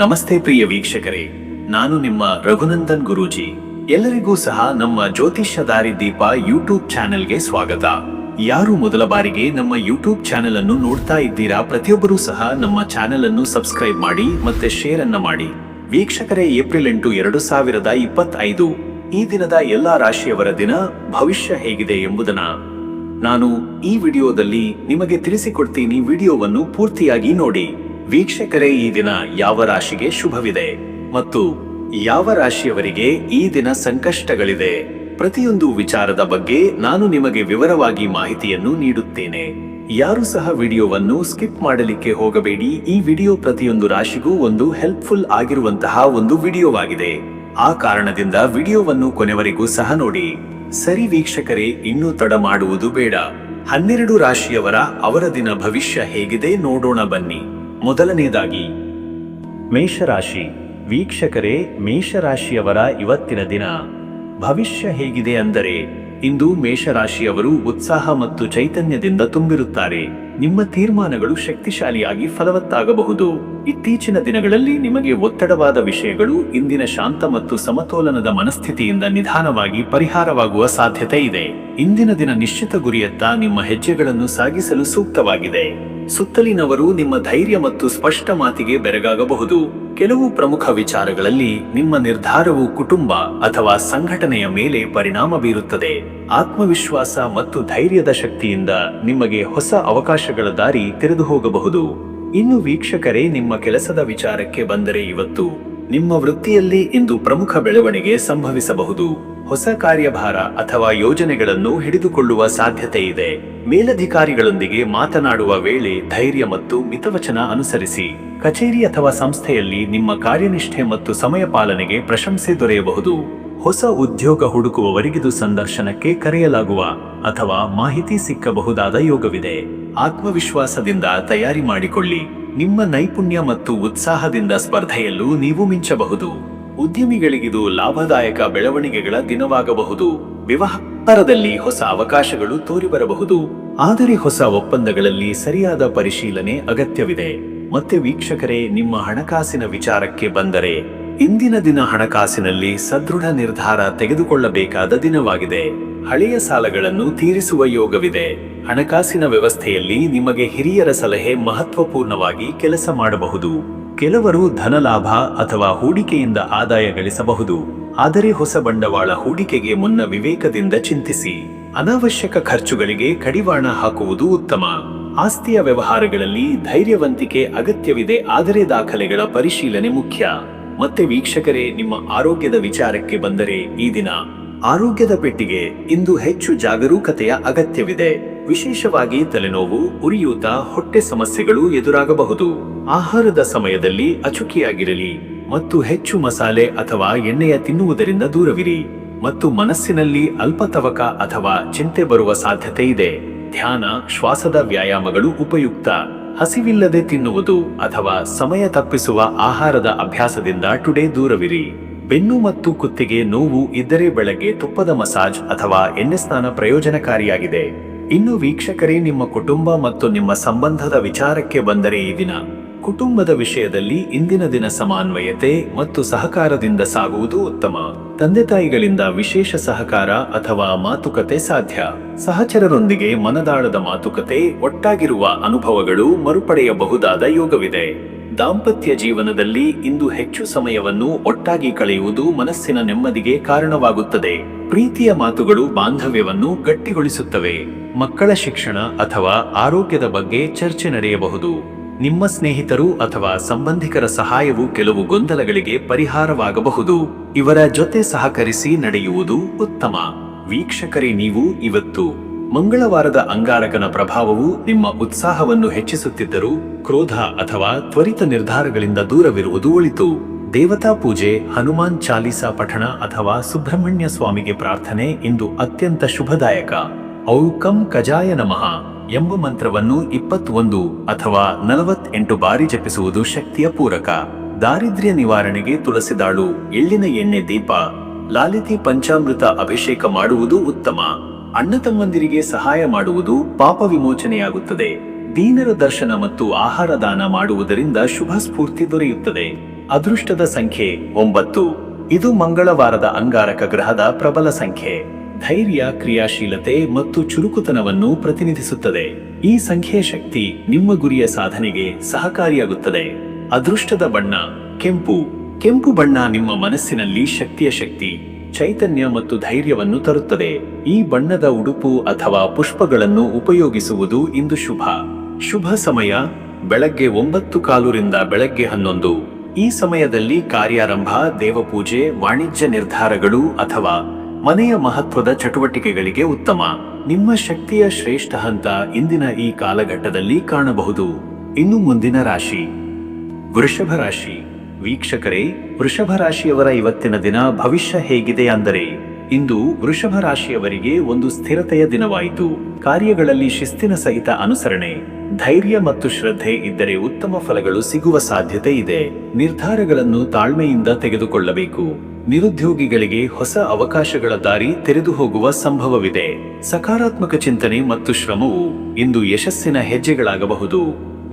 ನಮಸ್ತೆ ಪ್ರಿಯ ವೀಕ್ಷಕರೇ, ನಾನು ನಿಮ್ಮ ರಘುನಂದನ್ ಗುರೂಜಿ. ಎಲ್ಲರಿಗೂ ಸಹ ನಮ್ಮ ಜ್ಯೋತಿಷ್ಯ ದಾರಿ ದೀಪ ಯೂಟ್ಯೂಬ್ ಚಾನೆಲ್ಗೆ ಸ್ವಾಗತ. ಯಾರು ಮೊದಲ ಬಾರಿಗೆ ನಮ್ಮ ಯೂಟ್ಯೂಬ್ ಚಾನೆಲ್ ಅನ್ನು ನೋಡ್ತಾ ಇದ್ದೀರಾ, ಪ್ರತಿಯೊಬ್ಬರೂ ಸಹ ನಮ್ಮ ಚಾನೆಲ್ ಅನ್ನು ಸಬ್ಸ್ಕ್ರೈಬ್ ಮಾಡಿ ಮತ್ತೆ ಶೇರ್ ಅನ್ನ ಮಾಡಿ. ವೀಕ್ಷಕರೇ, ಏಪ್ರಿಲ್ 8, 2025 ಈ ದಿನದ ಎಲ್ಲಾ ರಾಶಿಯವರ ದಿನ ಭವಿಷ್ಯ ಹೇಗಿದೆ ಎಂಬುದನ್ನ ನಾನು ಈ ವಿಡಿಯೋದಲ್ಲಿ ನಿಮಗೆ ತಿಳಿಸಿಕೊಡ್ತೀನಿ. ವಿಡಿಯೋವನ್ನು ಪೂರ್ತಿಯಾಗಿ ನೋಡಿ. ವೀಕ್ಷಕರೇ, ಈ ದಿನ ಯಾವ ರಾಶಿಗೆ ಶುಭವಿದೆ ಮತ್ತು ಯಾವ ರಾಶಿಯವರಿಗೆ ಈ ದಿನ ಸಂಕಷ್ಟಗಳಿದೆ, ಪ್ರತಿಯೊಂದು ವಿಚಾರದ ಬಗ್ಗೆ ನಾನು ನಿಮಗೆ ವಿವರವಾಗಿ ಮಾಹಿತಿಯನ್ನು ನೀಡುತ್ತೇನೆ. ಯಾರು ಸಹ ವಿಡಿಯೋವನ್ನು ಸ್ಕಿಪ್ ಮಾಡಲಿಕ್ಕೆ ಹೋಗಬೇಡಿ. ಈ ವಿಡಿಯೋ ಪ್ರತಿಯೊಂದು ರಾಶಿಗೂ ಒಂದು ಹೆಲ್ಪ್ಫುಲ್ ಆಗಿರುವಂತಹ ಒಂದು ವಿಡಿಯೋವಾಗಿದೆ. ಆ ಕಾರಣದಿಂದ ವಿಡಿಯೋವನ್ನು ಕೊನೆವರೆಗೂ ಸಹ ನೋಡಿ. ಸರಿ ವೀಕ್ಷಕರೇ, ಇನ್ನೂ ತಡ ಮಾಡುವುದು ಬೇಡ. 12 ರಾಶಿಯವರ ಅವರ ದಿನ ಭವಿಷ್ಯ ಹೇಗಿದೆ ನೋಡೋಣ ಬನ್ನಿ. ಮೊದಲನೇದಾಗಿ ಮೇಷರಾಶಿ. ವೀಕ್ಷಕರೇ, ಮೇಷರಾಶಿಯವರ ಇವತ್ತಿನ ದಿನ ಭವಿಷ್ಯ ಹೇಗಿದೆ ಅಂದರೆ, ಇಂದು ಮೇಷರಾಶಿಯವರು ಉತ್ಸಾಹ ಮತ್ತು ಚೈತನ್ಯದಿಂದ ತುಂಬಿರುತ್ತಾರೆ. ನಿಮ್ಮ ತೀರ್ಮಾನಗಳು ಶಕ್ತಿಶಾಲಿಯಾಗಿ ಫಲವತ್ತಾಗಬಹುದು. ಇತ್ತೀಚಿನ ದಿನಗಳಲ್ಲಿ ನಿಮಗೆ ಒತ್ತಡವಾದ ವಿಷಯಗಳು ಇಂದಿನ ಶಾಂತ ಮತ್ತು ಸಮತೋಲನದ ಮನಸ್ಥಿತಿಯಿಂದ ನಿಧಾನವಾಗಿ ಪರಿಹಾರವಾಗುವ ಸಾಧ್ಯತೆ ಇದೆ. ಇಂದಿನ ದಿನ ನಿಶ್ಚಿತ ಗುರಿಯತ್ತ ನಿಮ್ಮ ಹೆಜ್ಜೆಗಳನ್ನು ಸಾಗಿಸಲು ಸೂಕ್ತವಾಗಿದೆ. ಸುತ್ತಲಿನವರು ನಿಮ್ಮ ಧೈರ್ಯ ಮತ್ತು ಸ್ಪಷ್ಟ ಮಾತಿಗೆ ಬೆರಗಾಗಬಹುದು. ಕೆಲವು ಪ್ರಮುಖ ವಿಚಾರಗಳಲ್ಲಿ ನಿಮ್ಮ ನಿರ್ಧಾರವು ಕುಟುಂಬ ಅಥವಾ ಸಂಘಟನೆಯ ಮೇಲೆ ಪರಿಣಾಮ ಬೀರುತ್ತದೆ. ಆತ್ಮವಿಶ್ವಾಸ ಮತ್ತು ಧೈರ್ಯದ ಶಕ್ತಿಯಿಂದ ನಿಮಗೆ ಹೊಸ ಅವಕಾಶಗಳ ದಾರಿ ತೆರೆದು ಹೋಗಬಹುದು. ಇನ್ನು ವೀಕ್ಷಕರೇ, ನಿಮ್ಮ ಕೆಲಸದ ವಿಚಾರಕ್ಕೆ ಬಂದರೆ, ಇವತ್ತು ನಿಮ್ಮ ವೃತ್ತಿಯಲ್ಲಿ ಇಂದು ಪ್ರಮುಖ ಬೆಳವಣಿಗೆ ಸಂಭವಿಸಬಹುದು. ಹೊಸ ಕಾರ್ಯಭಾರ ಅಥವಾ ಯೋಜನೆಗಳನ್ನು ಹಿಡಿದುಕೊಳ್ಳುವ ಸಾಧ್ಯತೆ ಇದೆ. ಮೇಲಧಿಕಾರಿಗಳೊಂದಿಗೆ ಮಾತನಾಡುವ ವೇಳೆ ಧೈರ್ಯ ಮತ್ತು ಮಿತವಚನ ಅನುಸರಿಸಿ. ಕಚೇರಿ ಅಥವಾ ಸಂಸ್ಥೆಯಲ್ಲಿ ನಿಮ್ಮ ಕಾರ್ಯನಿಷ್ಠೆ ಮತ್ತು ಸಮಯ ಪಾಲನೆಗೆ ಪ್ರಶಂಸೆ ದೊರೆಯಬಹುದು. ಹೊಸ ಉದ್ಯೋಗ ಹುಡುಕುವವರಿಗಿದು ಸಂದರ್ಶನಕ್ಕೆ ಕರೆಯಲಾಗುವ ಅಥವಾ ಮಾಹಿತಿ ಸಿಕ್ಕಬಹುದಾದ ಯೋಗವಿದೆ. ಆತ್ಮವಿಶ್ವಾಸದಿಂದ ತಯಾರಿ ಮಾಡಿಕೊಳ್ಳಿ. ನಿಮ್ಮ ನೈಪುಣ್ಯ ಮತ್ತು ಉತ್ಸಾಹದಿಂದ ಸ್ಪರ್ಧೆಯಲ್ಲೂ ನೀವು ಮಿಂಚಬಹುದು. ಉದ್ಯಮಿಗಳಿಗಿದು ಲಾಭದಾಯಕ ಬೆಳವಣಿಗೆಗಳ ದಿನವಾಗಬಹುದು. ವ್ಯವಹಾರದಲ್ಲಿ ಹೊಸ ಅವಕಾಶಗಳು ತೋರಿಬರಬಹುದು, ಆದರೆ ಹೊಸ ಒಪ್ಪಂದಗಳಲ್ಲಿ ಸರಿಯಾದ ಪರಿಶೀಲನೆ ಅಗತ್ಯವಿದೆ. ಮತ್ತೆ ವೀಕ್ಷಕರೇ, ನಿಮ್ಮ ಹಣಕಾಸಿನ ವಿಚಾರಕ್ಕೆ ಬಂದರೆ, ಇಂದಿನ ದಿನ ಹಣಕಾಸಿನಲ್ಲಿ ಸದೃಢ ನಿರ್ಧಾರ ತೆಗೆದುಕೊಳ್ಳಬೇಕಾದ ದಿನವಾಗಿದೆ. ಹಳೆಯ ಸಾಲಗಳನ್ನು ತೀರಿಸುವ ಯೋಗವಿದೆ. ಹಣಕಾಸಿನ ವ್ಯವಸ್ಥೆಯಲ್ಲಿ ನಿಮಗೆ ಹಿರಿಯರ ಸಲಹೆ ಮಹತ್ವಪೂರ್ಣವಾಗಿ ಕೆಲಸ ಮಾಡಬಹುದು. ಕೆಲವರು ಧನಲಾಭ ಅಥವಾ ಹೂಡಿಕೆಯಿಂದ ಆದಾಯ ಗಳಿಸಬಹುದು, ಆದರೆ ಹೊಸ ಬಂಡವಾಳ ಹೂಡಿಕೆಗೆ ಮುನ್ನ ವಿವೇಕದಿಂದ ಚಿಂತಿಸಿ. ಅನಾವಶ್ಯಕ ಖರ್ಚುಗಳಿಗೆ ಕಡಿವಾಣ ಹಾಕುವುದು ಉತ್ತಮ. ಆಸ್ತಿಯ ವ್ಯವಹಾರಗಳಲ್ಲಿ ಧೈರ್ಯವಂತಿಕೆ ಅಗತ್ಯವಿದೆ, ಆದರೆ ದಾಖಲೆಗಳ ಪರಿಶೀಲನೆ ಮುಖ್ಯ. ಮತ್ತೆ ವೀಕ್ಷಕರೇ, ನಿಮ್ಮ ಆರೋಗ್ಯದ ವಿಚಾರಕ್ಕೆ ಬಂದರೆ, ಈ ದಿನ ಆರೋಗ್ಯದ ಪೆಟ್ಟಿಗೆ ಇಂದು ಹೆಚ್ಚು ಜಾಗರೂಕತೆಯ ಅಗತ್ಯವಿದೆ. ವಿಶೇಷವಾಗಿ ತಲೆನೋವು, ಉರಿಯೂತ, ಹೊಟ್ಟೆ ಸಮಸ್ಯೆಗಳು ಎದುರಾಗಬಹುದು. ಆಹಾರದ ಸಮಯದಲ್ಲಿ ಅಚುಕಿಯಾಗಿರಲಿ ಮತ್ತು ಹೆಚ್ಚು ಮಸಾಲೆ ಅಥವಾ ಎಣ್ಣೆಯ ತಿನ್ನುವುದರಿಂದ ದೂರವಿರಿ. ಮತ್ತು ಮನಸ್ಸಿನಲ್ಲಿ ಅಲ್ಪತವಕ ಅಥವಾ ಚಿಂತೆ ಬರುವ ಸಾಧ್ಯತೆ ಇದೆ. ಧ್ಯಾನ, ಶ್ವಾಸದ ವ್ಯಾಯಾಮಗಳು ಉಪಯುಕ್ತ. ಹಸಿವಿಲ್ಲದೆ ತಿನ್ನುವುದು ಅಥವಾ ಸಮಯ ತಪ್ಪಿಸುವ ಆಹಾರದ ಅಭ್ಯಾಸದಿಂದ ಟುಡೇ ದೂರವಿರಿ. ಬೆನ್ನು ಮತ್ತು ಕುತ್ತಿಗೆ ನೋವು ಇದ್ದರೆ ಬೆಳಗ್ಗೆ ತುಪ್ಪದ ಮಸಾಜ್ ಅಥವಾ ಎಣ್ಣೆ ಸ್ನಾನ ಪ್ರಯೋಜನಕಾರಿಯಾಗಿದೆ. ಇನ್ನು ವೀಕ್ಷಕರೇ, ನಿಮ್ಮ ಕುಟುಂಬ ಮತ್ತು ನಿಮ್ಮ ಸಂಬಂಧದ ವಿಚಾರಕ್ಕೆ ಬಂದರೆ, ಈ ದಿನ ಕುಟುಂಬದ ವಿಷಯದಲ್ಲಿ ಇಂದಿನ ದಿನ ಸಮನ್ವಯತೆ ಮತ್ತು ಸಹಕಾರದಿಂದ ಸಾಗುವುದು ಉತ್ತಮ. ತಂದೆ ತಾಯಿಗಳಿಂದ ವಿಶೇಷ ಸಹಕಾರ ಅಥವಾ ಮಾತುಕತೆ ಸಾಧ್ಯ. ಸಹಚರರೊಂದಿಗೆ ಮನದಾಳದ ಮಾತುಕತೆ, ಒಟ್ಟಾಗಿರುವ ಅನುಭವಗಳು ಮರುಪಡೆಯಬಹುದಾದ ಯೋಗವಿದೆ. ದಾಂಪತ್ಯ ಜೀವನದಲ್ಲಿ ಇಂದು ಹೆಚ್ಚು ಸಮಯವನ್ನು ಒಟ್ಟಾಗಿ ಕಳೆಯುವುದು ಮನಸ್ಸಿನ ನೆಮ್ಮದಿಗೆ ಕಾರಣವಾಗುತ್ತದೆ. ಪ್ರೀತಿಯ ಮಾತುಗಳು ಬಾಂಧವ್ಯವನ್ನು ಗಟ್ಟಿಗೊಳಿಸುತ್ತವೆ. ಮಕ್ಕಳ ಶಿಕ್ಷಣ ಅಥವಾ ಆರೋಗ್ಯದ ಬಗ್ಗೆ ಚರ್ಚೆ ನಡೆಯಬಹುದು. ನಿಮ್ಮ ಸ್ನೇಹಿತರು ಅಥವಾ ಸಂಬಂಧಿಕರ ಸಹಾಯವು ಕೆಲವು ಗೊಂದಲಗಳಿಗೆ ಪರಿಹಾರವಾಗಬಹುದು. ಇವರ ಜೊತೆ ಸಹಕರಿಸಿ ನಡೆಯುವುದು ಉತ್ತಮ. ವೀಕ್ಷಕರೇ, ನೀವು ಇವತ್ತು ಮಂಗಳವಾರದ ಅಂಗಾರಕನ ಪ್ರಭಾವವು ನಿಮ್ಮ ಉತ್ಸಾಹವನ್ನು ಹೆಚ್ಚಿಸುತ್ತಿದ್ದರೂ ಕ್ರೋಧ ಅಥವಾ ತ್ವರಿತ ನಿರ್ಧಾರಗಳಿಂದ ದೂರವಿರುವುದು ಒಳಿತು. ದೇವತಾ ಪೂಜೆ, ಹನುಮಾನ್ ಚಾಲೀಸಾ ಪಠಣ ಅಥವಾ ಸುಬ್ರಹ್ಮಣ್ಯ ಸ್ವಾಮಿಗೆ ಪ್ರಾರ್ಥನೆ ಇಂದು ಅತ್ಯಂತ ಶುಭದಾಯಕ. ಔಕಂ ಕಜಾಯ ನಮಃ ಎಂಬ ಮಂತ್ರವನ್ನು 21 ಅಥವಾ 48 ಬಾರಿ ಜಪಿಸುವುದು ಶಕ್ತಿಯ ಪೂರಕ. ದಾರಿದ್ರ್ಯ ನಿವಾರಣೆಗೆ ತುಳಸಿದಾಳು, ಎಳ್ಳಿನ ಎಣ್ಣೆ ದೀಪ, ಲಾಲಿತಿ ಪಂಚಾಮೃತ ಅಭಿಷೇಕ ಮಾಡುವುದು ಉತ್ತಮ. ಅಣ್ಣ ತಮ್ಮಂದಿರಿಗೆ ಸಹಾಯ ಮಾಡುವುದು ಪಾಪ ವಿಮೋಚನೆಯಾಗುತ್ತದೆ. ದೀನರ ದರ್ಶನ ಮತ್ತು ಆಹಾರ ದಾನ ಮಾಡುವುದರಿಂದ ಶುಭ ಸ್ಫೂರ್ತಿ ದೊರೆಯುತ್ತದೆ. ಅದೃಷ್ಟದ ಸಂಖ್ಯೆ 9. ಇದು ಮಂಗಳವಾರದ ಅಂಗಾರಕ ಗ್ರಹದ ಪ್ರಬಲ ಸಂಖ್ಯೆ. ಧೈರ್ಯ, ಕ್ರಿಯಾಶೀಲತೆ ಮತ್ತು ಚುರುಕುತನವನ್ನು ಪ್ರತಿನಿಧಿಸುತ್ತದೆ. ಈ ಸಂಖ್ಯೆಯ ಶಕ್ತಿ ನಿಮ್ಮ ಗುರಿಯ ಸಾಧನೆಗೆ ಸಹಕಾರಿಯಾಗುತ್ತದೆ. ಅದೃಷ್ಟದ ಬಣ್ಣ ಕೆಂಪು. ಕೆಂಪು ಬಣ್ಣ ನಿಮ್ಮ ಮನಸ್ಸಿನಲ್ಲಿ ಶಕ್ತಿ, ಚೈತನ್ಯ ಮತ್ತು ಧೈರ್ಯವನ್ನು ತರುತ್ತದೆ. ಈ ಬಣ್ಣದ ಉಡುಪು ಅಥವಾ ಪುಷ್ಪಗಳನ್ನು ಉಪಯೋಗಿಸುವುದು ಇಂದು ಶುಭ. ಶುಭ ಸಮಯ ಬೆಳಗ್ಗೆ 9:15 ರಿಂದ ಬೆಳಗ್ಗೆ 11. ಈ ಸಮಯದಲ್ಲಿ ಕಾರ್ಯಾರಂಭ, ದೇವಪೂಜೆ, ವಾಣಿಜ್ಯ ನಿರ್ಧಾರಗಳು ಅಥವಾ ಮನೆಯ ಮಹತ್ವದ ಚಟುವಟಿಕೆಗಳಿಗೆ ಉತ್ತಮ. ನಿಮ್ಮ ಶಕ್ತಿಯ ಶ್ರೇಷ್ಠ ಹಂತ ಇಂದಿನ ಈ ಕಾಲಘಟ್ಟದಲ್ಲಿ ಕಾಣಬಹುದು. ಇನ್ನು ಮುಂದಿನ ರಾಶಿ ವೃಷಭ ರಾಶಿ. ವೀಕ್ಷಕರೇ, ವೃಷಭ ರಾಶಿಯವರ ಇವತ್ತಿನ ದಿನ ಭವಿಷ್ಯ ಹೇಗಿದೆ ಅಂದರೆ, ಇಂದು ವೃಷಭ ರಾಶಿಯವರಿಗೆ ಒಂದು ಸ್ಥಿರತೆಯ ದಿನವಾಯಿತು. ಕಾರ್ಯಗಳಲ್ಲಿ ಶಿಸ್ತಿನ ಸಹಿತ ಅನುಸರಣೆ, ಧೈರ್ಯ ಮತ್ತು ಶ್ರದ್ಧೆ ಇದ್ದರೆ ಉತ್ತಮ ಫಲಗಳು ಸಿಗುವ ಸಾಧ್ಯತೆ ಇದೆ. ನಿರ್ಧಾರಗಳನ್ನು ತಾಳ್ಮೆಯಿಂದ ತೆಗೆದುಕೊಳ್ಳಬೇಕು. ನಿರುದ್ಯೋಗಿಗಳಿಗೆ ಹೊಸ ಅವಕಾಶಗಳ ದಾರಿ ತೆರೆದು ಹೋಗುವ ಸಂಭವವಿದೆ. ಸಕಾರಾತ್ಮಕ ಚಿಂತನೆ ಮತ್ತು ಶ್ರಮವು ಇಂದು ಯಶಸ್ಸಿನ ಹೆಜ್ಜೆಗಳಾಗಬಹುದು.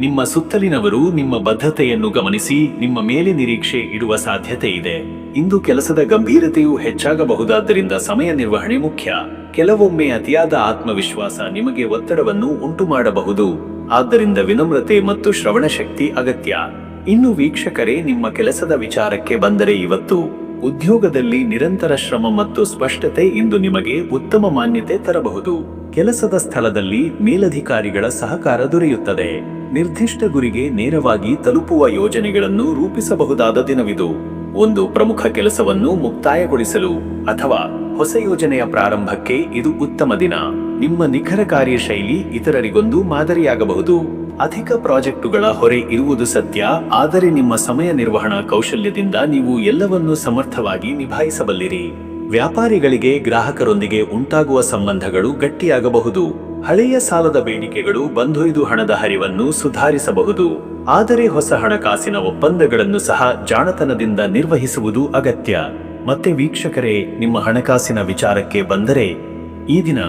ನಿಮ್ಮ ಸುತ್ತಲಿನವರು ನಿಮ್ಮ ಬದ್ಧತೆಯನ್ನು ಗಮನಿಸಿ ನಿಮ್ಮ ಮೇಲೆ ನಿರೀಕ್ಷೆ ಇಡುವ ಸಾಧ್ಯತೆ ಇದೆ. ಇಂದು ಕೆಲಸದ ಗಂಭೀರತೆಯು ಹೆಚ್ಚಾಗಬಹುದಾದ್ದರಿಂದ ಸಮಯ ನಿರ್ವಹಣೆ ಮುಖ್ಯ. ಕೆಲವೊಮ್ಮೆ ಅತಿಯಾದ ಆತ್ಮವಿಶ್ವಾಸ ನಿಮಗೆ ಒತ್ತಡವನ್ನು ಉಂಟು ಮಾಡಬಹುದು. ಆದ್ದರಿಂದ ವಿನಮ್ರತೆ ಮತ್ತು ಶ್ರವಣ ಶಕ್ತಿ ಅಗತ್ಯ. ಇನ್ನು ವೀಕ್ಷಕರೇ, ನಿಮ್ಮ ಕೆಲಸದ ವಿಚಾರಕ್ಕೆ ಬಂದರೆ, ಇವತ್ತು ಉದ್ಯೋಗದಲ್ಲಿ ನಿರಂತರ ಶ್ರಮ ಮತ್ತು ಸ್ಪಷ್ಟತೆ ಇಂದು ನಿಮಗೆ ಉತ್ತಮ ಮಾನ್ಯತೆ ತರಬಹುದು. ಕೆಲಸದ ಸ್ಥಳದಲ್ಲಿ ಮೇಲಧಿಕಾರಿಗಳ ಸಹಕಾರ ದೊರೆಯುತ್ತದೆ. ನಿರ್ದಿಷ್ಟ ಗುರಿಗೆ ನೇರವಾಗಿ ತಲುಪುವ ಯೋಜನೆಗಳನ್ನು ರೂಪಿಸಬಹುದಾದ ದಿನವಿದು. ಒಂದು ಪ್ರಮುಖ ಕೆಲಸವನ್ನು ಮುಕ್ತಾಯಗೊಳಿಸಲು ಅಥವಾ ಹೊಸ ಯೋಜನೆಯ ಪ್ರಾರಂಭಕ್ಕೆ ಇದು ಉತ್ತಮ ದಿನ. ನಿಮ್ಮ ನಿಖರ ಕಾರ್ಯಶೈಲಿ ಇತರರಿಗೊಂದು ಮಾದರಿಯಾಗಬಹುದು. ಅಧಿಕ ಪ್ರಾಜೆಕ್ಟುಗಳ ಹೊರೆ ಇರುವುದು ಸತ್ಯ, ಆದರೆ ನಿಮ್ಮ ಸಮಯ ನಿರ್ವಹಣಾ ಕೌಶಲ್ಯದಿಂದ ನೀವು ಎಲ್ಲವನ್ನೂ ಸಮರ್ಥವಾಗಿ ನಿಭಾಯಿಸಬಲ್ಲಿರಿ. ವ್ಯಾಪಾರಿಗಳಿಗೆ ಗ್ರಾಹಕರೊಂದಿಗೆ ಉಂಟಾಗುವ ಸಂಬಂಧಗಳು ಗಟ್ಟಿಯಾಗಬಹುದು. ಹಳೆಯ ಸಾಲದ ಬೇಡಿಕೆಗಳು ಬಂದೊಯ್ದು ಹಣದ ಹರಿವನ್ನು ಸುಧಾರಿಸಬಹುದು. ಆದರೆ ಹೊಸ ಹಣಕಾಸಿನ ಒಪ್ಪಂದಗಳನ್ನು ಸಹ ಜಾಣತನದಿಂದ ನಿರ್ವಹಿಸುವುದು ಅಗತ್ಯ. ಮತ್ತೆ ವೀಕ್ಷಕರೇ, ನಿಮ್ಮ ಹಣಕಾಸಿನ ವಿಚಾರಕ್ಕೆ ಬಂದರೆ, ಈ ದಿನ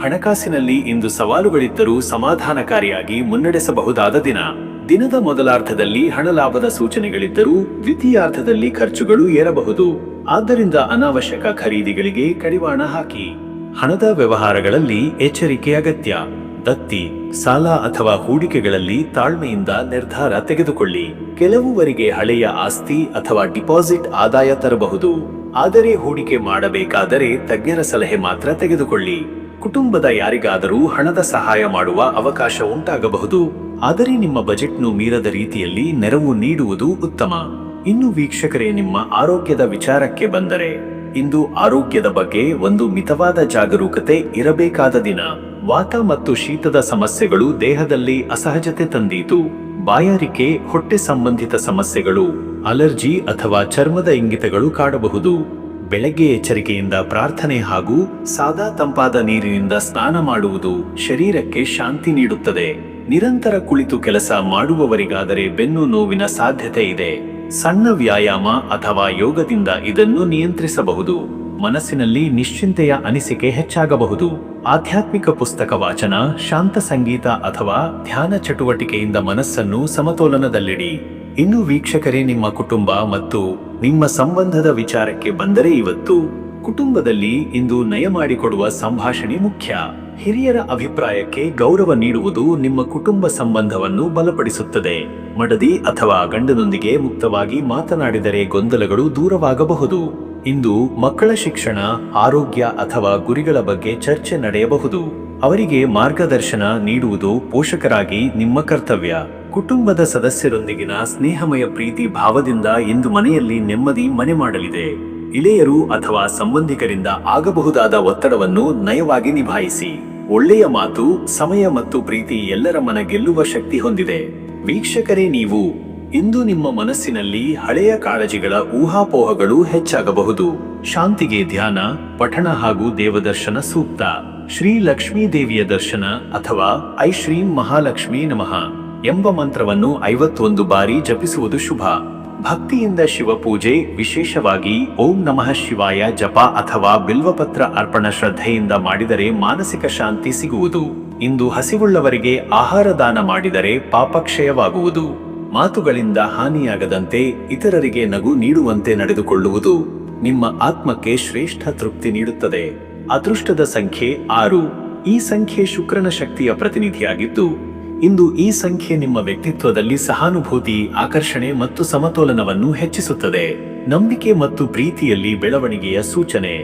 ಹಣಕಾಸಿನಲ್ಲಿ ಇಂದು ಸವಾಲುಗಳಿದ್ದರೂ ಸಮಾಧಾನಕಾರಿಯಾಗಿ ಮುನ್ನಡೆಸಬಹುದಾದ ದಿನ. ದಿನದ ಮೊದಲಾರ್ಧದಲ್ಲಿ ಹಣ ಲಾಭದ ಸೂಚನೆಗಳಿದ್ದರೂ ದ್ವಿತೀಯಾರ್ಧದಲ್ಲಿ ಖರ್ಚುಗಳು ಏರಬಹುದು. ಆದ್ದರಿಂದ ಅನಾವಶ್ಯಕ ಖರೀದಿಗಳಿಗೆ ಕಡಿವಾಣ ಹಾಕಿ. ಹಣದ ವ್ಯವಹಾರಗಳಲ್ಲಿ ಎಚ್ಚರಿಕೆ ಅಗತ್ಯ. ದತ್ತಿ, ಸಾಲ ಅಥವಾ ಹೂಡಿಕೆಗಳಲ್ಲಿ ತಾಳ್ಮೆಯಿಂದ ನಿರ್ಧಾರ ತೆಗೆದುಕೊಳ್ಳಿ. ಕೆಲವುವರಿಗೆ ಹಳೆಯ ಆಸ್ತಿ ಅಥವಾ ಡಿಪಾಸಿಟ್ ಆದಾಯ ತರಬಹುದು. ಆದರೆ ಹೂಡಿಕೆ ಮಾಡಬೇಕಾದರೆ ತಜ್ಞರ ಸಲಹೆ ಮಾತ್ರ ತೆಗೆದುಕೊಳ್ಳಿ. ಕುಟುಂಬದ ಯಾರಿಗಾದರೂ ಹಣದ ಸಹಾಯ ಮಾಡುವ ಅವಕಾಶ ಉಂಟಾಗಬಹುದು. ಆದರೆ ನಿಮ್ಮ ಬಜೆಟ್ನು ಮೀರದ ರೀತಿಯಲ್ಲಿ ನೆರವು ನೀಡುವುದು ಉತ್ತಮ. ಇನ್ನು ವೀಕ್ಷಕರೇ, ನಿಮ್ಮ ಆರೋಗ್ಯದ ವಿಚಾರಕ್ಕೆ ಬಂದರೆ, ಇಂದು ಆರೋಗ್ಯದ ಬಗ್ಗೆ ಒಂದು ಮಿತವಾದ ಜಾಗರೂಕತೆ ಇರಬೇಕಾದ ದಿನ. ವಾತ ಮತ್ತು ಶೀತದ ಸಮಸ್ಯೆಗಳು ದೇಹದಲ್ಲಿ ಅಸಹಜತೆ ತಂದೀತು. ಬಾಯಾರಿಕೆ, ಹೊಟ್ಟೆ ಸಂಬಂಧಿತ ಸಮಸ್ಯೆಗಳು, ಅಲರ್ಜಿ ಅಥವಾ ಚರ್ಮದ ಇಂಗಿತಗಳು ಕಾಡಬಹುದು. ಬೆಳಗ್ಗೆ ಎಚ್ಚರಿಕೆಯಿಂದ ಪ್ರಾರ್ಥನೆ ಹಾಗೂ ಸಾದಾ ತಂಪಾದ ನೀರಿನಿಂದ ಸ್ನಾನ ಮಾಡುವುದು ಶರೀರಕ್ಕೆ ಶಾಂತಿ ನೀಡುತ್ತದೆ. ನಿರಂತರ ಕುಳಿತು ಕೆಲಸ ಮಾಡುವವರಿಗಾದರೆ ಬೆನ್ನು ನೋವಿನ ಸಾಧ್ಯತೆ ಇದೆ. ಸಣ್ಣ ವ್ಯಾಯಾಮ ಅಥವಾ ಯೋಗದಿಂದ ಇದನ್ನು ನಿಯಂತ್ರಿಸಬಹುದು. ಮನಸ್ಸಿನಲ್ಲಿ ನಿಶ್ಚಿಂತೆಯ ಅನಿಸಿಕೆ ಹೆಚ್ಚಾಗಬಹುದು. ಆಧ್ಯಾತ್ಮಿಕ ಪುಸ್ತಕ ವಾಚನ, ಶಾಂತ ಸಂಗೀತ ಅಥವಾ ಧ್ಯಾನ ಚಟುವಟಿಕೆಯಿಂದ ಮನಸ್ಸನ್ನು ಸಮತೋಲನದಲ್ಲಿಡಿ. ಇನ್ನು ವೀಕ್ಷಕರೇ, ನಿಮ್ಮ ಕುಟುಂಬ ಮತ್ತು ನಿಮ್ಮ ಸಂಬಂಧದ ವಿಚಾರಕ್ಕೆ ಬಂದರೆ, ಇವತ್ತು ಕುಟುಂಬದಲ್ಲಿ ಇಂದು ನಯ ಮಾಡಿಕೊಡುವ ಸಂಭಾಷಣೆ ಮುಖ್ಯ. ಹಿರಿಯರ ಅಭಿಪ್ರಾಯಕ್ಕೆ ಗೌರವ ನೀಡುವುದು ನಿಮ್ಮ ಕುಟುಂಬ ಸಂಬಂಧವನ್ನು ಬಲಪಡಿಸುತ್ತದೆ. ಮಡದಿ ಅಥವಾ ಗಂಡನೊಂದಿಗೆ ಮುಕ್ತವಾಗಿ ಮಾತನಾಡಿದರೆ ಗೊಂದಲಗಳು ದೂರವಾಗಬಹುದು. ಇಂದು ಮಕ್ಕಳ ಶಿಕ್ಷಣ, ಆರೋಗ್ಯ ಅಥವಾ ಗುರಿಗಳ ಬಗ್ಗೆ ಚರ್ಚೆ ನಡೆಯಬಹುದು. ಅವರಿಗೆ ಮಾರ್ಗದರ್ಶನ ನೀಡುವುದು ಪೋಷಕರಾಗಿ ನಿಮ್ಮ ಕರ್ತವ್ಯ. ಕುಟುಂಬದ ಸದಸ್ಯರೊಂದಿಗಿನ ಸ್ನೇಹಮಯ ಪ್ರೀತಿ ಭಾವದಿಂದ ಇಂದು ಮನೆಯಲ್ಲಿ ನೆಮ್ಮದಿ ಮನೆ ಮಾಡಲಿದೆ. ಇಳೆಯರು ಅಥವಾ ಸಂಬಂಧಿಕರಿಂದ ಆಗಬಹುದಾದ ಒತ್ತಡವನ್ನು ನಯವಾಗಿ ನಿಭಾಯಿಸಿ. ಒಳ್ಳೆಯ ಮಾತು, ಸಮಯ ಮತ್ತು ಪ್ರೀತಿ ಎಲ್ಲರ ಮನ ಗೆಲ್ಲುವ ಶಕ್ತಿ ಹೊಂದಿದೆ. ವೀಕ್ಷಕರೇ, ನೀವು ಇಂದು ನಿಮ್ಮ ಮನಸ್ಸಿನಲ್ಲಿ ಹಳೆಯ ಕಾಳಜಿಗಳ ಊಹಾಪೋಹಗಳು ಹೆಚ್ಚಾಗಬಹುದು. ಶಾಂತಿಗೆ ಧ್ಯಾನ, ಪಠಣ ಹಾಗೂ ದೇವದರ್ಶನ ಸೂಕ್ತ. ಶ್ರೀ ಲಕ್ಷ್ಮೀ ದೇವಿಯ ದರ್ಶನ ಅಥವಾ ಐ ಶ್ರೀಂ ಮಹಾಲಕ್ಷ್ಮೀ ನಮಃ ಎಂಬ ಮಂತ್ರವನ್ನು 51 ಬಾರಿ ಜಪಿಸುವುದು ಶುಭ. ಭಕ್ತಿಯಿಂದ ಶಿವಪೂಜೆ, ವಿಶೇಷವಾಗಿ ಓಂ ನಮಃ ಶಿವಾಯ ಜಪ ಅಥವಾ ಬಿಲ್ವಪತ್ರ ಅರ್ಪಣ ಶ್ರದ್ಧೆಯಿಂದ ಮಾಡಿದರೆ ಮಾನಸಿಕ ಶಾಂತಿ ಸಿಗುವುದು. ಇಂದು ಹಸಿವುಳ್ಳವರಿಗೆ ಆಹಾರ ದಾನ ಮಾಡಿದರೆ ಪಾಪಕ್ಷಯವಾಗುವುದು. ಮಾತುಗಳಿಂದ ಹಾನಿಯಾಗದಂತೆ ಇತರರಿಗೆ ನಗು ನೀಡುವಂತೆ ನಡೆದುಕೊಳ್ಳುವುದು ನಿಮ್ಮ ಆತ್ಮಕ್ಕೆ ಶ್ರೇಷ್ಠ ತೃಪ್ತಿ ನೀಡುತ್ತದೆ. ಅದೃಷ್ಟದ ಸಂಖ್ಯೆ 6. ಈ ಸಂಖ್ಯೆ ಶುಕ್ರನ ಶಕ್ತಿಯ ಪ್ರತಿನಿಧಿಯಾಗಿದ್ದು, ಇಂದು ಈ ಸಂಖ್ಯೆ ನಿಮ್ಮ ವ್ಯಕ್ತಿತ್ವದಲ್ಲಿ ಸಹಾನುಭೂತಿ, ಆಕರ್ಷಣೆ ಮತ್ತು ಸಮತೋಲನವನ್ನು ಹೆಚ್ಚಿಸುತ್ತದೆ. ನಂಬಿಕೆ ಮತ್ತು ಪ್ರೀತಿಯಲ್ಲಿ ಬೆಳವಣಿಗೆಯ ಸೂಚನೆ.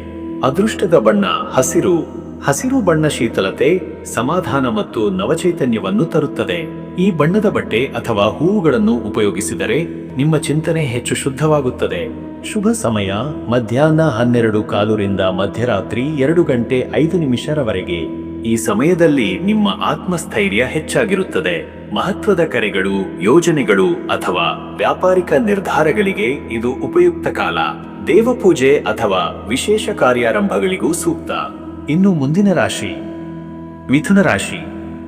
ಅದೃಷ್ಟದ ಬಣ್ಣ ಹಸಿರು. ಹಸಿರು ಬಣ್ಣ ಶೀತಲತೆ, ಸಮಾಧಾನ ಮತ್ತು ನವಚೈತನ್ಯವನ್ನು ತರುತ್ತದೆ. ಈ ಬಣ್ಣದ ಬಟ್ಟೆ ಅಥವಾ ಹೂವುಗಳನ್ನು ಉಪಯೋಗಿಸಿದರೆ ನಿಮ್ಮ ಚಿಂತನೆ ಹೆಚ್ಚು ಶುದ್ಧವಾಗುತ್ತದೆ. ಶುಭ ಸಮಯ ಮಧ್ಯಾಹ್ನ 12:15 ರಿಂದ ಮಧ್ಯರಾತ್ರಿ 2:05 ರವರೆಗೆ. ಈ ಸಮಯದಲ್ಲಿ ನಿಮ್ಮ ಆತ್ಮಸ್ಥೈರ್ಯ ಹೆಚ್ಚಾಗಿರುತ್ತದೆ. ಮಹತ್ವದ ಕರೆಗಳು, ಯೋಜನೆಗಳು ಅಥವಾ ವ್ಯಾಪಾರಿಕ ನಿರ್ಧಾರಗಳಿಗೆ ಇದು ಉಪಯುಕ್ತ ಕಾಲ. ದೇವಪೂಜೆ ಅಥವಾ ವಿಶೇಷ ಕಾರ್ಯಾರಂಭಗಳಿಗೂ ಸೂಕ್ತ. ಇನ್ನು ಮುಂದಿನ ರಾಶಿ ಮಿಥುನ ರಾಶಿ.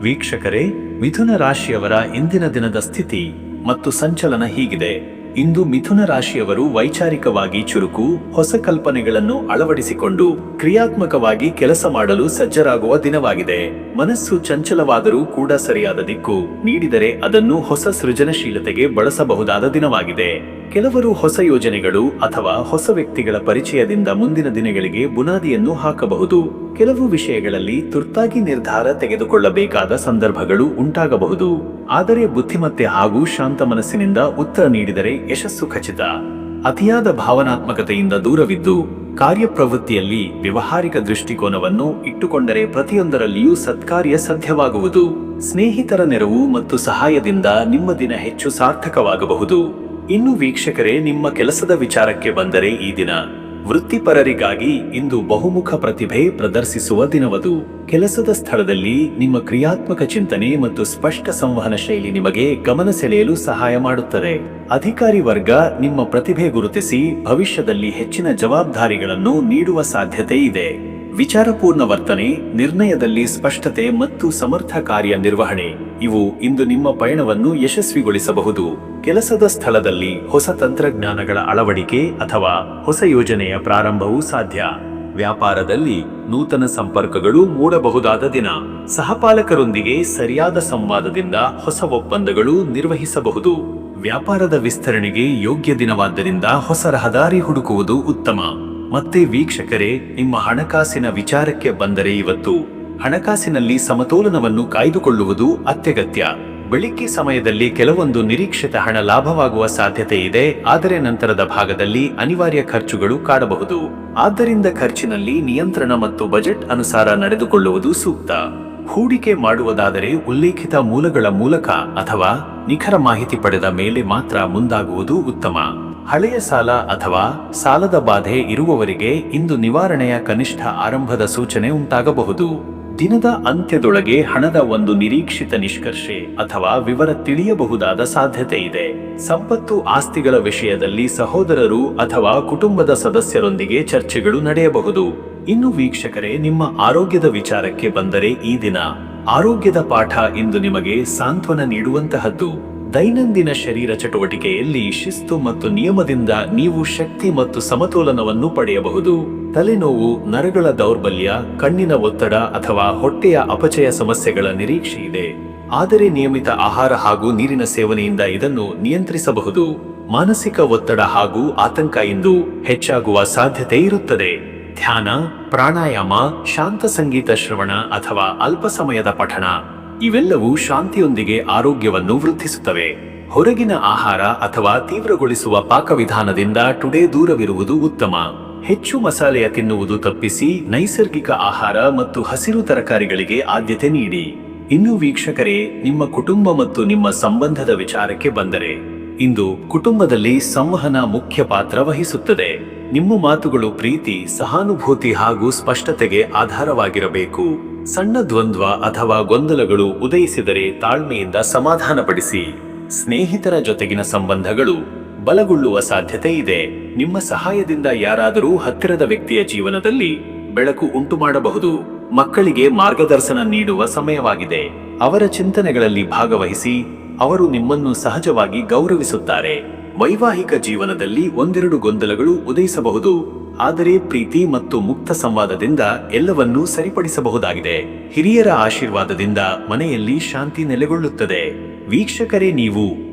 ವೀಕ್ಷಕರೇ, ಮಿಥುನ ರಾಶಿಯವರ ಇಂದಿನ ದಿನದ ಸ್ಥಿತಿ ಮತ್ತು ಸಂಚಲನ ಹೀಗಿದೆ. ಇಂದು ಮಿಥುನ ರಾಶಿಯವರು ವೈಚಾರಿಕವಾಗಿ ಚುರುಕು, ಹೊಸ ಕಲ್ಪನೆಗಳನ್ನು ಅಳವಡಿಸಿಕೊಂಡು ಕ್ರಿಯಾತ್ಮಕವಾಗಿ ಕೆಲಸ ಮಾಡಲು ಸಜ್ಜರಾಗುವ ದಿನವಾಗಿದೆ. ಮನಸ್ಸು ಚಂಚಲವಾದರೂ ಕೂಡ ಸರಿಯಾದ ದಿಕ್ಕು ನೀಡಿದರೆ ಅದನ್ನು ಹೊಸ ಸೃಜನಶೀಲತೆಗೆ ಬಳಸಬಹುದಾದ ದಿನವಾಗಿದೆ. ಕೆಲವರು ಹೊಸ ಯೋಜನೆಗಳು ಅಥವಾ ಹೊಸ ವ್ಯಕ್ತಿಗಳ ಪರಿಚಯದಿಂದ ಮುಂದಿನ ದಿನಗಳಿಗೆ ಬುನಾದಿಯನ್ನು ಹಾಕಬಹುದು. ಕೆಲವು ವಿಷಯಗಳಲ್ಲಿ ತುರ್ತಾಗಿ ನಿರ್ಧಾರ ತೆಗೆದುಕೊಳ್ಳಬೇಕಾದ ಸಂದರ್ಭಗಳು ಉಂಟಾಗಬಹುದು. ಆದರೆ ಬುದ್ಧಿಮತ್ತೆ ಹಾಗೂ ಶಾಂತ ಮನಸ್ಸಿನಿಂದ ಉತ್ತರ ನೀಡಿದರೆ ಯಶಸ್ಸು ಖಚಿತ. ಅತಿಯಾದ ಭಾವನಾತ್ಮಕತೆಯಿಂದ ದೂರವಿದ್ದು ಕಾರ್ಯಪ್ರವೃತ್ತಿಯಲ್ಲಿ ವ್ಯವಹಾರಿಕ ದೃಷ್ಟಿಕೋನವನ್ನು ಇಟ್ಟುಕೊಂಡರೆ ಪ್ರತಿಯೊಂದರಲ್ಲಿಯೂ ಸತ್ಕಾರ್ಯ ಸಾಧ್ಯವಾಗುವುದು. ಸ್ನೇಹಿತರ ನೆರವು ಮತ್ತು ಸಹಾಯದಿಂದ ನಿಮ್ಮ ದಿನ ಹೆಚ್ಚು ಸಾರ್ಥಕವಾಗಬಹುದು. ಇನ್ನು ವೀಕ್ಷಕರೇ, ನಿಮ್ಮ ಕೆಲಸದ ವಿಚಾರಕ್ಕೆ ಬಂದರೆ ಈ ದಿನ ವೃತ್ತಿಪರರಿಗಾಗಿ ಇಂದು ಬಹುಮುಖ ಪ್ರತಿಭೆ ಪ್ರದರ್ಶಿಸುವ ದಿನವದು. ಕೆಲಸದ ಸ್ಥಳದಲ್ಲಿ ನಿಮ್ಮ ಕ್ರಿಯಾತ್ಮಕ ಚಿಂತನೆ ಮತ್ತು ಸ್ಪಷ್ಟ ಸಂವಹನ ಶೈಲಿ ನಿಮಗೆ ಗಮನ ಸೆಳೆಯಲು ಸಹಾಯ ಮಾಡುತ್ತದೆ. ಅಧಿಕಾರಿ ವರ್ಗ ನಿಮ್ಮ ಪ್ರತಿಭೆ ಗುರುತಿಸಿ ಭವಿಷ್ಯದಲ್ಲಿ ಹೆಚ್ಚಿನ ಜವಾಬ್ದಾರಿಗಳನ್ನು ನೀಡುವ ಸಾಧ್ಯತೆ ಇದೆ. ವಿಚಾರಪೂರ್ಣ ವರ್ತನೆ, ನಿರ್ಣಯದಲ್ಲಿ ಸ್ಪಷ್ಟತೆ ಮತ್ತು ಸಮರ್ಥ ಕಾರ್ಯ ನಿರ್ವಹಣೆ ಇವು ಇಂದು ನಿಮ್ಮ ಪಯಣವನ್ನು ಯಶಸ್ವಿಗೊಳಿಸಬಹುದು. ಕೆಲಸದ ಸ್ಥಳದಲ್ಲಿ ಹೊಸ ತಂತ್ರಜ್ಞಾನಗಳ ಅಳವಡಿಕೆ ಅಥವಾ ಹೊಸ ಯೋಜನೆಯ ಪ್ರಾರಂಭವೂ ಸಾಧ್ಯ. ವ್ಯಾಪಾರದಲ್ಲಿ ನೂತನ ಸಂಪರ್ಕಗಳು ಮೂಡಬಹುದಾದ ದಿನ. ಸಹಪಾಲಕರೊಂದಿಗೆ ಸರಿಯಾದ ಸಂವಾದದಿಂದ ಹೊಸ ಒಪ್ಪಂದಗಳು ನಿರ್ವಹಿಸಬಹುದು. ವ್ಯಾಪಾರದ ವಿಸ್ತರಣೆಗೆ ಯೋಗ್ಯ ದಿನವಾದ್ದರಿಂದ ಹೊಸ ರಹದಾರಿ ಹುಡುಕುವುದು ಉತ್ತಮ. ಮತ್ತೆ ವೀಕ್ಷಕರೇ, ನಿಮ್ಮ ಹಣಕಾಸಿನ ವಿಚಾರಕ್ಕೆ ಬಂದರೆ ಇವತ್ತು ಹಣಕಾಸಿನಲ್ಲಿ ಸಮತೋಲನವನ್ನು ಕಾಯ್ದುಕೊಳ್ಳುವುದು ಅತ್ಯಗತ್ಯ. ಬೆಳಿಗ್ಗೆ ಸಮಯದಲ್ಲಿ ಕೆಲವೊಂದು ನಿರೀಕ್ಷಿತ ಹಣ ಲಾಭವಾಗುವ ಸಾಧ್ಯತೆ ಇದೆ, ಆದರೆ ನಂತರದ ಭಾಗದಲ್ಲಿ ಅನಿವಾರ್ಯ ಖರ್ಚುಗಳು ಕಾಡಬಹುದು. ಆದ್ದರಿಂದ ಖರ್ಚಿನಲ್ಲಿ ನಿಯಂತ್ರಣ ಮತ್ತು ಬಜೆಟ್ ಅನುಸಾರ ನಡೆದುಕೊಳ್ಳುವುದು ಸೂಕ್ತ. ಹೂಡಿಕೆ ಮಾಡುವುದಾದರೆ ಉಲ್ಲೇಖಿತ ಮೂಲಗಳ ಮೂಲಕ ಅಥವಾ ನಿಖರ ಮಾಹಿತಿ ಪಡೆದ ಮೇಲೆ ಮಾತ್ರ ಮುಂದಾಗುವುದು ಉತ್ತಮ. ಹಳೆಯ ಸಾಲ ಅಥವಾ ಸಾಲದ ಬಾಧೆ ಇರುವವರಿಗೆ ಇಂದು ನಿವಾರಣೆಯ ಕನಿಷ್ಠ ಆರಂಭದ ಸೂಚನೆ ಉಂಟಾಗಬಹುದು. ದಿನದ ಅಂತ್ಯದೊಳಗೆ ಹಣದ ಒಂದು ನಿರೀಕ್ಷಿತ ನಿಷ್ಕರ್ಷೆ ಅಥವಾ ವಿವರ ತಿಳಿಯಬಹುದಾದ ಸಾಧ್ಯತೆ ಇದೆ. ಸಂಪತ್ತು ಆಸ್ತಿಗಳ ವಿಷಯದಲ್ಲಿ ಸಹೋದರರು ಅಥವಾ ಕುಟುಂಬದ ಸದಸ್ಯರೊಂದಿಗೆ ಚರ್ಚೆಗಳು ನಡೆಯಬಹುದು. ಇನ್ನು ವೀಕ್ಷಕರೇ, ನಿಮ್ಮ ಆರೋಗ್ಯದ ವಿಚಾರಕ್ಕೆ ಬಂದರೆ ಈ ದಿನ ಆರೋಗ್ಯದ ಪಾಠ ಇಂದು ನಿಮಗೆ ಸಾಂತ್ವನ ನೀಡುವಂತಹದ್ದು. ದೈನಂದಿನ ಶರೀರ ಚಟುವಟಿಕೆಯಲ್ಲಿ ಶಿಸ್ತು ಮತ್ತು ನಿಯಮದಿಂದ ನೀವು ಶಕ್ತಿ ಮತ್ತು ಸಮತೋಲನವನ್ನು ಪಡೆಯಬಹುದು. ತಲೆನೋವು, ನರಗಳ ದೌರ್ಬಲ್ಯ, ಕಣ್ಣಿನ ಒತ್ತಡ ಅಥವಾ ಹೊಟ್ಟೆಯ ಅಪಚಯ ಸಮಸ್ಯೆಗಳ ನಿರೀಕ್ಷೆ ಇದೆ. ಆದರೆ ನಿಯಮಿತ ಆಹಾರ ಹಾಗೂ ನೀರಿನ ಸೇವನೆಯಿಂದ ಇದನ್ನು ನಿಯಂತ್ರಿಸಬಹುದು. ಮಾನಸಿಕ ಒತ್ತಡ ಹಾಗೂ ಆತಂಕ ಇಂದು ಹೆಚ್ಚಾಗುವ ಸಾಧ್ಯತೆ ಇರುತ್ತದೆ. ಧ್ಯಾನ, ಪ್ರಾಣಾಯಾಮ, ಶಾಂತ ಸಂಗೀತ ಶ್ರವಣ ಅಥವಾ ಅಲ್ಪ ಸಮಯದ ಪಠಣ ಇವೆಲ್ಲವೂ ಶಾಂತಿಯೊಂದಿಗೆ ಆರೋಗ್ಯವನ್ನು ವೃದ್ಧಿಸುತ್ತವೆ. ಹೊರಗಿನ ಆಹಾರ ಅಥವಾ ತೀವ್ರಗೊಳಿಸುವ ಪಾಕವಿಧಾನದಿಂದ ಟುಡೇ ದೂರವಿರುವುದು ಉತ್ತಮ. ಹೆಚ್ಚು ಮಸಾಲೆಯ ತಿನ್ನುವುದು ತಪ್ಪಿಸಿ ನೈಸರ್ಗಿಕ ಆಹಾರ ಮತ್ತು ಹಸಿರು ತರಕಾರಿಗಳಿಗೆ ಆದ್ಯತೆ ನೀಡಿ. ಇನ್ನು ವೀಕ್ಷಕರೇ, ನಿಮ್ಮ ಕುಟುಂಬ ಮತ್ತು ನಿಮ್ಮ ಸಂಬಂಧದ ವಿಚಾರಕ್ಕೆ ಬಂದರೆ ಇಂದು ಕುಟುಂಬದಲ್ಲಿ ಸಂವಹನ ಮುಖ್ಯ ಪಾತ್ರ ವಹಿಸುತ್ತದೆ. ನಿಮ್ಮ ಮಾತುಗಳು ಪ್ರೀತಿ, ಸಹಾನುಭೂತಿ ಹಾಗೂ ಸ್ಪಷ್ಟತೆಗೆ ಆಧಾರವಾಗಿರಬೇಕು. ಸಣ್ಣ ದ್ವಂದ್ವ ಅಥವಾ ಗೊಂದಲಗಳು ಉದಯಿಸಿದರೆ ತಾಳ್ಮೆಯಿಂದ ಸಮಾಧಾನಪಡಿಸಿ. ಸ್ನೇಹಿತರ ಜೊತೆಗಿನ ಸಂಬಂಧಗಳು ಬಲಗೊಳ್ಳುವ ಸಾಧ್ಯತೆ ಇದೆ. ನಿಮ್ಮ ಸಹಾಯದಿಂದ ಯಾರಾದರೂ ಹತ್ತಿರದ ವ್ಯಕ್ತಿಯ ಜೀವನದಲ್ಲಿ ಬೆಳಕು ಉಂಟು ಮಾಡಬಹುದು. ಮಕ್ಕಳಿಗೆ ಮಾರ್ಗದರ್ಶನ ನೀಡುವ ಸಮಯವಾಗಿದೆ. ಅವರ ಚಿಂತನೆಗಳಲ್ಲಿ ಭಾಗವಹಿಸಿ, ಅವರು ನಿಮ್ಮನ್ನು ಸಹಜವಾಗಿ ಗೌರವಿಸುತ್ತಾರೆ. ವೈವಾಹಿಕ ಜೀವನದಲ್ಲಿ ಒಂದೆರಡು ಗೊಂದಲಗಳು ಉದಯಿಸಬಹುದು, ಆದರೆ ಪ್ರೀತಿ ಮತ್ತು ಮುಕ್ತ ಸಂವಾದದಿಂದ ಎಲ್ಲವನ್ನೂ ಸರಿಪಡಿಸಬಹುದಾಗಿದೆ. ಹಿರಿಯರ ಆಶೀರ್ವಾದದಿಂದ ಮನೆಯಲ್ಲಿ ಶಾಂತಿ ನೆಲೆಗೊಳ್ಳುತ್ತದೆ. ವೀಕ್ಷಕರೇ, ನೀವು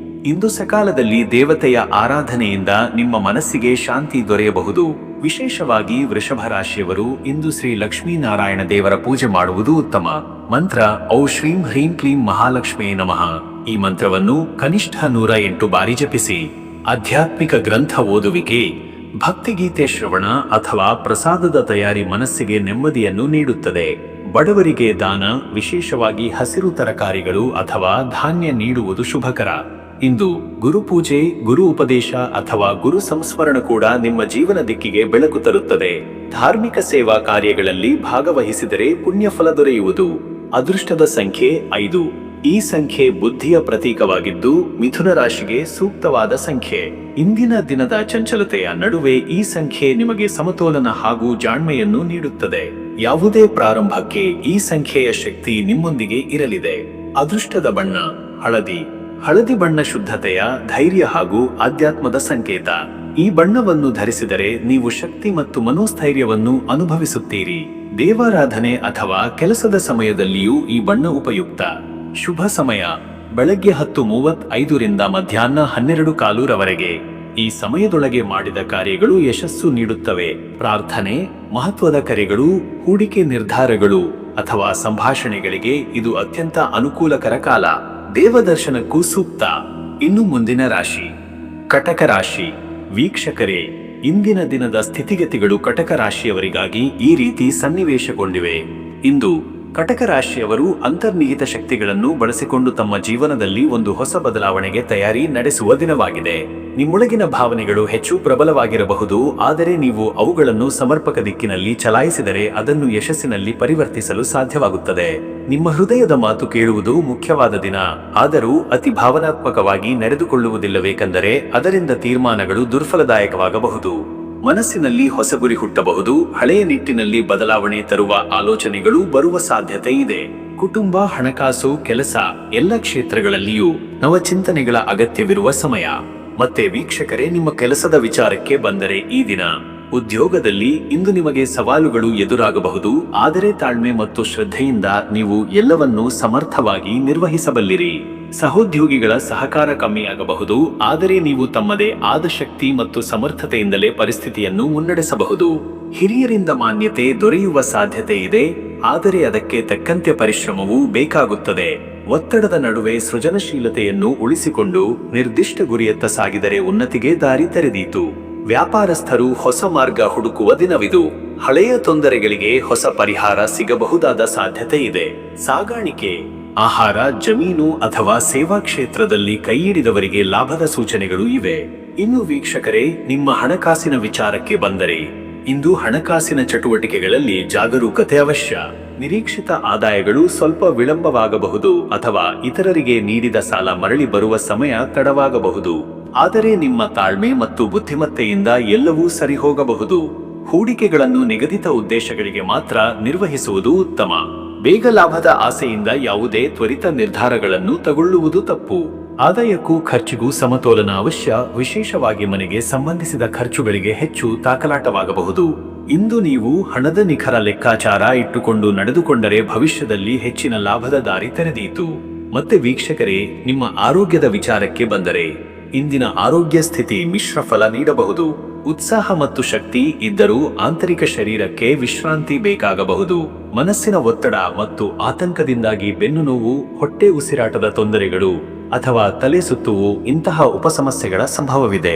ಇಂದು ಸಕಾಲದಲ್ಲಿ ದೇವತೆಯ ಆರಾಧನೆಯಿಂದ ನಿಮ್ಮ ಮನಸ್ಸಿಗೆ ಶಾಂತಿ ದೊರೆಯಬಹುದು. ವಿಶೇಷವಾಗಿ ವೃಷಭ ರಾಶಿಯವರು ಇಂದು ಶ್ರೀ ಲಕ್ಷ್ಮೀನಾರಾಯಣ ದೇವರ ಪೂಜೆ ಮಾಡುವುದು ಉತ್ತಮ. ಮಂತ್ರ ಔ ಶ್ರೀಂ ಹ್ರೀಂ ಕ್ಲೀಂ ಮಹಾಲಕ್ಷ್ಮೀ ನಮಃ. ಈ ಮಂತ್ರವನ್ನು ಕನಿಷ್ಠ 108 ಬಾರಿ ಜಪಿಸಿ. ಆಧ್ಯಾತ್ಮಿಕ ಗ್ರಂಥ ಓದುವಿಕೆ, ಭಕ್ತಿಗೀತೆ ಶ್ರವಣ ಅಥವಾ ಪ್ರಸಾದದ ತಯಾರಿ ಮನಸ್ಸಿಗೆ ನೆಮ್ಮದಿಯನ್ನು ನೀಡುತ್ತದೆ. ಬಡವರಿಗೆ ದಾನ, ವಿಶೇಷವಾಗಿ ಹಸಿರು ತರಕಾರಿಗಳು ಅಥವಾ ಧಾನ್ಯ ನೀಡುವುದು ಶುಭಕರ. ಇಂದು ಗುರುಪೂಜೆ, ಗುರು ಉಪದೇಶ ಅಥವಾ ಗುರು ಸಂಸ್ಮರಣ ಕೂಡ ನಿಮ್ಮ ಜೀವನ ದಿಕ್ಕಿಗೆ ಬೆಳಕು ತರುತ್ತದೆ. ಧಾರ್ಮಿಕ ಸೇವಾ ಕಾರ್ಯಗಳಲ್ಲಿ ಭಾಗವಹಿಸಿದರೆ ಪುಣ್ಯಫಲ ದೊರೆಯುವುದು. ಅದೃಷ್ಟದ ಸಂಖ್ಯೆ 5. ಈ ಸಂಖ್ಯೆ ಬುದ್ಧಿಯ ಪ್ರತೀಕವಾಗಿದ್ದು ಮಿಥುನ ರಾಶಿಗೆ ಸೂಕ್ತವಾದ ಸಂಖ್ಯೆ. ಇಂದಿನ ದಿನದ ಚಂಚಲತೆಯ ನಡುವೆ ಈ ಸಂಖ್ಯೆ ನಿಮಗೆ ಸಮತೋಲನ ಹಾಗೂ ಜಾಣ್ಮೆಯನ್ನು ನೀಡುತ್ತದೆ. ಯಾವುದೇ ಪ್ರಾರಂಭಕ್ಕೆ ಈ ಸಂಖ್ಯೆಯ ಶಕ್ತಿ ನಿಮ್ಮೊಂದಿಗೆ ಇರಲಿದೆ. ಅದೃಷ್ಟದ ಬಣ್ಣ ಹಳದಿ. ಹಳದಿ ಬಣ್ಣ ಶುದ್ಧತೆಯ, ಧೈರ್ಯ ಹಾಗೂ ಆಧ್ಯಾತ್ಮದ ಸಂಕೇತ. ಈ ಬಣ್ಣವನ್ನು ಧರಿಸಿದರೆ ನೀವು ಶಕ್ತಿ ಮತ್ತು ಮನೋಸ್ಥೈರ್ಯವನ್ನು ಅನುಭವಿಸುತ್ತೀರಿ. ದೇವಾರಾಧನೆ ಅಥವಾ ಕೆಲಸದ ಸಮಯದಲ್ಲಿಯೂ ಈ ಬಣ್ಣ ಉಪಯುಕ್ತ. ಶುಭ ಸಮಯ ಬೆಳಗ್ಗೆ 10:35 ರಿಂದ ಮಧ್ಯಾಹ್ನ 12:15 ರವರೆಗೆ. ಈ ಸಮಯದೊಳಗೆ ಮಾಡಿದ ಕಾರ್ಯಗಳು ಯಶಸ್ಸು ನೀಡುತ್ತವೆ. ಪ್ರಾರ್ಥನೆ, ಮಹತ್ವದ ಕರೆಗಳು, ಹೂಡಿಕೆ ನಿರ್ಧಾರಗಳು ಅಥವಾ ಸಂಭಾಷಣೆಗಳಿಗೆ ಇದು ಅತ್ಯಂತ ಅನುಕೂಲಕರ ಕಾಲ. ದೇವದರ್ಶನಕ್ಕೂ ಸೂಕ್ತ. ಇನ್ನು ಮುಂದಿನ ರಾಶಿ ಕಟಕ ರಾಶಿ. ವೀಕ್ಷಕರೇ, ಇಂದಿನ ದಿನದ ಸ್ಥಿತಿಗತಿಗಳು ಕಟಕ ರಾಶಿಯವರಿಗಾಗಿ ಈ ರೀತಿ ಸನ್ನಿವೇಶಗೊಂಡಿವೆ. ಇಂದು ಕಟಕ ರಾಶಿಯವರು ಅಂತರ್ನಿಹಿತ ಶಕ್ತಿಗಳನ್ನು ಬಳಸಿಕೊಂಡು ತಮ್ಮ ಜೀವನದಲ್ಲಿ ಒಂದು ಹೊಸ ಬದಲಾವಣೆಗೆ ತಯಾರಿ ನಡೆಸುವ ದಿನವಾಗಿದೆ. ನಿಮ್ಮೊಳಗಿನ ಭಾವನೆಗಳು ಹೆಚ್ಚು ಪ್ರಬಲವಾಗಿರಬಹುದು, ಆದರೆ ನೀವು ಅವುಗಳನ್ನು ಸಮರ್ಪಕ ದಿಕ್ಕಿನಲ್ಲಿ ಚಲಾಯಿಸಿದರೆ ಅದನ್ನು ಯಶಸ್ಸಿನಲ್ಲಿ ಪರಿವರ್ತಿಸಲು ಸಾಧ್ಯವಾಗುತ್ತದೆ. ನಿಮ್ಮ ಹೃದಯದ ಮಾತು ಕೇಳುವುದು ಮುಖ್ಯವಾದ ದಿನ, ಆದರೂ ಅತಿ ಭಾವನಾತ್ಮಕವಾಗಿ ನಡೆದುಕೊಳ್ಳುವುದಿಲ್ಲವೇಕೆಂದರೆ ಅದರಿಂದ ತೀರ್ಮಾನಗಳು ದುರ್ಫಲದಾಯಕವಾಗಬಹುದು. ಮನಸ್ಸಿನಲ್ಲಿ ಹೊಸ ಗುರಿ ಹುಟ್ಟಬಹುದು. ಹಳೆಯ ನಿಟ್ಟಿನಲ್ಲಿ ಬದಲಾವಣೆ ತರುವ ಆಲೋಚನೆಗಳು ಬರುವ ಸಾಧ್ಯತೆ ಇದೆ. ಕುಟುಂಬ, ಹಣಕಾಸು, ಕೆಲಸ ಎಲ್ಲ ಕ್ಷೇತ್ರಗಳಲ್ಲಿಯೂ ನವಚಿಂತನೆಗಳ ಅಗತ್ಯವಿರುವ ಸಮಯ. ಮತ್ತೆ ವೀಕ್ಷಕರೇ, ನಿಮ್ಮ ಕೆಲಸದ ವಿಚಾರಕ್ಕೆ ಬಂದರೆ ಈ ದಿನ ಉದ್ಯೋಗದಲ್ಲಿ ಇಂದು ನಿಮಗೆ ಸವಾಲುಗಳು ಎದುರಾಗಬಹುದು, ಆದರೆ ತಾಳ್ಮೆ ಮತ್ತು ಶ್ರದ್ಧೆಯಿಂದ ನೀವು ಎಲ್ಲವನ್ನೂ ಸಮರ್ಥವಾಗಿ ನಿರ್ವಹಿಸಬಲ್ಲಿರಿ. ಸಹೋದ್ಯೋಗಿಗಳ ಸಹಕಾರ ಕಮ್ಮಿಯಾಗಬಹುದು, ಆದರೆ ನೀವು ತಮ್ಮದೇ ಆದ ಶಕ್ತಿ ಮತ್ತು ಸಮರ್ಥತೆಯಿಂದಲೇ ಪರಿಸ್ಥಿತಿಯನ್ನು ಮುನ್ನಡೆಸಬಹುದು. ಹಿರಿಯರಿಂದ ಮಾನ್ಯತೆ ದೊರೆಯುವ ಸಾಧ್ಯತೆ ಇದೆ, ಆದರೆ ಅದಕ್ಕೆ ತಕ್ಕಂತೆ ಪರಿಶ್ರಮವೂ ಬೇಕಾಗುತ್ತದೆ. ಒತ್ತಡದ ನಡುವೆ ಸೃಜನಶೀಲತೆಯನ್ನು ಉಳಿಸಿಕೊಂಡು ನಿರ್ದಿಷ್ಟ ಗುರಿಯತ್ತ ಸಾಗಿದರೆ ಉನ್ನತಿಗೆ ದಾರಿ ತೆರೆದೀತು. ವ್ಯಾಪಾರಸ್ಥರು ಹೊಸ ಮಾರ್ಗ ಹುಡುಕುವ ದಿನವಿದು. ಹಳೆಯ ತೊಂದರೆಗಳಿಗೆ ಹೊಸ ಪರಿಹಾರ ಸಿಗಬಹುದಾದ ಸಾಧ್ಯತೆ ಇದೆ. ಸಾಗಾಣಿಕೆ, ಆಹಾರ, ಜಮೀನು ಅಥವಾ ಸೇವಾ ಕ್ಷೇತ್ರದಲ್ಲಿ ಕೈಯಿಡಿದವರಿಗೆ ಲಾಭದ ಸೂಚನೆಗಳು ಇವೆ. ಇನ್ನು ವೀಕ್ಷಕರೇ, ನಿಮ್ಮ ಹಣಕಾಸಿನ ವಿಚಾರಕ್ಕೆ ಬಂದರೆ ಇಂದು ಹಣಕಾಸಿನ ಚಟುವಟಿಕೆಗಳಲ್ಲಿ ಜಾಗರೂಕತೆ ಅವಶ್ಯ. ನಿರೀಕ್ಷಿತ ಆದಾಯಗಳು ಸ್ವಲ್ಪ ವಿಳಂಬವಾಗಬಹುದು ಅಥವಾ ಇತರರಿಗೆ ನೀಡಿದ ಸಾಲ ಮರಳಿ ಬರುವ ಸಮಯ ತಡವಾಗಬಹುದು. ಆದರೆ ನಿಮ್ಮ ತಾಳ್ಮೆ ಮತ್ತು ಬುದ್ಧಿಮತ್ತೆಯಿಂದ ಎಲ್ಲವೂ ಸರಿ ಹೋಗಬಹುದು. ಹೂಡಿಕೆಗಳನ್ನು ನಿಗದಿತ ಉದ್ದೇಶಗಳಿಗೆ ಮಾತ್ರ ನಿರ್ವಹಿಸುವುದು ಉತ್ತಮ. ಬೇಗ ಲಾಭದ ಆಸೆಯಿಂದ ಯಾವುದೇ ತ್ವರಿತ ನಿರ್ಧಾರಗಳನ್ನು ತಗೊಳ್ಳುವುದು ತಪ್ಪು. ಆದಾಯಕ್ಕೂ ಖರ್ಚಿಗೂ ಸಮತೋಲನ ಅವಶ್ಯ. ವಿಶೇಷವಾಗಿ ಮನೆಗೆ ಸಂಬಂಧಿಸಿದ ಖರ್ಚುಗಳಿಗೆ ಹೆಚ್ಚು ತಾಕಲಾಟವಾಗಬಹುದು. ಇಂದು ನೀವು ಹಣದ ನಿಖರ ಲೆಕ್ಕಾಚಾರ ಇಟ್ಟುಕೊಂಡು ನಡೆದುಕೊಂಡರೆ ಭವಿಷ್ಯದಲ್ಲಿ ಹೆಚ್ಚಿನ ಲಾಭದ ದಾರಿ ತೆರೆದೀತು. ಮತ್ತೆ ವೀಕ್ಷಕರೇ, ನಿಮ್ಮ ಆರೋಗ್ಯದ ವಿಚಾರಕ್ಕೆ ಬಂದರೆ ಇಂದಿನ ಆರೋಗ್ಯ ಸ್ಥಿತಿ ಮಿಶ್ರ ಫಲ ನೀಡಬಹುದು. ಉತ್ಸಾಹ ಮತ್ತು ಶಕ್ತಿ ಇದ್ದರೂ ಆಂತರಿಕ ಶರೀರಕ್ಕೆ ವಿಶ್ರಾಂತಿ ಬೇಕಾಗಬಹುದು. ಮನಸ್ಸಿನ ಒತ್ತಡ ಮತ್ತು ಆತಂಕದಿಂದಾಗಿ ಬೆನ್ನು ನೋವು, ಹೊಟ್ಟೆ ಉಸಿರಾಟದ ತೊಂದರೆಗಳು ಅಥವಾ ತಲೆ ಸುತ್ತುವು ಇಂತಹ ಉಪಸಮಸ್ಯೆಗಳ ಸಂಭವವಿದೆ.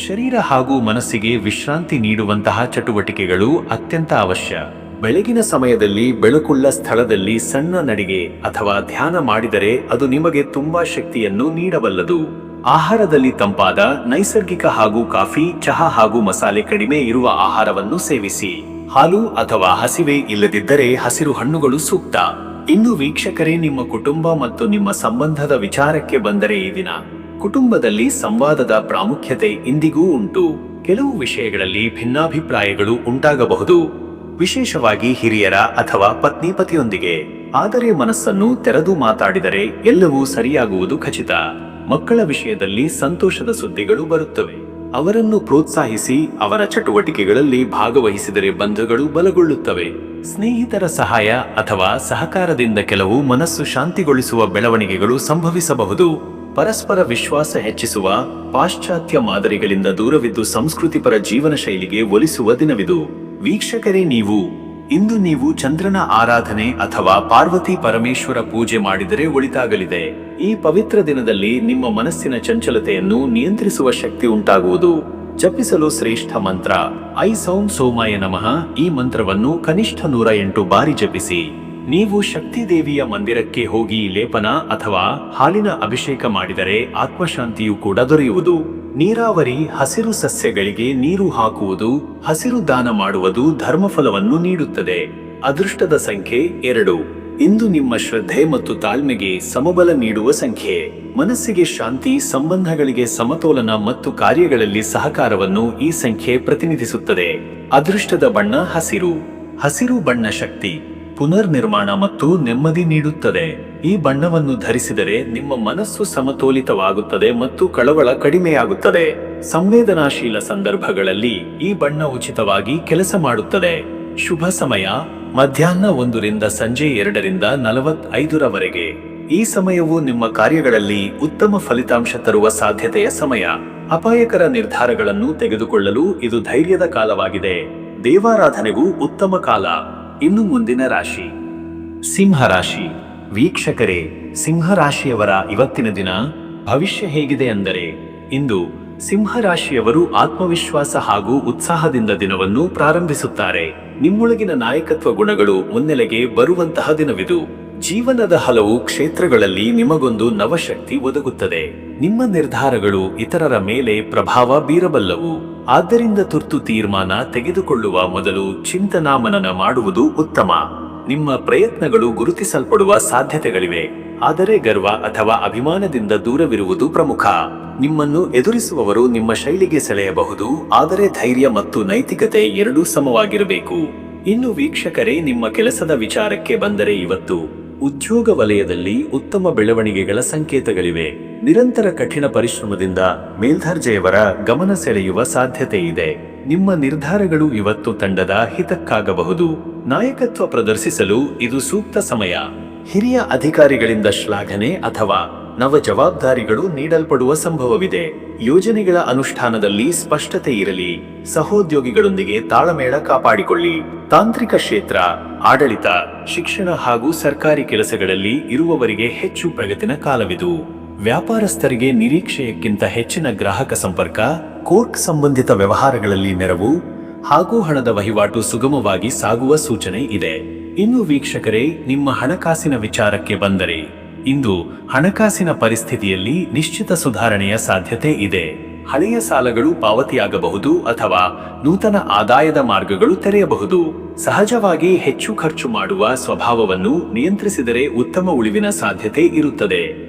ಶರೀರ ಹಾಗೂ ಮನಸ್ಸಿಗೆ ವಿಶ್ರಾಂತಿ ನೀಡುವಂತಹ ಚಟುವಟಿಕೆಗಳು ಅತ್ಯಂತ ಅವಶ್ಯ. ಬೆಳಗಿನ ಸಮಯದಲ್ಲಿ ಬೆಳಕುಳ್ಳ ಸ್ಥಳದಲ್ಲಿ ಸಣ್ಣ ನಡಿಗೆ ಅಥವಾ ಧ್ಯಾನ ಮಾಡಿದರೆ ಅದು ನಿಮಗೆ ತುಂಬಾ ಶಕ್ತಿಯನ್ನು ನೀಡಬಲ್ಲದು. ಆಹಾರದಲ್ಲಿ ತಂಪಾದ, ನೈಸರ್ಗಿಕ ಹಾಗೂ ಕಾಫಿ, ಚಹಾ ಹಾಗೂ ಮಸಾಲೆ ಕಡಿಮೆ ಇರುವ ಆಹಾರವನ್ನು ಸೇವಿಸಿ. ಹಾಲು ಅಥವಾ ಹಸಿವೆ ಇಲ್ಲದಿದ್ದರೆ ಹಸಿರು ಹಣ್ಣುಗಳು ಸೂಕ್ತ. ಇನ್ನು ವೀಕ್ಷಕರೇ, ನಿಮ್ಮ ಕುಟುಂಬ ಮತ್ತು ನಿಮ್ಮ ಸಂಬಂಧದ ವಿಚಾರಕ್ಕೆ ಬಂದರೆ ಈ ದಿನ ಕುಟುಂಬದಲ್ಲಿ ಸಂವಾದದ ಪ್ರಾಮುಖ್ಯತೆ ಇಂದಿಗೂ ಉಂಟು. ಕೆಲವು ವಿಷಯಗಳಲ್ಲಿ ಭಿನ್ನಾಭಿಪ್ರಾಯಗಳು ಉಂಟಾಗಬಹುದು, ವಿಶೇಷವಾಗಿ ಹಿರಿಯರ ಅಥವಾ ಪತ್ನಿಯೊಂದಿಗೆ. ಆದರೆ ಮನಸ್ಸನ್ನು ತೆರೆದು ಮಾತಾಡಿದರೆ ಎಲ್ಲವೂ ಸರಿಯಾಗುವುದು ಖಚಿತ. ಮಕ್ಕಳ ವಿಷಯದಲ್ಲಿ ಸಂತೋಷದ ಸುದ್ದಿಗಳು ಬರುತ್ತವೆ. ಅವರನ್ನು ಪ್ರೋತ್ಸಾಹಿಸಿ ಅವರ ಚಟುವಟಿಕೆಗಳಲ್ಲಿ ಭಾಗವಹಿಸಿದರೆ ಬಂಧಗಳು ಬಲಗೊಳ್ಳುತ್ತವೆ. ಸ್ನೇಹಿತರ ಸಹಾಯ ಅಥವಾ ಸಹಕಾರದಿಂದ ಕೆಲವು ಮನಸ್ಸು ಶಾಂತಿಗೊಳಿಸುವ ಬೆಳವಣಿಗೆಗಳು ಸಂಭವಿಸಬಹುದು. ಪರಸ್ಪರ ವಿಶ್ವಾಸ ಹೆಚ್ಚಿಸುವ ಪಾಶ್ಚಾತ್ಯ ಮಾದರಿಗಳಿಂದ ದೂರವಿದ್ದು ಸಂಸ್ಕೃತಿಪರ ಜೀವನ ಶೈಲಿಗೆ ಒಲಿಸುವ ದಿನವಿದು. ವೀಕ್ಷಕರೇ, ಇಂದು ನೀವು ಚಂದ್ರನ ಆರಾಧನೆ ಅಥವಾ ಪಾರ್ವತಿ ಪರಮೇಶ್ವರ ಪೂಜೆ ಮಾಡಿದರೆ ಒಳಿತಾಗಲಿದೆ. ಈ ಪವಿತ್ರ ದಿನದಲ್ಲಿ ನಿಮ್ಮ ಮನಸ್ಸಿನ ಚಂಚಲತೆಯನ್ನು ನಿಯಂತ್ರಿಸುವ ಶಕ್ತಿ ಉಂಟಾಗುವುದು. ಜಪಿಸಲು ಶ್ರೇಷ್ಠ ಮಂತ್ರ ಐ ಸೌಂ ಸೋಮಾಯ ನಮಃ. ಈ ಮಂತ್ರವನ್ನು ಕನಿಷ್ಠ 108 ಬಾರಿ ಜಪಿಸಿ. ನೀವು ಶಕ್ತಿ ದೇವಿಯ ಮಂದಿರಕ್ಕೆ ಹೋಗಿ ಲೇಪನ ಅಥವಾ ಹಾಲಿನ ಅಭಿಷೇಕ ಮಾಡಿದರೆ ಆತ್ಮಶಾಂತಿಯೂ ಕೂಡ ದೊರೆಯುವುದು. ನೀರಾವರಿ, ಹಸಿರು ಸಸ್ಯಗಳಿಗೆ ನೀರು ಹಾಕುವುದು, ಹಸಿರು ದಾನ ಮಾಡುವುದು ಧರ್ಮಫಲವನ್ನು ನೀಡುತ್ತದೆ. ಅದೃಷ್ಟದ ಸಂಖ್ಯೆ 2. ಇಂದು ನಿಮ್ಮ ಶ್ರದ್ಧೆ ಮತ್ತು ತಾಳ್ಮೆಗೆ ಸಮಬಲ ನೀಡುವ ಸಂಖ್ಯೆ. ಮನಸ್ಸಿಗೆ ಶಾಂತಿ, ಸಂಬಂಧಗಳಿಗೆ ಸಮತೋಲನ ಮತ್ತು ಕಾರ್ಯಗಳಲ್ಲಿ ಸಹಕಾರವನ್ನು ಈ ಸಂಖ್ಯೆ ಪ್ರತಿನಿಧಿಸುತ್ತದೆ. ಅದೃಷ್ಟದ ಬಣ್ಣ ಹಸಿರು. ಹಸಿರು ಬಣ್ಣ ಶಕ್ತಿ, ಪುನರ್ನಿರ್ಮಾಣ ಮತ್ತು ನೆಮ್ಮದಿ ನೀಡುತ್ತದೆ. ಈ ಬಣ್ಣವನ್ನು ಧರಿಸಿದರೆ ನಿಮ್ಮ ಮನಸ್ಸು ಸಮತೋಲಿತವಾಗುತ್ತದೆ ಮತ್ತು ಕಳವಳ ಕಡಿಮೆಯಾಗುತ್ತದೆ. ಸಂವೇದನಾಶೀಲ ಸಂದರ್ಭಗಳಲ್ಲಿ ಈ ಬಣ್ಣ ಉಚಿತವಾಗಿ ಕೆಲಸ ಮಾಡುತ್ತದೆ. ಶುಭ ಸಮಯ ಮಧ್ಯಾಹ್ನ 1 ರಿಂದ ಸಂಜೆ 2 ರಿಂದ 45ರವರೆಗೆ. ಈ ಸಮಯವು ನಿಮ್ಮ ಕಾರ್ಯಗಳಲ್ಲಿ ಉತ್ತಮ ಫಲಿತಾಂಶ ತರುವ ಸಾಧ್ಯತೆಯ ಸಮಯ. ಅಪಾಯಕರ ನಿರ್ಧಾರಗಳನ್ನು ತೆಗೆದುಕೊಳ್ಳಲು ಇದು ಧೈರ್ಯದ ಕಾಲವಾಗಿದೆ. ದೇವಾರಾಧನೆಗೂ ಉತ್ತಮ ಕಾಲ. ಇನ್ನು ಮುಂದಿನ ರಾಶಿ ಸಿಂಹರಾಶಿ. ವೀಕ್ಷಕರೇ, ಸಿಂಹರಾಶಿಯವರ ಇವತ್ತಿನ ದಿನ ಭವಿಷ್ಯ ಹೇಗಿದೆ ಅಂದರೆ, ಇಂದು ಸಿಂಹರಾಶಿಯವರು ಆತ್ಮವಿಶ್ವಾಸ ಹಾಗೂ ಉತ್ಸಾಹದಿಂದ ದಿನವನ್ನು ಪ್ರಾರಂಭಿಸುತ್ತಾರೆ. ನಿಮ್ಮೊಳಗಿನ ನಾಯಕತ್ವ ಗುಣಗಳು ಮುನ್ನೆಲೆಗೆ ಬರುವಂತಹ ದಿನವಿದು. ಜೀವನದ ಹಲವು ಕ್ಷೇತ್ರಗಳಲ್ಲಿ ನಿಮಗೊಂದು ನವಶಕ್ತಿ ಒದಗುತ್ತದೆ. ನಿಮ್ಮ ನಿರ್ಧಾರಗಳು ಇತರರ ಮೇಲೆ ಪ್ರಭಾವ ಬೀರಬಲ್ಲವು. ಆದ್ದರಿಂದ ತುರ್ತು ತೀರ್ಮಾನ ತೆಗೆದುಕೊಳ್ಳುವ ಮೊದಲು ಚಿಂತನಾ ಮನನ ಮಾಡುವುದು ಉತ್ತಮ. ನಿಮ್ಮ ಪ್ರಯತ್ನಗಳು ಗುರುತಿಸಲ್ಪಡುವ ಸಾಧ್ಯತೆಗಳಿವೆ, ಆದರೆ ಗರ್ವ ಅಥವಾ ಅಭಿಮಾನದಿಂದ ದೂರವಿರುವುದು ಪ್ರಮುಖ. ನಿಮ್ಮನ್ನು ಎದುರಿಸುವವರು ನಿಮ್ಮ ಶೈಲಿಗೆ ಸೆಳೆಯಬಹುದು, ಆದರೆ ಧೈರ್ಯ ಮತ್ತು ನೈತಿಕತೆ ಎರಡೂ ಸಮವಾಗಿರಬೇಕು. ಇನ್ನು ವೀಕ್ಷಕರೇ, ನಿಮ್ಮ ಕೆಲಸದ ವಿಚಾರಕ್ಕೆ ಬಂದರೆ ಇವತ್ತು ಉದ್ಯೋಗ ವಲಯದಲ್ಲಿ ಉತ್ತಮ ಬೆಳವಣಿಗೆಗಳ ಸಂಕೇತಗಳಿವೆ. ನಿರಂತರ ಕಠಿಣ ಪರಿಶ್ರಮದಿಂದ ಮೇಲ್ದರ್ಜೆಯವರ ಗಮನ ಸೆಳೆಯುವ ಸಾಧ್ಯತೆ ಇದೆ. ನಿಮ್ಮ ನಿರ್ಧಾರಗಳು ಇವತ್ತು ತಂಡದ ಹಿತಕ್ಕಾಗಬಹುದು. ನಾಯಕತ್ವ ಪ್ರದರ್ಶಿಸಲು ಇದು ಸೂಕ್ತ ಸಮಯ. ಹಿರಿಯ ಅಧಿಕಾರಿಗಳಿಂದ ಶ್ಲಾಘನೆ ಅಥವಾ ನವ ಜವಾಬ್ದಾರಿಗಳು ನೀಡಲ್ಪಡುವ ಸಂಭವವಿದೆ. ಯೋಜನೆಗಳ ಅನುಷ್ಠಾನದಲ್ಲಿ ಸ್ಪಷ್ಟತೆ ಇರಲಿ. ಸಹೋದ್ಯೋಗಿಗಳೊಂದಿಗೆ ತಾಳಮೇಳ ಕಾಪಾಡಿಕೊಳ್ಳಿ. ತಾಂತ್ರಿಕ ಕ್ಷೇತ್ರ, ಆಡಳಿತ, ಶಿಕ್ಷಣ ಹಾಗೂ ಸರ್ಕಾರಿ ಕೆಲಸಗಳಲ್ಲಿ ಇರುವವರಿಗೆ ಹೆಚ್ಚು ಪ್ರಗತಿನ ಕಾಲವಿದು. ವ್ಯಾಪಾರಸ್ಥರಿಗೆ ನಿರೀಕ್ಷೆಯಕ್ಕಿಂತ ಹೆಚ್ಚಿನ ಗ್ರಾಹಕ ಸಂಪರ್ಕ, ಕೋರ್ಟ್ ಸಂಬಂಧಿತ ವ್ಯವಹಾರಗಳಲ್ಲಿ ನೆರವು ಹಾಗೂ ಹಣದ ವಹಿವಾಟು ಸುಗಮವಾಗಿ ಸಾಗುವ ಸೂಚನೆ ಇದೆ. ಇನ್ನು ವೀಕ್ಷಕರೇ, ನಿಮ್ಮ ಹಣಕಾಸಿನ ವಿಚಾರಕ್ಕೆ ಬಂದರೆ, ಇಂದು ಹಣಕಾಸಿನ ಪರಿಸ್ಥಿತಿಯಲ್ಲಿ ನಿಶ್ಚಿತ ಸುಧಾರಣೆಯ ಸಾಧ್ಯತೆ ಇದೆ. ಹಳೆಯ ಸಾಲಗಳು ಪಾವತಿಯಾಗಬಹುದು ಅಥವಾ ನೂತನ ಆದಾಯದ ಮಾರ್ಗಗಳು ತೆರೆಯಬಹುದು. ಸಹಜವಾಗಿ ಹೆಚ್ಚು ಖರ್ಚು ಮಾಡುವ ಸ್ವಭಾವವನ್ನು ನಿಯಂತ್ರಿಸಿದರೆ ಉತ್ತಮ ಉಳಿವಿನ ಸಾಧ್ಯತೆ ಇರುತ್ತದೆ.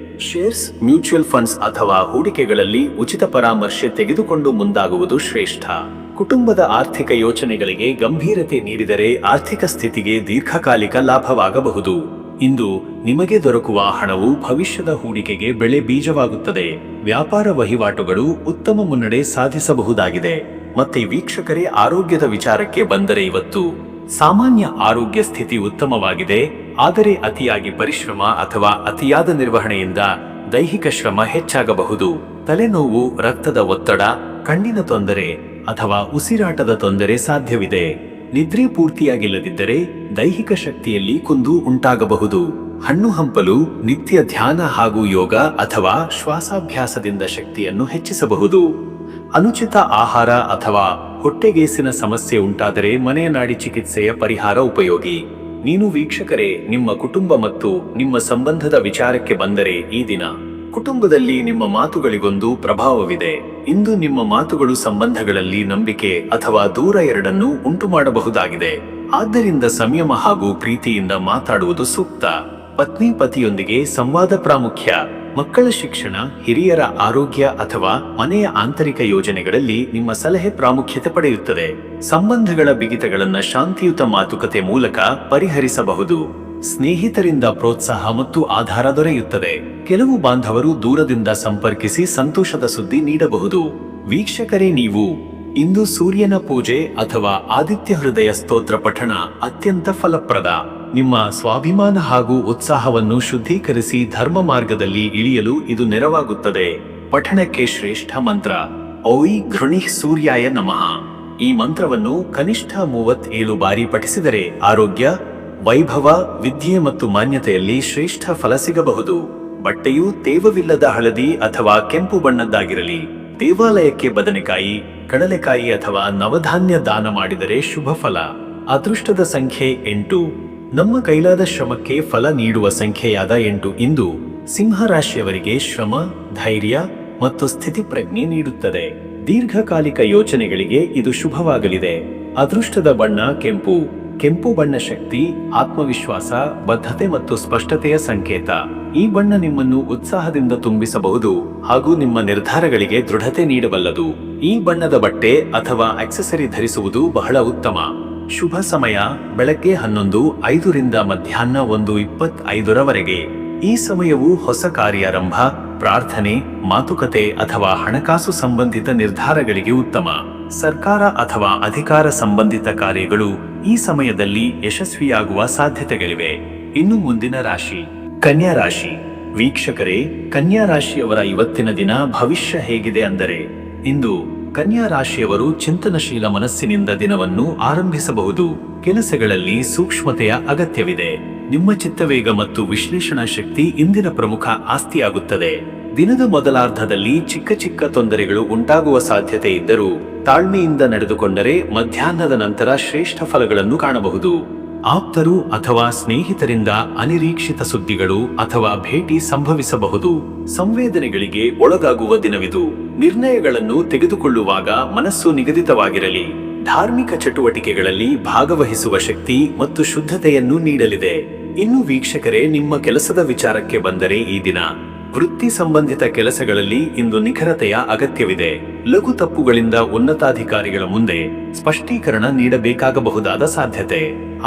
ಶೇರ್ಸ್, ಮ್ಯೂಚುವಲ್ ಫಂಡ್ಸ್ ಅಥವಾ ಹೂಡಿಕೆಗಳಲ್ಲಿ ಉಚಿತ ಪರಾಮರ್ಶೆ ತೆಗೆದುಕೊಂಡು ಮುಂದಾಗುವುದು ಶ್ರೇಷ್ಠ. ಕುಟುಂಬದ ಆರ್ಥಿಕ ಯೋಚನೆಗಳಿಗೆ ಗಂಭೀರತೆ ನೀಡಿದರೆ ಆರ್ಥಿಕ ಸ್ಥಿತಿಗೆ ದೀರ್ಘಕಾಲಿಕ ಲಾಭವಾಗಬಹುದು. ಇಂದು ನಿಮಗೆ ದೊರಕುವ ಹಣವು ಭವಿಷ್ಯದ ಹೂಡಿಕೆಗೆ ಬೆಳೆ ಬೀಜವಾಗುತ್ತದೆ. ವ್ಯಾಪಾರ ವಹಿವಾಟುಗಳು ಉತ್ತಮ ಮುನ್ನಡೆ ಸಾಧಿಸಬಹುದಾಗಿದೆ. ಮತ್ತೆ ವೀಕ್ಷಕರೇ, ಆರೋಗ್ಯದ ವಿಚಾರಕ್ಕೆ ಬಂದರೆ ಇವತ್ತು ಸಾಮಾನ್ಯ ಆರೋಗ್ಯ ಸ್ಥಿತಿ ಉತ್ತಮವಾಗಿದೆ, ಆದರೆ ಅತಿಯಾಗಿ ಪರಿಶ್ರಮ ಅಥವಾ ಅತಿಯಾದ ನಿರ್ವಹಣೆಯಿಂದ ದೈಹಿಕ ಶ್ರಮ ಹೆಚ್ಚಾಗಬಹುದು. ತಲೆನೋವು, ರಕ್ತದ ಒತ್ತಡ, ಕಣ್ಣಿನ ತೊಂದರೆ ಅಥವಾ ಉಸಿರಾಟದ ತೊಂದರೆ ಸಾಧ್ಯವಿದೆ. ನಿದ್ರೆ ಪೂರ್ತಿಯಾಗಿಲ್ಲದಿದ್ದರೆ ದೈಹಿಕ ಶಕ್ತಿಯಲ್ಲಿ ಕುಂದು ಉಂಟಾಗಬಹುದು. ಹಣ್ಣು ಹಂಪಲು, ನಿತ್ಯ ಧ್ಯಾನ ಹಾಗೂ ಯೋಗ ಅಥವಾ ಶ್ವಾಸಾಭ್ಯಾಸದಿಂದ ಶಕ್ತಿಯನ್ನು ಹೆಚ್ಚಿಸಬಹುದು. ಅನುಚಿತ ಆಹಾರ ಅಥವಾ ಹೊಟ್ಟೆಗೇಸಿನ ಸಮಸ್ಯೆ ಉಂಟಾದರೆ ಮನೆಯನಾಡಿ ಚಿಕಿತ್ಸೆಯ ಪರಿಹಾರ ಉಪಯೋಗಿ. ನೀನು ವೀಕ್ಷಕರೇ, ನಿಮ್ಮ ಕುಟುಂಬ ಮತ್ತು ನಿಮ್ಮ ಸಂಬಂಧದ ವಿಚಾರಕ್ಕೆ ಬಂದರೆ ಈ ದಿನ ಕುಟುಂಬದಲ್ಲಿ ನಿಮ್ಮ ಮಾತುಗಳಿಗೊಂದು ಪ್ರಭಾವವಿದೆ. ಇಂದು ನಿಮ್ಮ ಮಾತುಗಳು ಸಂಬಂಧಗಳಲ್ಲಿ ನಂಬಿಕೆ ಅಥವಾ ದೂರ ಎರಡನ್ನೂ ಉಂಟು ಮಾಡಬಹುದಾಗಿದೆ. ಆದ್ದರಿಂದ ಸಂಯಮ ಹಾಗೂ ಪ್ರೀತಿಯಿಂದ ಮಾತಾಡುವುದು ಸೂಕ್ತ. ಪತ್ನಿ ಪತಿಯೊಂದಿಗೆ ಸಂವಾದ ಪ್ರಾಮುಖ್ಯ. ಮಕ್ಕಳ ಶಿಕ್ಷಣ, ಹಿರಿಯರ ಆರೋಗ್ಯ ಅಥವಾ ಮನೆಯ ಆಂತರಿಕ ಯೋಜನೆಗಳಲ್ಲಿ ನಿಮ್ಮ ಸಲಹೆ ಪ್ರಾಮುಖ್ಯತೆ ಪಡೆಯುತ್ತದೆ. ಸಂಬಂಧಗಳ ಬಿಗಿತಗಳನ್ನು ಶಾಂತಿಯುತ ಮಾತುಕತೆ ಮೂಲಕ ಪರಿಹರಿಸಬಹುದು. ಸ್ನೇಹಿತರಿಂದ ಪ್ರೋತ್ಸಾಹ ಮತ್ತು ಆಧಾರ ದೊರೆಯುತ್ತದೆ. ಕೆಲವು ಬಾಂಧವರು ದೂರದಿಂದ ಸಂಪರ್ಕಿಸಿ ಸಂತೋಷದ ಸುದ್ದಿ ನೀಡಬಹುದು. ವೀಕ್ಷಕರೇ, ನೀವು ಇಂದು ಸೂರ್ಯನ ಪೂಜೆ ಅಥವಾ ಆದಿತ್ಯ ಹೃದಯ ಸ್ತೋತ್ರ ಪಠಣ ಅತ್ಯಂತ ಫಲಪ್ರದ. ನಿಮ್ಮ ಸ್ವಾಭಿಮಾನ ಹಾಗೂ ಉತ್ಸಾಹವನ್ನು ಶುದ್ಧೀಕರಿಸಿ ಧರ್ಮ ಮಾರ್ಗದಲ್ಲಿ ಇಳಿಯಲು ಇದು ನೆರವಾಗುತ್ತದೆ. ಪಠಣಕ್ಕೆ ಶ್ರೇಷ್ಠ ಮಂತ್ರ ಓಂ ಘೃಣಿಃ ಸೂರ್ಯಾಯ ನಮಃ. ಈ ಮಂತ್ರವನ್ನು ಕನಿಷ್ಠ 37 ಬಾರಿ ಪಠಿಸಿದರೆ ಆರೋಗ್ಯ, ವೈಭವ, ವಿದ್ಯೆ ಮತ್ತು ಮಾನ್ಯತೆಯಲ್ಲಿ ಶ್ರೇಷ್ಠ ಫಲ ಸಿಗಬಹುದು. ಬಟ್ಟೆಯು ತೇವವಿಲ್ಲದ ಹಳದಿ ಅಥವಾ ಕೆಂಪು ಬಣ್ಣದ್ದಾಗಿರಲಿ. ದೇವಾಲಯಕ್ಕೆ ಬದನೆಕಾಯಿ, ಕಡಲೆಕಾಯಿ ಅಥವಾ ನವಧಾನ್ಯ ದಾನ ಮಾಡಿದರೆ ಶುಭ ಫಲ. ಅದೃಷ್ಟದ ಸಂಖ್ಯೆ 8. ನಮ್ಮ ಕೈಲಾದ ಶ್ರಮಕ್ಕೆ ಫಲ ನೀಡುವ ಸಂಖ್ಯೆಯಾದ 8 ಇಂದು ಸಿಂಹ ರಾಶಿಯವರಿಗೆ ಶ್ರಮ, ಧೈರ್ಯ ಮತ್ತು ಸ್ಥಿತಿಪ್ರಜ್ಞೆ ನೀಡುತ್ತದೆ. ದೀರ್ಘಕಾಲಿಕ ಯೋಚನೆಗಳಿಗೆ ಇದು ಶುಭವಾಗಲಿದೆ. ಅದೃಷ್ಟದ ಬಣ್ಣ ಕೆಂಪು. ಕೆಂಪು ಬಣ್ಣ ಶಕ್ತಿ, ಆತ್ಮವಿಶ್ವಾಸ, ಬದ್ಧತೆ ಮತ್ತು ಸ್ಪಷ್ಟತೆಯ ಸಂಕೇತ. ಈ ಬಣ್ಣ ನಿಮ್ಮನ್ನು ಉತ್ಸಾಹದಿಂದ ತುಂಬಿಸಬಹುದು ಹಾಗೂ ನಿಮ್ಮ ನಿರ್ಧಾರಗಳಿಗೆ ದೃಢತೆ ನೀಡಬಲ್ಲದು. ಈ ಬಣ್ಣದ ಬಟ್ಟೆ ಅಥವಾ ಆಕ್ಸೆಸರಿ ಧರಿಸುವುದು ಬಹಳ ಉತ್ತಮ. ಶುಭ ಸಮಯ ಬೆಳಗ್ಗೆ 11:05 ರಿಂದ ಮಧ್ಯಾಹ್ನ 1:25 ಈ ಸಮಯವು ಹೊಸ ಕಾರ್ಯಾರಂಭ, ಪ್ರಾರ್ಥನೆ, ಮಾತುಕತೆ ಅಥವಾ ಹಣಕಾಸು ಸಂಬಂಧಿತ ನಿರ್ಧಾರಗಳಿಗೆ ಉತ್ತಮ. ಸರ್ಕಾರ ಅಥವಾ ಅಧಿಕಾರ ಸಂಬಂಧಿತ ಕಾರ್ಯಗಳು ಈ ಸಮಯದಲ್ಲಿ ಯಶಸ್ವಿಯಾಗುವ ಸಾಧ್ಯತೆಗಳಿವೆ. ಇನ್ನು ಮುಂದಿನ ರಾಶಿ ಕನ್ಯಾ ರಾಶಿ. ವೀಕ್ಷಕರೇ, ಕನ್ಯಾ ರಾಶಿಯವರ ಇವತ್ತಿನ ದಿನ ಭವಿಷ್ಯ ಹೇಗಿದೆ ಅಂದರೆ, ಇಂದು ಕನ್ಯಾ ರಾಶಿಯವರು ಚಿಂತನಶೀಲ ಮನಸ್ಸಿನಿಂದ ದಿನವನ್ನು ಆರಂಭಿಸಬಹುದು. ಕೆಲಸಗಳಲ್ಲಿ ಸೂಕ್ಷ್ಮತೆಯ ಅಗತ್ಯವಿದೆ. ನಿಮ್ಮ ಚಿತ್ತವೇಗ ಮತ್ತು ವಿಶ್ಲೇಷಣಾ ಶಕ್ತಿ ಇಂದಿನ ಪ್ರಮುಖ ಆಸ್ತಿಯಾಗುತ್ತದೆ. ದಿನದ ಮೊದಲಾರ್ಧದಲ್ಲಿ ಚಿಕ್ಕ ಚಿಕ್ಕ ತೊಂದರೆಗಳು ಉಂಟಾಗುವ ಸಾಧ್ಯತೆ ಇದ್ದರೂ ತಾಳ್ಮೆಯಿಂದ ನಡೆದುಕೊಂಡರೆ ಮಧ್ಯಾಹ್ನದ ನಂತರ ಶ್ರೇಷ್ಠ ಫಲಗಳನ್ನು ಕಾಣಬಹುದು. ಆಪ್ತರು ಅಥವಾ ಸ್ನೇಹಿತರಿಂದ ಅನಿರೀಕ್ಷಿತ ಸುದ್ದಿಗಳು ಅಥವಾ ಭೇಟಿ ಸಂಭವಿಸಬಹುದು. ಸಂವೇದನೆಗಳಿಗೆ ಒಳಗಾಗುವ ದಿನವಿದು. ನಿರ್ಣಯಗಳನ್ನು ತೆಗೆದುಕೊಳ್ಳುವಾಗ ಮನಸ್ಸು ನಿಗದಿತವಾಗಿರಲಿ. ಧಾರ್ಮಿಕ ಚಟುವಟಿಕೆಗಳಲ್ಲಿ ಭಾಗವಹಿಸುವ ಶಕ್ತಿ ಮತ್ತು ಶುದ್ಧತೆಯನ್ನು ನೀಡಲಿದೆ. ಇನ್ನು ವೀಕ್ಷಕರೇ, ನಿಮ್ಮ ಕೆಲಸದ ವಿಚಾರಕ್ಕೆ ಬಂದರೆ ಈ ದಿನ ವೃತ್ತಿ ಸಂಬಂಧಿತ ಕೆಲಸಗಳಲ್ಲಿ ಇಂದು ನಿಖರತೆಯ ಅಗತ್ಯವಿದೆ. ಲಘು ತಪ್ಪುಗಳಿಂದ ಉನ್ನತಾಧಿಕಾರಿಗಳ ಮುಂದೆ ಸ್ಪಷ್ಟೀಕರಣ ನೀಡಬೇಕಾಗಬಹುದಾದ ಸಾಧ್ಯತೆ.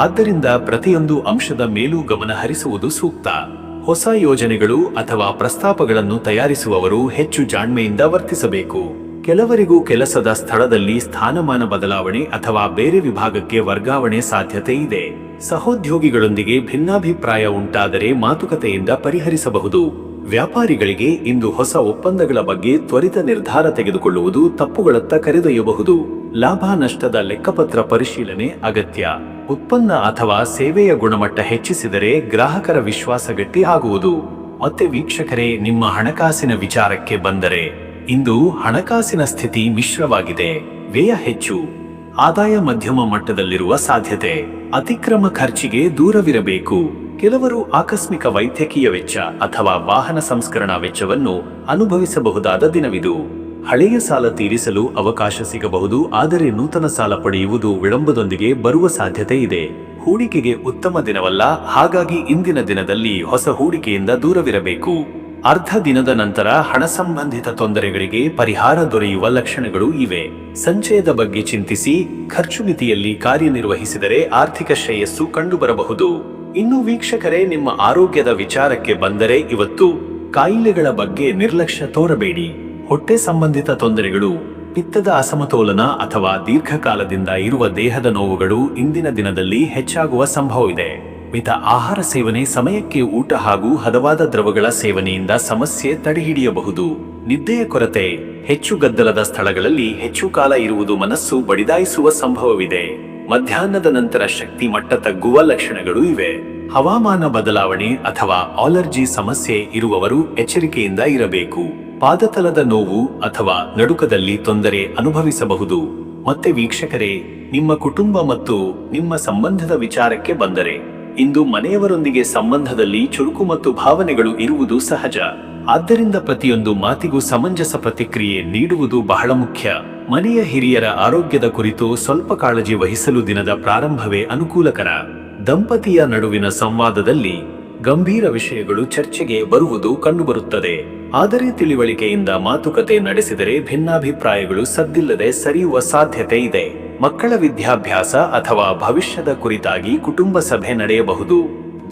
ಆದ್ದರಿಂದ ಪ್ರತಿಯೊಂದು ಅಂಶದ ಮೇಲೂ ಗಮನ ಹರಿಸುವುದು ಸೂಕ್ತ. ಹೊಸ ಯೋಜನೆಗಳು ಅಥವಾ ಪ್ರಸ್ತಾಪಗಳನ್ನು ತಯಾರಿಸುವವರು ಹೆಚ್ಚು ಜಾಣ್ಮೆಯಿಂದ ವರ್ತಿಸಬೇಕು. ಕೆಲವರಿಗೂ ಕೆಲಸದ ಸ್ಥಳದಲ್ಲಿ ಸ್ಥಾನಮಾನ ಬದಲಾವಣೆ ಅಥವಾ ಬೇರೆ ವಿಭಾಗಕ್ಕೆ ವರ್ಗಾವಣೆ ಸಾಧ್ಯತೆ ಇದೆ. ಸಹೋದ್ಯೋಗಿಗಳೊಂದಿಗೆ ಭಿನ್ನಾಭಿಪ್ರಾಯ ಉಂಟಾದರೆ ಮಾತುಕತೆಯಿಂದ ಪರಿಹರಿಸಬಹುದು. ವ್ಯಾಪಾರಿಗಳಿಗೆ ಇಂದು ಹೊಸ ಒಪ್ಪಂದಗಳ ಬಗ್ಗೆ ತ್ವರಿತ ನಿರ್ಧಾರ ತೆಗೆದುಕೊಳ್ಳುವುದು ತಪ್ಪುಗಳತ್ತ ಕರೆದೊಯ್ಯಬಹುದು. ಲಾಭ ನಷ್ಟದ ಲೆಕ್ಕಪತ್ರ ಪರಿಶೀಲನೆ ಅಗತ್ಯ. ಉತ್ಪನ್ನ ಅಥವಾ ಸೇವೆಯ ಗುಣಮಟ್ಟ ಹೆಚ್ಚಿಸಿದರೆ ಗ್ರಾಹಕರ ವಿಶ್ವಾಸ ಗಟ್ಟಿ ಆಗುವುದು. ಮತ್ತೆ ವೀಕ್ಷಕರೇ, ನಿಮ್ಮ ಹಣಕಾಸಿನ ವಿಚಾರಕ್ಕೆ ಬಂದರೆ ಇಂದು ಹಣಕಾಸಿನ ಸ್ಥಿತಿ ಮಿಶ್ರವಾಗಿದೆ. ವ್ಯಯ ಹೆಚ್ಚು, ಆದಾಯ ಮಧ್ಯಮ ಮಟ್ಟದಲ್ಲಿರುವ ಸಾಧ್ಯತೆ. ಅತಿಕ್ರಮ ಖರ್ಚಿಗೆ ದೂರವಿರಬೇಕು. ಕೆಲವರು ಆಕಸ್ಮಿಕ ವೈದ್ಯಕೀಯ ವೆಚ್ಚ ಅಥವಾ ವಾಹನ ಸಂಸ್ಕರಣಾ ವೆಚ್ಚವನ್ನು ಅನುಭವಿಸಬಹುದಾದ ದಿನವಿದು. ಹಳೆಯ ಸಾಲ ತೀರಿಸಲು ಅವಕಾಶ ಸಿಗಬಹುದು, ಆದರೆ ನೂತನ ಸಾಲ ಪಡೆಯುವುದು ವಿಳಂಬದೊಂದಿಗೆ ಬರುವ ಸಾಧ್ಯತೆ ಇದೆ. ಹೂಡಿಕೆಗೆ ಉತ್ತಮ ದಿನವಲ್ಲ, ಹಾಗಾಗಿ ಇಂದಿನ ದಿನದಲ್ಲಿ ಹೊಸ ಹೂಡಿಕೆಯಿಂದ ದೂರವಿರಬೇಕು. ಅರ್ಧ ದಿನದ ನಂತರ ಹಣ ಸಂಬಂಧಿತ ತೊಂದರೆಗಳಿಗೆ ಪರಿಹಾರ ದೊರೆಯುವ ಲಕ್ಷಣಗಳು ಇವೆ. ಸಂಚಯದ ಬಗ್ಗೆ ಚಿಂತಿಸಿ ಖರ್ಚು ಮಿತಿಯಲ್ಲಿ ಕಾರ್ಯನಿರ್ವಹಿಸಿದರೆ ಆರ್ಥಿಕ ಶ್ರೇಯಸ್ಸು ಕಂಡುಬರಬಹುದು. ಇನ್ನು ವೀಕ್ಷಕರೇ, ನಿಮ್ಮ ಆರೋಗ್ಯದ ವಿಚಾರಕ್ಕೆ ಬಂದರೆ ಇವತ್ತು ಕಾಯಿಲೆಗಳ ಬಗ್ಗೆ ನಿರ್ಲಕ್ಷ್ಯ ತೋರಬೇಡಿ. ಹೊಟ್ಟೆ ಸಂಬಂಧಿತ ತೊಂದರೆಗಳು, ಪಿತ್ತದ ಅಸಮತೋಲನ ಅಥವಾ ದೀರ್ಘಕಾಲದಿಂದ ಇರುವ ದೇಹದ ನೋವುಗಳು ಇಂದಿನ ದಿನದಲ್ಲಿ ಹೆಚ್ಚಾಗುವ ಸಂಭವವಿದೆ. ಮಿತ ಆಹಾರ ಸೇವನೆ, ಸಮಯಕ್ಕೆ ಊಟ ಹಾಗೂ ಹದವಾದ ದ್ರವಗಳ ಸೇವನೆಯಿಂದ ಸಮಸ್ಯೆ ತಡೆಹಿಡಿಯಬಹುದು. ನಿದ್ದೆಯ ಕೊರತೆ, ಹೆಚ್ಚು ಗದ್ದಲದ ಸ್ಥಳಗಳಲ್ಲಿ ಹೆಚ್ಚು ಕಾಲ ಇರುವುದು ಮನಸ್ಸು ಬಡಿದಾಯಿಸುವ ಸಂಭವವಿದೆ. ಮಧ್ಯಾಹ್ನದ ನಂತರ ಶಕ್ತಿ ಮಟ್ಟ ತಗ್ಗುವ ಲಕ್ಷಣಗಳು ಇವೆ. ಹವಾಮಾನ ಬದಲಾವಣೆ ಅಥವಾ ಅಲರ್ಜಿ ಸಮಸ್ಯೆ ಇರುವವರು ಎಚ್ಚರಿಕೆಯಿಂದ ಇರಬೇಕು. ಪಾದತಲದ ನೋವು ಅಥವಾ ನಡುಕದಲ್ಲಿ ತೊಂದರೆ ಅನುಭವಿಸಬಹುದು. ಮತ್ತೆ ವೀಕ್ಷಕರೇ, ನಿಮ್ಮ ಕುಟುಂಬ ಮತ್ತು ನಿಮ್ಮ ಸಂಬಂಧದ ವಿಚಾರಕ್ಕೆ ಬಂದರೆ ಇಂದು ಮನೆಯವರೊಂದಿಗೆ ಸಂಬಂಧದಲ್ಲಿ ಚುರುಕು ಮತ್ತು ಭಾವನೆಗಳು ಇರುವುದು ಸಹಜ. ಆದ್ದರಿಂದ ಪ್ರತಿಯೊಂದು ಮಾತಿಗೂ ಸಮಂಜಸ ಪ್ರತಿಕ್ರಿಯೆ ನೀಡುವುದು ಬಹಳ ಮುಖ್ಯ. ಮನೆಯ ಹಿರಿಯರ ಆರೋಗ್ಯದ ಕುರಿತು ಸ್ವಲ್ಪ ಕಾಳಜಿ ವಹಿಸಲು ದಿನದ ಪ್ರಾರಂಭವೇ ಅನುಕೂಲಕರ. ದಂಪತಿಯ ನಡುವಿನ ಸಂವಾದದಲ್ಲಿ ಗಂಭೀರ ವಿಷಯಗಳು ಚರ್ಚೆಗೆ ಬರುವುದು ಕಂಡುಬರುತ್ತದೆ. ಆದರೆ ತಿಳಿವಳಿಕೆಯಿಂದ ಮಾತುಕತೆ ನಡೆಸಿದರೆ ಭಿನ್ನಾಭಿಪ್ರಾಯಗಳು ಸದ್ದಿಲ್ಲದೆ ಸರಿಯುವ ಸಾಧ್ಯತೆ ಇದೆ. ಮಕ್ಕಳ ವಿದ್ಯಾಭ್ಯಾಸ ಅಥವಾ ಭವಿಷ್ಯದ ಕುರಿತಾಗಿ ಕುಟುಂಬ ಸಭೆ ನಡೆಯಬಹುದು.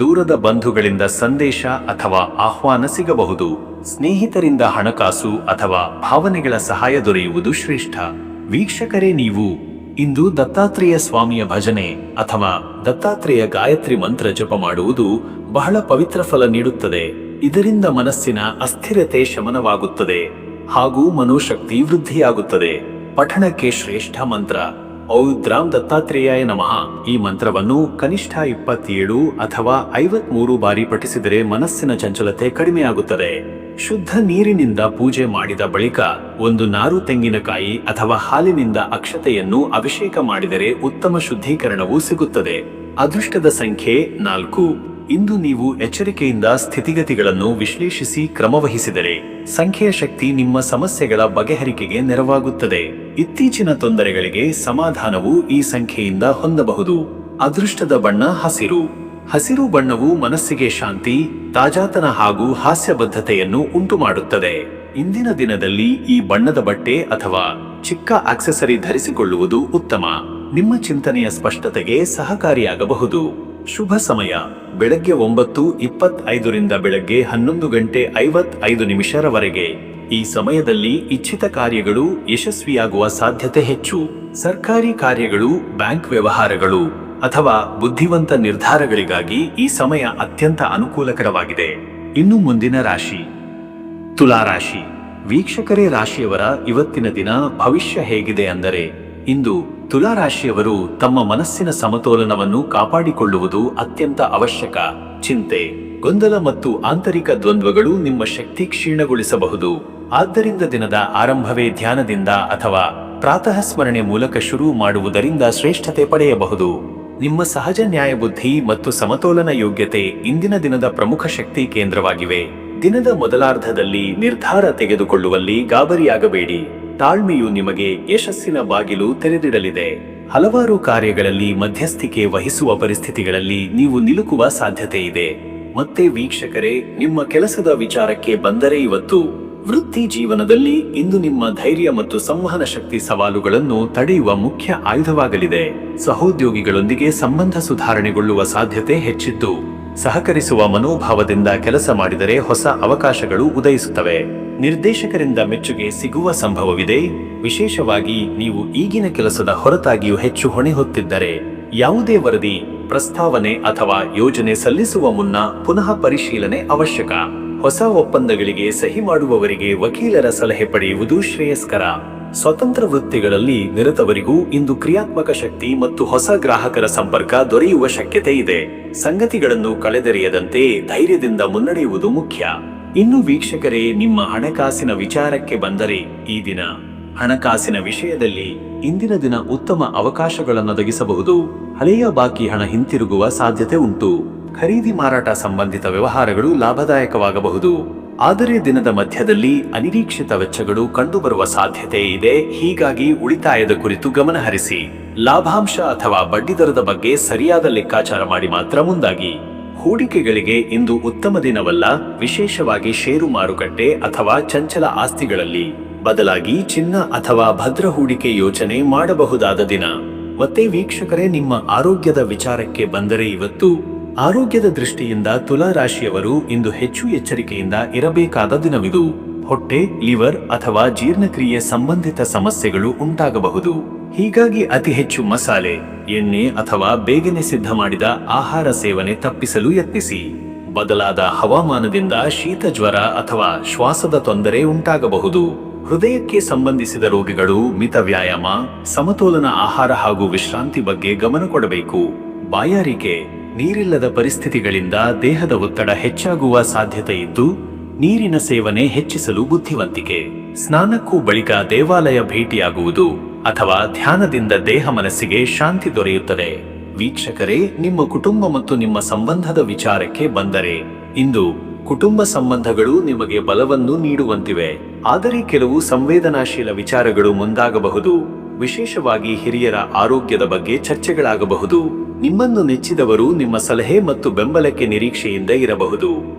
ದೂರದ ಬಂಧುಗಳಿಂದ ಸಂದೇಶ ಅಥವಾ ಆಹ್ವಾನ ಸಿಗಬಹುದು. ಸ್ನೇಹಿತರಿಂದ ಹಣಕಾಸು ಅಥವಾ ಭಾವನೆಗಳ ಸಹಾಯ ದೊರೆಯುವುದು ಶ್ರೇಷ್ಠ. ವೀಕ್ಷಕರೇ, ನೀವು ಇಂದು ದತ್ತಾತ್ರೇಯ ಸ್ವಾಮಿಯ ಭಜನೆ ಅಥವಾ ದತ್ತಾತ್ರೇಯ ಗಾಯತ್ರಿ ಮಂತ್ರ ಜಪ ಮಾಡುವುದು ಬಹಳ ಪವಿತ್ರ ಫಲ ನೀಡುತ್ತದೆ. ಇದರಿಂದ ಮನಸ್ಸಿನ ಅಸ್ಥಿರತೆ ಶಮನವಾಗುತ್ತದೆ ಹಾಗೂ ಮನೋಶಕ್ತಿ ವೃದ್ಧಿಯಾಗುತ್ತದೆ. ಪಠಣಕ್ಕೆ ಶ್ರೇಷ್ಠ ಮಂತ್ರ ಔದ್ರಾಂ ದತ್ತಾತ್ರೇಯಾಯ ನಮಃ. ಈ ಮಂತ್ರವನ್ನು ಕನಿಷ್ಠ 27 ಅಥವಾ 53 ಬಾರಿ ಪಠಿಸಿದರೆ ಮನಸ್ಸಿನ ಚಂಚಲತೆ ಕಡಿಮೆಯಾಗುತ್ತದೆ. ಶುದ್ಧ ನೀರಿನಿಂದ ಪೂಜೆ ಮಾಡಿದ ಬಳಿಕ ಒಂದು ನಾರು ತೆಂಗಿನಕಾಯಿ ಅಥವಾ ಹಾಲಿನಿಂದ ಅಕ್ಷತೆಯನ್ನು ಅಭಿಷೇಕ ಮಾಡಿದರೆ ಉತ್ತಮ ಶುದ್ಧೀಕರಣವು ಸಿಗುತ್ತದೆ. ಅದೃಷ್ಟದ ಸಂಖ್ಯೆ 4. ಇಂದು ನೀವು ಎಚ್ಚರಿಕೆಯಿಂದ ಸ್ಥಿತಿಗತಿಗಳನ್ನು ವಿಶ್ಲೇಷಿಸಿ ಕ್ರಮವಹಿಸಿದರೆ ಸಂಖ್ಯೆಯ ಶಕ್ತಿ ನಿಮ್ಮ ಸಮಸ್ಯೆಗಳ ಬಗೆಹರಿಕೆಗೆ ನೆರವಾಗುತ್ತದೆ. ಇತ್ತೀಚಿನ ತೊಂದರೆಗಳಿಗೆ ಸಮಾಧಾನವು ಈ ಸಂಖ್ಯೆಯಿಂದ ಹೊಂದಬಹುದು. ಅದೃಷ್ಟದ ಬಣ್ಣ ಹಸಿರು. ಹಸಿರು ಬಣ್ಣವು ಮನಸ್ಸಿಗೆ ಶಾಂತಿ, ತಾಜಾತನ ಹಾಗೂ ಹಾಸ್ಯಬದ್ಧತೆಯನ್ನು ಉಂಟುಮಾಡುತ್ತದೆ. ಇಂದಿನ ದಿನದಲ್ಲಿ ಈ ಬಣ್ಣದ ಬಟ್ಟೆ ಅಥವಾ ಚಿಕ್ಕ ಆಕ್ಸೆಸರಿ ಧರಿಸಿಕೊಳ್ಳುವುದು ಉತ್ತಮ. ನಿಮ್ಮ ಚಿಂತನೆಯ ಸ್ಪಷ್ಟತೆಗೆ ಸಹಕಾರಿಯಾಗಬಹುದು. ಶುಭ ಸಮಯ ಬೆಳಗ್ಗೆ 9:25 ಬೆಳಗ್ಗೆ 11:55 ಈ ಸಮಯದಲ್ಲಿ ಇಚ್ಛಿತ ಕಾರ್ಯಗಳು ಯಶಸ್ವಿಯಾಗುವ ಸಾಧ್ಯತೆ ಹೆಚ್ಚು. ಸರ್ಕಾರಿ ಕಾರ್ಯಗಳು, ಬ್ಯಾಂಕ್ ವ್ಯವಹಾರಗಳು ಅಥವಾ ಬುದ್ಧಿವಂತ ನಿರ್ಧಾರಗಳಿಗಾಗಿ ಈ ಸಮಯ ಅತ್ಯಂತ ಅನುಕೂಲಕರವಾಗಿದೆ. ಇನ್ನು ಮುಂದಿನ ರಾಶಿ ತುಲಾ ರಾಶಿ. ವೀಕ್ಷಕರೇ, ರಾಶಿಯವರ ಇವತ್ತಿನ ದಿನ ಭವಿಷ್ಯ ಹೇಗಿದೆ ಅಂದರೆ, ಇಂದು ತುಲಾ ರಾಶಿಯವರು ತಮ್ಮ ಮನಸ್ಸಿನ ಸಮತೋಲನವನ್ನು ಕಾಪಾಡಿಕೊಳ್ಳುವುದು ಅತ್ಯಂತ ಅವಶ್ಯಕ. ಚಿಂತೆ, ಗೊಂದಲ ಮತ್ತು ಆಂತರಿಕ ದ್ವಂದ್ವಗಳು ನಿಮ್ಮ ಶಕ್ತಿ ಕ್ಷೀಣಗೊಳಿಸಬಹುದು. ಆದ್ದರಿಂದ ದಿನದ ಆರಂಭವೇ ಧ್ಯಾನದಿಂದ ಅಥವಾ ಪ್ರಾತಃ ಸ್ಮರಣೆ ಮೂಲಕ ಶುರು ಮಾಡುವುದರಿಂದ ಶ್ರೇಷ್ಠತೆ ಪಡೆಯಬಹುದು. ನಿಮ್ಮ ಸಹಜ ನ್ಯಾಯಬುದ್ಧಿ ಮತ್ತು ಸಮತೋಲನ ಯೋಗ್ಯತೆ ಇಂದಿನ ದಿನದ ಪ್ರಮುಖ ಶಕ್ತಿ ಕೇಂದ್ರವಾಗಿವೆ. ದಿನದ ಮೊದಲಾರ್ಧದಲ್ಲಿ ನಿರ್ಧಾರ ತೆಗೆದುಕೊಳ್ಳುವಲ್ಲಿ ಗಾಬರಿಯಾಗಬೇಡಿ. ತಾಳ್ಮೆಯು ನಿಮಗೆ ಯಶಸ್ಸಿನ ಬಾಗಿಲು ತೆರೆದಿಡಲಿದೆ. ಹಲವಾರು ಕಾರ್ಯಗಳಲ್ಲಿ ಮಧ್ಯಸ್ಥಿಕೆ ವಹಿಸುವ ಪರಿಸ್ಥಿತಿಗಳಲ್ಲಿ ನೀವು ನಿಲುಕುವ ಸಾಧ್ಯತೆ ಇದೆ. ಮತ್ತೆ ವೀಕ್ಷಕರೇ, ನಿಮ್ಮ ಕೆಲಸದ ವಿಚಾರಕ್ಕೆ ಬಂದರೆ, ಇವತ್ತು ವೃತ್ತಿ ಜೀವನದಲ್ಲಿ ಇಂದು ನಿಮ್ಮ ಧೈರ್ಯ ಮತ್ತು ಸಂವಹನ ಶಕ್ತಿ ಸವಾಲುಗಳನ್ನು ತಡೆಯುವ ಮುಖ್ಯ ಆಯುಧವಾಗಲಿದೆ. ಸಹೋದ್ಯೋಗಿಗಳೊಂದಿಗೆ ಸಂಬಂಧ ಸುಧಾರಣೆಗೊಳ್ಳುವ ಸಾಧ್ಯತೆ ಹೆಚ್ಚಿದ್ದು, ಸಹಕರಿಸುವ ಮನೋಭಾವದಿಂದ ಕೆಲಸ ಮಾಡಿದರೆ ಹೊಸ ಅವಕಾಶಗಳು ಉದಯಿಸುತ್ತವೆ. ನಿರ್ದೇಶಕರಿಂದ ಮೆಚ್ಚುಗೆ ಸಿಗುವ ಸಂಭವವಿದೆ. ವಿಶೇಷವಾಗಿ ನೀವು ಈಗಿನ ಕೆಲಸದ ಹೊರತಾಗಿಯೂ ಹೆಚ್ಚು ಹೊಣೆ ಹೊತ್ತಿದ್ದರೆ ಯಾವುದೇ ವರದಿ, ಪ್ರಸ್ತಾವನೆ ಅಥವಾ ಯೋಜನೆ ಸಲ್ಲಿಸುವ ಮುನ್ನ ಪುನಃ ಪರಿಶೀಲನೆ ಅವಶ್ಯಕ. ಹೊಸ ಒಪ್ಪಂದಗಳಿಗೆ ಸಹಿ ಮಾಡುವವರಿಗೆ ವಕೀಲರ ಸಲಹೆ ಪಡೆಯುವುದು ಶ್ರೇಯಸ್ಕರ. ಸ್ವತಂತ್ರ ವೃತ್ತಿಗಳಲ್ಲಿ ನಿರತವರಿಗೂ ಇಂದು ಕ್ರಿಯಾತ್ಮಕ ಶಕ್ತಿ ಮತ್ತು ಹೊಸ ಗ್ರಾಹಕರ ಸಂಪರ್ಕ ದೊರೆಯುವ ಶಕ್ಯತೆ ಇದೆ. ಸಂಗತಿಗಳನ್ನು ಕಳೆದೆರೆಯದಂತೆ ಧೈರ್ಯದಿಂದ ಮುನ್ನಡೆಯುವುದು ಮುಖ್ಯ. ಇನ್ನು ವೀಕ್ಷಕರೇ, ನಿಮ್ಮ ಹಣಕಾಸಿನ ವಿಚಾರಕ್ಕೆ ಬಂದರೆ, ಈ ದಿನ ಹಣಕಾಸಿನ ವಿಷಯದಲ್ಲಿ ಇಂದಿನ ದಿನ ಉತ್ತಮ ಅವಕಾಶಗಳನ್ನೊದಗಿಸಬಹುದು. ಹಳೆಯ ಬಾಕಿ ಹಣ ಹಿಂತಿರುಗುವ ಸಾಧ್ಯತೆ ಉಂಟು. ಖರೀದಿ ಮಾರಾಟ ಸಂಬಂಧಿತ ವ್ಯವಹಾರಗಳು ಲಾಭದಾಯಕವಾಗಬಹುದು. ಆದರೆ ದಿನದ ಮಧ್ಯದಲ್ಲಿ ಅನಿರೀಕ್ಷಿತ ವೆಚ್ಚಗಳು ಕಂಡುಬರುವ ಸಾಧ್ಯತೆ ಇದೆ. ಹೀಗಾಗಿ ಉಳಿತಾಯದ ಕುರಿತು ಗಮನ ಹರಿಸಿ. ಲಾಭಾಂಶ ಅಥವಾ ಬಡ್ಡಿದರದ ಬಗ್ಗೆ ಸರಿಯಾದ ಲೆಕ್ಕಾಚಾರ ಮಾಡಿ ಮಾತ್ರ ಮುಂದಾಗಿ. ಹೂಡಿಕೆಗಳಿಗೆ ಇಂದು ಉತ್ತಮ ದಿನವಲ್ಲ, ವಿಶೇಷವಾಗಿ ಷೇರು ಮಾರುಕಟ್ಟೆ ಅಥವಾ ಚಂಚಲ ಆಸ್ತಿಗಳಲ್ಲಿ. ಬದಲಾಗಿ ಚಿನ್ನ ಅಥವಾ ಭದ್ರ ಹೂಡಿಕೆ ಯೋಚನೆ ಮಾಡಬಹುದಾದ ದಿನ. ಮತ್ತೆ ವೀಕ್ಷಕರೇ, ನಿಮ್ಮ ಆರೋಗ್ಯದ ವಿಚಾರಕ್ಕೆ ಬಂದರೆ, ಇವತ್ತು ಆರೋಗ್ಯದ ದೃಷ್ಟಿಯಿಂದ ತುಲಾ ರಾಶಿಯವರು ಇಂದು ಹೆಚ್ಚು ಎಚ್ಚರಿಕೆಯಿಂದ ಇರಬೇಕಾದ ದಿನವಿದು. ಹೊಟ್ಟೆ, ಲಿವರ್ ಅಥವಾ ಜೀರ್ಣಕ್ರಿಯೆ ಸಂಬಂಧಿತ ಸಮಸ್ಯೆಗಳು ಉಂಟಾಗಬಹುದು. ಹೀಗಾಗಿ ಅತಿ ಹೆಚ್ಚು ಮಸಾಲೆ, ಎಣ್ಣೆ ಅಥವಾ ಬೇಗನೆ ಸಿದ್ಧ ಮಾಡಿದ ಆಹಾರ ಸೇವನೆ ತಪ್ಪಿಸಲು ಯತ್ನಿಸಿ. ಬದಲಾದ ಹವಾಮಾನದಿಂದ ಶೀತ, ಜ್ವರ ಅಥವಾ ಶ್ವಾಸದ ತೊಂದರೆ ಉಂಟಾಗಬಹುದು. ಹೃದಯಕ್ಕೆ ಸಂಬಂಧಿಸಿದ ರೋಗಿಗಳು ಮಿತ ವ್ಯಾಯಾಮ, ಸಮತೋಲನ ಆಹಾರ ಹಾಗೂ ವಿಶ್ರಾಂತಿ ಬಗ್ಗೆ ಗಮನ ಕೊಡಬೇಕು. ಬಾಯಾರಿಕೆ, ನೀರಿಲ್ಲದ ಪರಿಸ್ಥಿತಿಗಳಿಂದ ದೇಹದ ಒತ್ತಡ ಹೆಚ್ಚಾಗುವ ಸಾಧ್ಯತೆ ಇದ್ದು, ನೀರಿನ ಸೇವನೆ ಹೆಚ್ಚಿಸಲು ಬುದ್ಧಿವಂತಿಕೆ. ಸ್ನಾನಕ್ಕೂ ಬಳಿಕ ದೇವಾಲಯ ಭೇಟಿಯಾಗುವುದು ಅಥವಾ ಧ್ಯಾನದಿಂದ ದೇಹ ಮನಸ್ಸಿಗೆ ಶಾಂತಿ ದೊರೆಯುತ್ತದೆ. ವೀಕ್ಷಕರೇ, ನಿಮ್ಮ ಕುಟುಂಬ ಮತ್ತು ನಿಮ್ಮ ಸಂಬಂಧದ ವಿಚಾರಕ್ಕೆ ಬಂದರೆ, ಇಂದು ಕುಟುಂಬ ಸಂಬಂಧಗಳು ನಿಮಗೆ ಬಲವನ್ನು ನೀಡುವಂತಿವೆ. ಆದರೆ ಕೆಲವು ಸಂವೇದನಾಶೀಲ ವಿಚಾರಗಳು ಮುಂದಾಗಬಹುದು. ವಿಶೇಷವಾಗಿ ಹಿರಿಯರ ಆರೋಗ್ಯದ ಬಗ್ಗೆ ಚರ್ಚೆಗಳಾಗಬಹುದು. ನಿಮ್ಮನ್ನು ನೆಚ್ಚಿದವರು ನಿಮ್ಮ ಸಲಹೆ ಮತ್ತು ಬೆಂಬಲಕ್ಕೆ ನಿರೀಕ್ಷೆಯಿಂದ ಇರಬಹುದು.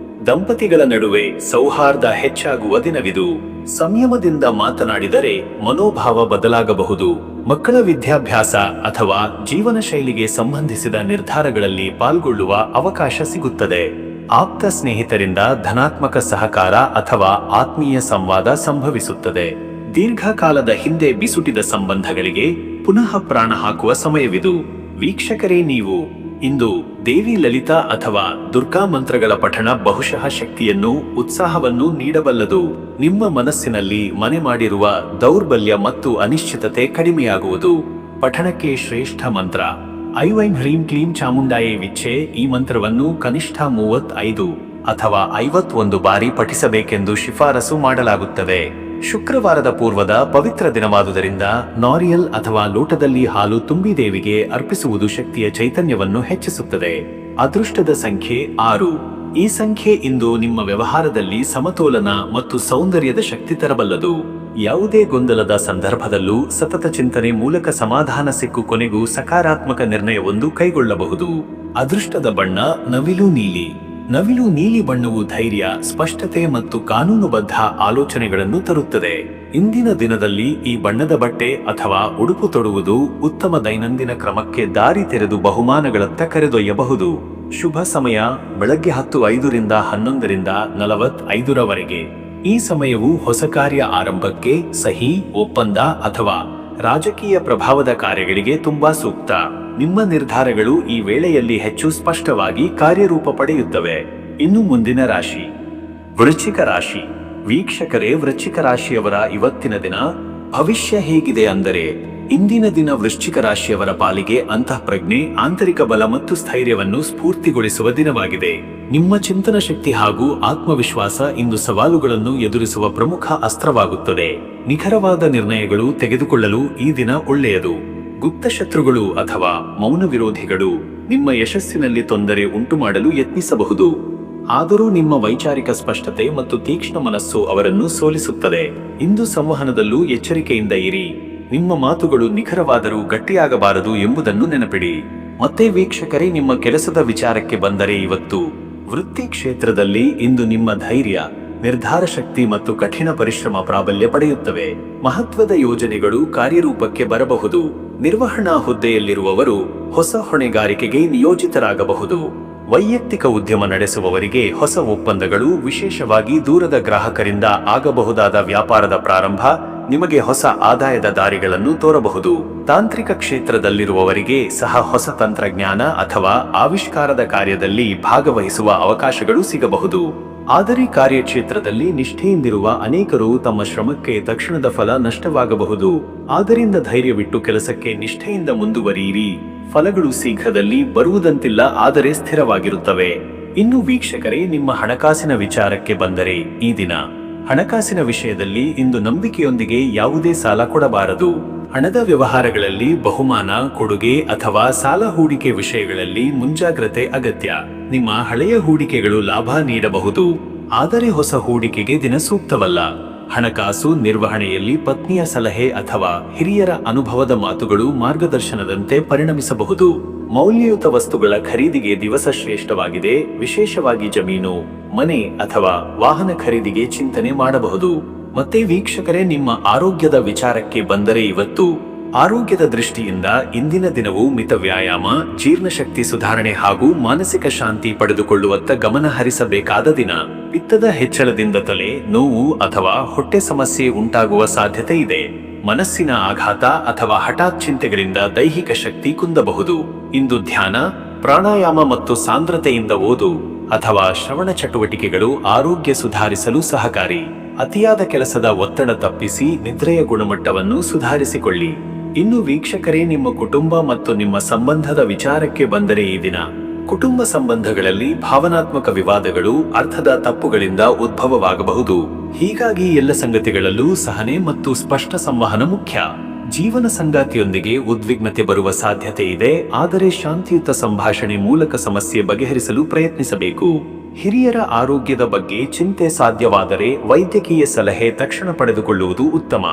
ದಂಪತಿಗಳ ನಡುವೆ ಸೌಹಾರ್ದ ಹೆಚ್ಚಾಗುವ ದಿನವಿದು. ಸಂಯಮದಿಂದ ಮಾತನಾಡಿದರೆ ಮನೋಭಾವ ಬದಲಾಗಬಹುದು. ಮಕ್ಕಳ ವಿದ್ಯಾಭ್ಯಾಸ ಅಥವಾ ಜೀವನ ಶೈಲಿಗೆ ಸಂಬಂಧಿಸಿದ ನಿರ್ಧಾರಗಳಲ್ಲಿ ಪಾಲ್ಗೊಳ್ಳುವ ಅವಕಾಶ ಸಿಗುತ್ತದೆ. ಆಪ್ತ ಸ್ನೇಹಿತರಿಂದ ಧನಾತ್ಮಕ ಸಹಕಾರ ಅಥವಾ ಆತ್ಮೀಯ ಸಂವಾದ ಸಂಭವಿಸುತ್ತದೆ. ದೀರ್ಘಕಾಲದ ಹಿಂದೆ ಬಿಸುಟಿದ ಸಂಬಂಧಗಳಿಗೆ ಪುನಃ ಪ್ರಾಣ ಹಾಕುವ ಸಮಯವಿದು. ವೀಕ್ಷಕರೇ, ನೀವು ಇಂದು ದೇವಿ ಲಲಿತಾ ಅಥವಾ ದುರ್ಗಾ ಮಂತ್ರಗಳ ಪಠಣ ಬಹುಶಃ ಶಕ್ತಿಯನ್ನು ಉತ್ಸಾಹವನ್ನು ನೀಡಬಲ್ಲದು. ನಿಮ್ಮ ಮನಸ್ಸಿನಲ್ಲಿ ಮನೆ ಮಾಡಿರುವ ದೌರ್ಬಲ್ಯ ಮತ್ತು ಅನಿಶ್ಚಿತತೆ ಕಡಿಮೆಯಾಗುವುದು. ಪಠಣಕ್ಕೆ ಶ್ರೇಷ್ಠ ಮಂತ್ರ ಐಂ ಹ್ರೀಂ ಕ್ಲೀಂ ಚಾಮುಂಡಾಯೇ ವಿಚ್ಚೆ. ಈ ಮಂತ್ರವನ್ನು ಕನಿಷ್ಠ 35 ಅಥವಾ 51 ಬಾರಿ ಪಠಿಸಬೇಕೆಂದು ಶಿಫಾರಸು ಮಾಡಲಾಗುತ್ತದೆ. ಶುಕ್ರವಾರದ ಪೂರ್ವದ ಪವಿತ್ರ ದಿನವಾದುದರಿಂದ ನಾರಿಯಲ್ ಅಥವಾ ಲೋಟದಲ್ಲಿ ಹಾಲು ತುಂಬಿ ದೇವಿಗೆ ಅರ್ಪಿಸುವುದು ಶಕ್ತಿಯ ಚೈತನ್ಯವನ್ನು ಹೆಚ್ಚಿಸುತ್ತದೆ. ಅದೃಷ್ಟದ ಸಂಖ್ಯೆ 6. ಈ ಸಂಖ್ಯೆ ಇಂದು ನಿಮ್ಮ ವ್ಯವಹಾರದಲ್ಲಿ ಸಮತೋಲನ ಮತ್ತು ಸೌಂದರ್ಯದ ಶಕ್ತಿ ತರಬಲ್ಲದು. ಯಾವುದೇ ಗೊಂದಲದ ಸಂದರ್ಭದಲ್ಲೂ ಸತತ ಚಿಂತನೆ ಮೂಲಕ ಸಮಾಧಾನ ಸಿಕ್ಕು ಕೊನೆಗೂ ಸಕಾರಾತ್ಮಕ ನಿರ್ಣಯವೊಂದು ಕೈಗೊಳ್ಳಬಹುದು. ಅದೃಷ್ಟದ ಬಣ್ಣ ನವಿಲು ನೀಲಿ. ನವಿಲು ನೀಲಿ ಬಣ್ಣವು ಧೈರ್ಯ, ಸ್ಪಷ್ಟತೆ ಮತ್ತು ಕಾನೂನುಬದ್ಧ ಆಲೋಚನೆಗಳನ್ನು ತರುತ್ತದೆ. ಇಂದಿನ ದಿನದಲ್ಲಿ ಈ ಬಣ್ಣದ ಬಟ್ಟೆ ಅಥವಾ ಉಡುಪು ತೊಡುವುದು ಉತ್ತಮ ದೈನಂದಿನ ಕ್ರಮಕ್ಕೆ ದಾರಿ ತೆರೆದು ಬಹುಮಾನಗಳತ್ತ ಕರೆದೊಯ್ಯಬಹುದು. ಶುಭ ಸಮಯ ಬೆಳಗ್ಗೆ 10:05 ರಿಂದ 11:45 ಈ ಸಮಯವು ಹೊಸ ಕಾರ್ಯ ಆರಂಭಕ್ಕೆ, ಸಹಿ, ಒಪ್ಪಂದ ಅಥವಾ ರಾಜಕೀಯ ಪ್ರಭಾವದ ಕಾರ್ಯಗಳಿಗೆ ತುಂಬಾ ಸೂಕ್ತ. ನಿಮ್ಮ ನಿರ್ಧಾರಗಳು ಈ ವೇಳೆಯಲ್ಲಿ ಹೆಚ್ಚು ಸ್ಪಷ್ಟವಾಗಿ ಕಾರ್ಯರೂಪ ಪಡೆಯುತ್ತವೆ. ಇನ್ನು ಮುಂದಿನ ರಾಶಿ ವೃಶ್ಚಿಕ ರಾಶಿ. ವೀಕ್ಷಕರೇ, ವೃಶ್ಚಿಕ ರಾಶಿಯವರ ಇವತ್ತಿನ ದಿನ ಭವಿಷ್ಯ ಹೇಗಿದೆ ಅಂದರೆ, ಇಂದಿನ ದಿನ ವೃಶ್ಚಿಕ ರಾಶಿಯವರ ಪಾಲಿಗೆ ಅಂತಃಪ್ರಜ್ಞೆ, ಆಂತರಿಕ ಬಲ ಮತ್ತು ಸ್ಥೈರ್ಯವನ್ನು ಸ್ಫೂರ್ತಿಗೊಳಿಸುವ ದಿನವಾಗಿದೆ. ನಿಮ್ಮ ಚಿಂತನ ಶಕ್ತಿ ಹಾಗೂ ಆತ್ಮವಿಶ್ವಾಸ ಇಂದು ಸವಾಲುಗಳನ್ನು ಎದುರಿಸುವ ಪ್ರಮುಖ ಅಸ್ತ್ರವಾಗುತ್ತದೆ. ನಿಖರವಾದ ನಿರ್ಣಯಗಳು ತೆಗೆದುಕೊಳ್ಳಲು ಈ ದಿನ ಒಳ್ಳೆಯದು. ಗುಪ್ತ ಶತ್ರುಗಳು ಅಥವಾ ಮೌನ ವಿರೋಧಿಗಳು ನಿಮ್ಮ ಯಶಸ್ಸಿನಲ್ಲಿ ತೊಂದರೆ ಉಂಟುಮಾಡಲು ಯತ್ನಿಸಬಹುದು. ಆದರೂ ನಿಮ್ಮ ವೈಚಾರಿಕ ಸ್ಪಷ್ಟತೆ ಮತ್ತು ತೀಕ್ಷ್ಣ ಮನಸ್ಸು ಅವರನ್ನು ಸೋಲಿಸುತ್ತದೆ. ಇಂದು ಸಂವಹನದಲ್ಲೂ ಎಚ್ಚರಿಕೆಯಿಂದ ಇರಿ. ನಿಮ್ಮ ಮಾತುಗಳು ನಿಖರವಾದರೂ ಗಟ್ಟಿಯಾಗಬಾರದು ಎಂಬುದನ್ನು ನೆನಪಿಡಿ. ಮತ್ತೆ ವೀಕ್ಷಕರೇ, ನಿಮ್ಮ ಕೆಲಸದ ವಿಚಾರಕ್ಕೆ ಬಂದರೆ ಇವತ್ತು ವೃತ್ತಿ ಕ್ಷೇತ್ರದಲ್ಲಿ ಇಂದು ನಿಮ್ಮ ಧೈರ್ಯ, ನಿರ್ಧಾರ ಶಕ್ತಿ ಮತ್ತು ಕಠಿಣ ಪರಿಶ್ರಮ ಪ್ರಾಬಲ್ಯ ಪಡೆಯುತ್ತವೆ. ಮಹತ್ವದ ಯೋಜನೆಗಳು ಕಾರ್ಯರೂಪಕ್ಕೆ ಬರಬಹುದು. ನಿರ್ವಹಣಾ ಹುದ್ದೆಯಲ್ಲಿರುವವರು ಹೊಸ ಹೊಣೆಗಾರಿಕೆಗೆ ನಿಯೋಜಿತರಾಗಬಹುದು. ವೈಯಕ್ತಿಕ ಉದ್ಯಮ ನಡೆಸುವವರಿಗೆ ಹೊಸ ಒಪ್ಪಂದಗಳು, ವಿಶೇಷವಾಗಿ ದೂರದ ಗ್ರಾಹಕರಿಂದ ಆಗಬಹುದಾದ ವ್ಯಾಪಾರದ ಪ್ರಾರಂಭ ನಿಮಗೆ ಹೊಸ ಆದಾಯದ ದಾರಿಗಳನ್ನು ತೋರಬಹುದು. ತಾಂತ್ರಿಕ ಕ್ಷೇತ್ರದಲ್ಲಿರುವವರಿಗೆ ಸಹ ಹೊಸ ತಂತ್ರಜ್ಞಾನ ಅಥವಾ ಆವಿಷ್ಕಾರದ ಕಾರ್ಯದಲ್ಲಿ ಭಾಗವಹಿಸುವ ಅವಕಾಶಗಳು ಸಿಗಬಹುದು. ಆದರೆ ಕಾರ್ಯಕ್ಷೇತ್ರದಲ್ಲಿ ನಿಷ್ಠೆಯಿಂದಿರುವ ಅನೇಕರು ತಮ್ಮ ಶ್ರಮಕ್ಕೆ ತಕ್ಷಣದ ಫಲ ನಷ್ಟವಾಗಬಹುದು. ಆದ್ದರಿಂದ ಧೈರ್ಯವಿಟ್ಟು ಕೆಲಸಕ್ಕೆ ನಿಷ್ಠೆಯಿಂದ ಮುಂದುವರಿಯಿರಿ. ಫಲಗಳು ಶೀಘ್ರದಲ್ಲಿ ಬರುವುದಂತಿಲ್ಲ, ಆದರೆ ಸ್ಥಿರವಾಗಿರುತ್ತವೆ. ಇನ್ನು ವೀಕ್ಷಕರೇ, ನಿಮ್ಮ ಹಣಕಾಸಿನ ವಿಚಾರಕ್ಕೆ ಬಂದರೆ ಈ ದಿನ ಹಣಕಾಸಿನ ವಿಷಯದಲ್ಲಿ ಇಂದು ನಂಬಿಕೆಯೊಂದಿಗೆ ಯಾವುದೇ ಸಾಲ ಕೊಡಬಾರದು. ಹಣದ ವ್ಯವಹಾರಗಳಲ್ಲಿ ಬಹುಮಾನ, ಕೊಡುಗೆ ಅಥವಾ ಸಾಲ ಹೂಡಿಕೆ ವಿಷಯಗಳಲ್ಲಿ ಮುಂಜಾಗ್ರತೆ ಅಗತ್ಯ. ನಿಮ್ಮ ಹಳೆಯ ಹೂಡಿಕೆಗಳು ಲಾಭ ನೀಡಬಹುದು, ಆದರೆ ಹೊಸ ಹೂಡಿಕೆಗೆ ದಿನ ಸೂಕ್ತವಲ್ಲ. ಹಣಕಾಸು ನಿರ್ವಹಣೆಯಲ್ಲಿ ಪತ್ನಿಯ ಸಲಹೆ ಅಥವಾ ಹಿರಿಯರ ಅನುಭವದ ಮಾತುಗಳು ಮಾರ್ಗದರ್ಶನದಂತೆ ಪರಿಣಮಿಸಬಹುದು. ಮೌಲ್ಯಯುತ ವಸ್ತುಗಳ ಖರೀದಿಗೆ ದಿವಸ ಶ್ರೇಷ್ಠವಾಗಿದೆ. ವಿಶೇಷವಾಗಿ ಜಮೀನು, ಮನೆ ಅಥವಾ ವಾಹನ ಖರೀದಿಗೆ ಚಿಂತನೆ ಮಾಡಬಹುದು. ಮತ್ತೆ ವೀಕ್ಷಕರೇ, ನಿಮ್ಮ ಆರೋಗ್ಯದ ವಿಚಾರಕ್ಕೆ ಬಂದರೆ ಇವತ್ತು ಆರೋಗ್ಯದ ದೃಷ್ಟಿಯಿಂದ ಇಂದಿನ ದಿನವು ಮಿತ ವ್ಯಾಯಾಮ, ಜೀರ್ಣಶಕ್ತಿ ಸುಧಾರಣೆ ಹಾಗೂ ಮಾನಸಿಕ ಶಾಂತಿ ಪಡೆದುಕೊಳ್ಳುವತ್ತ ಗಮನ ಹರಿಸಬೇಕಾದ ದಿನ. ಪಿತ್ತದ ಹೆಚ್ಚಳದಿಂದ ತಲೆ ನೋವು ಅಥವಾ ಹೊಟ್ಟೆ ಸಮಸ್ಯೆ ಉಂಟಾಗುವ ಸಾಧ್ಯತೆ ಇದೆ. ಮನಸ್ಸಿನ ಆಘಾತ ಅಥವಾ ಹಠಾತ್ ಚಿಂತೆಗಳಿಂದ ದೈಹಿಕ ಶಕ್ತಿ ಕುಂದಬಹುದು. ಇಂದು ಧ್ಯಾನ, ಪ್ರಾಣಾಯಾಮ ಮತ್ತು ಸಾಂದ್ರತೆಯಿಂದ ಓದು ಅಥವಾ ಶ್ರವಣ ಚಟುವಟಿಕೆಗಳು ಆರೋಗ್ಯ ಸುಧಾರಿಸಲು ಸಹಕಾರಿ. ಅತಿಯಾದ ಕೆಲಸದ ಒತ್ತಡ ತಪ್ಪಿಸಿ ನಿದ್ರೆಯ ಗುಣಮಟ್ಟವನ್ನು ಸುಧಾರಿಸಿಕೊಳ್ಳಿ. ಇನ್ನು ವೀಕ್ಷಕರೇ, ನಿಮ್ಮ ಕುಟುಂಬ ಮತ್ತು ನಿಮ್ಮ ಸಂಬಂಧದ ವಿಚಾರಕ್ಕೆ ಬಂದರೆ ಈ ದಿನ ಕುಟುಂಬ ಸಂಬಂಧಗಳಲ್ಲಿ ಭಾವನಾತ್ಮಕ ವಿವಾದಗಳು, ಅರ್ಥದ ತಪ್ಪುಗಳಿಂದ ಉದ್ಭವವಾಗಬಹುದು. ಹೀಗಾಗಿ ಎಲ್ಲ ಸಂಗತಿಗಳಲ್ಲೂ ಸಹನೆ ಮತ್ತು ಸ್ಪಷ್ಟ ಸಂವಹನ ಮುಖ್ಯ. ಜೀವನ ಸಂಗಾತಿಯೊಂದಿಗೆ ಉದ್ವಿಗ್ನತೆ ಬರುವ ಸಾಧ್ಯತೆ ಇದೆ, ಆದರೆ ಶಾಂತಿಯುತ ಸಂಭಾಷಣೆ ಮೂಲಕ ಸಮಸ್ಯೆ ಬಗೆಹರಿಸಲು ಪ್ರಯತ್ನಿಸಬೇಕು. ಹಿರಿಯರ ಆರೋಗ್ಯದ ಬಗ್ಗೆ ಚಿಂತೆ ಸಾಧ್ಯವಾದರೆ ವೈದ್ಯಕೀಯ ಸಲಹೆ ತಕ್ಷಣ ಪಡೆದುಕೊಳ್ಳುವುದು ಉತ್ತಮ.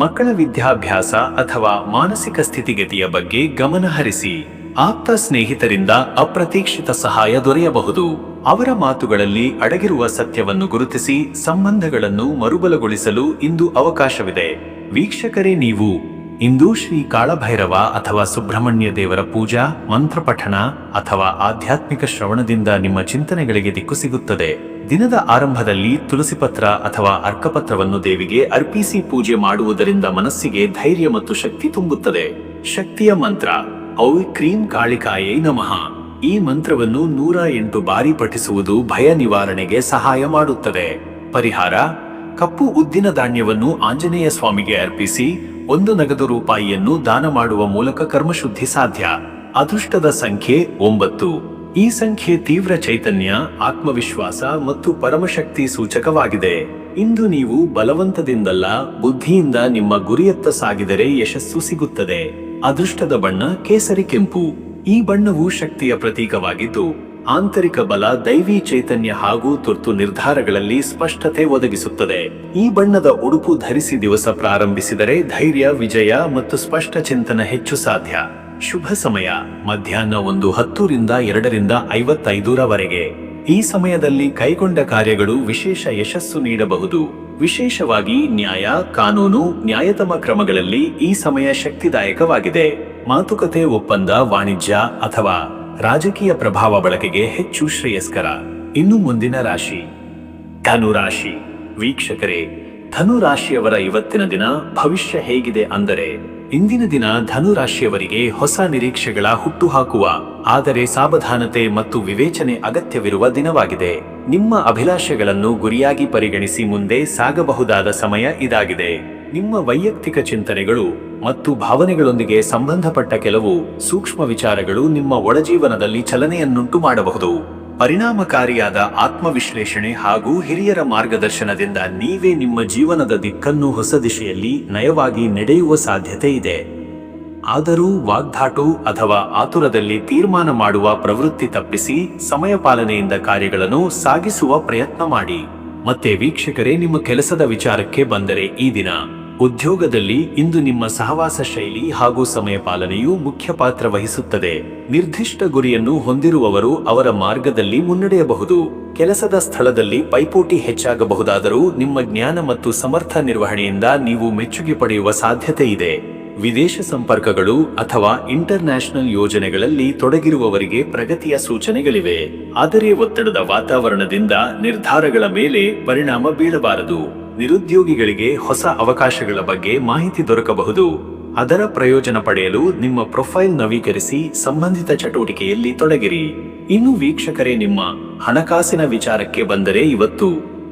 ಮಕ್ಕಳ ವಿದ್ಯಾಭ್ಯಾಸ ಅಥವಾ ಮಾನಸಿಕ ಸ್ಥಿತಿಗತಿಯ ಬಗ್ಗೆ ಗಮನ ಹರಿಸಿ. ಆಪ್ತ ಸ್ನೇಹಿತರಿಂದ ಅಪ್ರತೀಕ್ಷಿತ ಸಹಾಯ ದೊರೆಯಬಹುದು. ಅವರ ಮಾತುಗಳಲ್ಲಿ ಅಡಗಿರುವ ಸತ್ಯವನ್ನು ಗುರುತಿಸಿ ಸಂಬಂಧಗಳನ್ನು ಮರುಬಲಗೊಳಿಸಲು ಇಂದು ಅವಕಾಶವಿದೆ. ವೀಕ್ಷಕರೇ, ನೀವು ಇಂದು ಶ್ರೀ ಕಾಳಭೈರವ ಅಥವಾ ಸುಬ್ರಹ್ಮಣ್ಯ ದೇವರ ಪೂಜಾ, ಮಂತ್ರಪಠಣ ಅಥವಾ ಆಧ್ಯಾತ್ಮಿಕ ಶ್ರವಣದಿಂದ ನಿಮ್ಮ ಚಿಂತನೆಗಳಿಗೆ ದಿಕ್ಕು ಸಿಗುತ್ತದೆ. ದಿನದ ಆರಂಭದಲ್ಲಿ ತುಳಸಿ ಪತ್ರ ಅಥವಾ ಅರ್ಕಪತ್ರವನ್ನು ದೇವಿಗೆ ಅರ್ಪಿಸಿ ಪೂಜೆ ಮಾಡುವುದರಿಂದ ಮನಸ್ಸಿಗೆ ಧೈರ್ಯ ಮತ್ತು ಶಕ್ತಿ ತುಂಬುತ್ತದೆ. ಶಕ್ತಿಯ ಮಂತ್ರ ಔಂ ಕ್ರೀಂ ಕಾಳಿಕಾಯೈ ನಮಃ. ಈ ಮಂತ್ರವನ್ನು 108 ಬಾರಿ ಪಠಿಸುವುದು ಭಯ ನಿವಾರಣೆಗೆ ಸಹಾಯ ಮಾಡುತ್ತದೆ. ಪರಿಹಾರ: ಕಪ್ಪು ಉದ್ದಿನ ಧಾನ್ಯವನ್ನು ಆಂಜನೇಯ ಸ್ವಾಮಿಗೆ ಅರ್ಪಿಸಿ 1 ನಗದು ರೂಪಾಯಿಯನ್ನು ದಾನ ಮಾಡುವ ಮೂಲಕ ಕರ್ಮಶುದ್ಧಿ ಸಾಧ್ಯ. ಅದೃಷ್ಟದ ಸಂಖ್ಯೆ 9. ಈ ಸಂಖ್ಯೆ ತೀವ್ರ ಚೈತನ್ಯ, ಆತ್ಮವಿಶ್ವಾಸ ಮತ್ತು ಪರಮಶಕ್ತಿ ಸೂಚಕವಾಗಿದೆ. ಇಂದು ನೀವು ಬಲವಂತದಿಂದಲ್ಲ, ಬುದ್ಧಿಯಿಂದ ನಿಮ್ಮ ಗುರಿಯತ್ತ ಸಾಗಿದರೆ ಯಶಸ್ಸು ಸಿಗುತ್ತದೆ. ಅದೃಷ್ಟದ ಬಣ್ಣ ಕೇಸರಿ ಕೆಂಪು. ಈ ಬಣ್ಣವು ಶಕ್ತಿಯ ಪ್ರತೀಕವಾಗಿದ್ದು, ಆಂತರಿಕ ಬಲ, ದೈವಿ ಚೈತನ್ಯ ಹಾಗೂ ತುರ್ತು ನಿರ್ಧಾರಗಳಲ್ಲಿ ಸ್ಪಷ್ಟತೆ ಒದಗಿಸುತ್ತದೆ. ಈ ಬಣ್ಣದ ಉಡುಪು ಧರಿಸಿ ದಿವಸ ಪ್ರಾರಂಭಿಸಿದರೆ ಧೈರ್ಯ, ವಿಜಯ ಮತ್ತು ಸ್ಪಷ್ಟ ಚಿಂತನೆ ಹೆಚ್ಚು ಸಾಧ್ಯ. ಶುಭ ಸಮಯ: ಮಧ್ಯಾಹ್ನ 1:10 ರಿಂದ 2:55 ರವರೆಗೆ. ಈ ಸಮಯದಲ್ಲಿ ಕೈಗೊಂಡ ಕಾರ್ಯಗಳು ವಿಶೇಷ ಯಶಸ್ಸು ನೀಡಬಹುದು. ವಿಶೇಷವಾಗಿ ನ್ಯಾಯ, ಕಾನೂನು, ನ್ಯಾಯತಮ ಕ್ರಮಗಳಲ್ಲಿ ಈ ಸಮಯ ಶಕ್ತಿದಾಯಕವಾಗಿದೆ. ಮಾತುಕತೆ, ಒಪ್ಪಂದ, ವಾಣಿಜ್ಯ ಅಥವಾ ರಾಜಕೀಯ ಪ್ರಭಾವ ಬಳಕೆಗೆ ಹೆಚ್ಚು ಶ್ರೇಯಸ್ಕರ. ಇನ್ನು ಮುಂದಿನ ರಾಶಿ ಧನು ರಾಶಿ. ವೀಕ್ಷಕರೇ, ಧನು ರಾಶಿಯವರ ಇವತ್ತಿನ ದಿನ ಭವಿಷ್ಯ ಹೇಗಿದೆ ಅಂದರೆ, ಇಂದಿನ ದಿನ ಧನು ರಾಶಿಯವರಿಗೆ ಹೊಸ ನಿರೀಕ್ಷೆಗಳ ಹುಟ್ಟುಹಾಕುವ, ಆದರೆ ಸಾವಧಾನತೆ ಮತ್ತು ವಿವೇಚನೆ ಅಗತ್ಯವಿರುವ ದಿನವಾಗಿದೆ. ನಿಮ್ಮ ಅಭಿಲಾಷೆಗಳನ್ನು ಗುರಿಯಾಗಿ ಪರಿಗಣಿಸಿ ಮುಂದೆ ಸಾಗಬಹುದಾದ ಸಮಯ ಇದಾಗಿದೆ. ನಿಮ್ಮ ವೈಯಕ್ತಿಕ ಚಿಂತನೆಗಳು ಮತ್ತು ಭಾವನೆಗಳೊಂದಿಗೆ ಸಂಬಂಧಪಟ್ಟ ಕೆಲವು ಸೂಕ್ಷ್ಮ ವಿಚಾರಗಳು ನಿಮ್ಮ ಒಳಜೀವನದಲ್ಲಿ ಚಲನೆಯನ್ನುಂಟು ಮಾಡಬಹುದು. ಪರಿಣಾಮಕಾರಿಯಾದ ಆತ್ಮವಿಶ್ಲೇಷಣೆ ಹಾಗೂ ಹಿರಿಯರ ಮಾರ್ಗದರ್ಶನದಿಂದ ನೀವೇ ನಿಮ್ಮ ಜೀವನದ ದಿಕ್ಕನ್ನು ಹೊಸ ದಿಶೆಯಲ್ಲಿ ನಯವಾಗಿ ನಡೆಯುವ ಸಾಧ್ಯತೆ ಇದೆ. ಆದರೂ ವಾಗ್ದಾಟು ಅಥವಾ ಆತುರದಲ್ಲಿ ತೀರ್ಮಾನ ಮಾಡುವ ಪ್ರವೃತ್ತಿ ತಪ್ಪಿಸಿ ಸಮಯ ಪಾಲನೆಯಿಂದ ಕಾರ್ಯಗಳನ್ನು ಸಾಗಿಸುವ ಪ್ರಯತ್ನ ಮಾಡಿ. ಮತ್ತೆ ವೀಕ್ಷಕರೇ, ನಿಮ್ಮ ಕೆಲಸದ ವಿಚಾರಕ್ಕೆ ಬಂದರೆ, ಈ ದಿನ ಉದ್ಯೋಗದಲ್ಲಿ ಇಂದು ನಿಮ್ಮ ಸಹವಾಸ ಶೈಲಿ ಹಾಗೂ ಸಮಯ ಪಾಲನೆಯು ಮುಖ್ಯ ಪಾತ್ರ ವಹಿಸುತ್ತದೆ. ನಿರ್ದಿಷ್ಟ ಗುರಿಯನ್ನು ಹೊಂದಿರುವವರು ಅವರ ಮಾರ್ಗದಲ್ಲಿ ಮುನ್ನಡೆಯಬಹುದು. ಕೆಲಸದ ಸ್ಥಳದಲ್ಲಿ ಪೈಪೋಟಿ ಹೆಚ್ಚಾಗಬಹುದಾದರೂ ನಿಮ್ಮ ಜ್ಞಾನ ಮತ್ತು ಸಮರ್ಥ ನಿರ್ವಹಣೆಯಿಂದ ನೀವು ಮೆಚ್ಚುಗೆ ಪಡೆಯುವ ಸಾಧ್ಯತೆ ಇದೆ. ವಿದೇಶ ಸಂಪರ್ಕಗಳು ಅಥವಾ ಇಂಟರ್ನ್ಯಾಷನಲ್ ಯೋಜನೆಗಳಲ್ಲಿ ತೊಡಗಿರುವವರಿಗೆ ಪ್ರಗತಿಯ ಸೂಚನೆಗಳಿವೆ. ಆದರೆ ಒತ್ತಡದ ವಾತಾವರಣದಿಂದ ನಿರ್ಧಾರಗಳ ಮೇಲೆ ಪರಿಣಾಮ ಬೀಳಬಾರದು. ನಿರುದ್ಯೋಗಿಗಳಿಗೆ ಹೊಸ ಅವಕಾಶಗಳ ಬಗ್ಗೆ ಮಾಹಿತಿ ದೊರಕಬಹುದು. ಅದರ ಪ್ರಯೋಜನ ಪಡೆಯಲು ನಿಮ್ಮ ಪ್ರೊಫೈಲ್ ನವೀಕರಿಸಿ ಸಂಬಂಧಿತ ಚಟುವಟಿಕೆಯಲ್ಲಿ ತೊಡಗಿರಿ. ಇನ್ನು ವೀಕ್ಷಕರೇ, ನಿಮ್ಮ ಹಣಕಾಸಿನ ವಿಚಾರಕ್ಕೆ ಬಂದರೆ, ಇವತ್ತು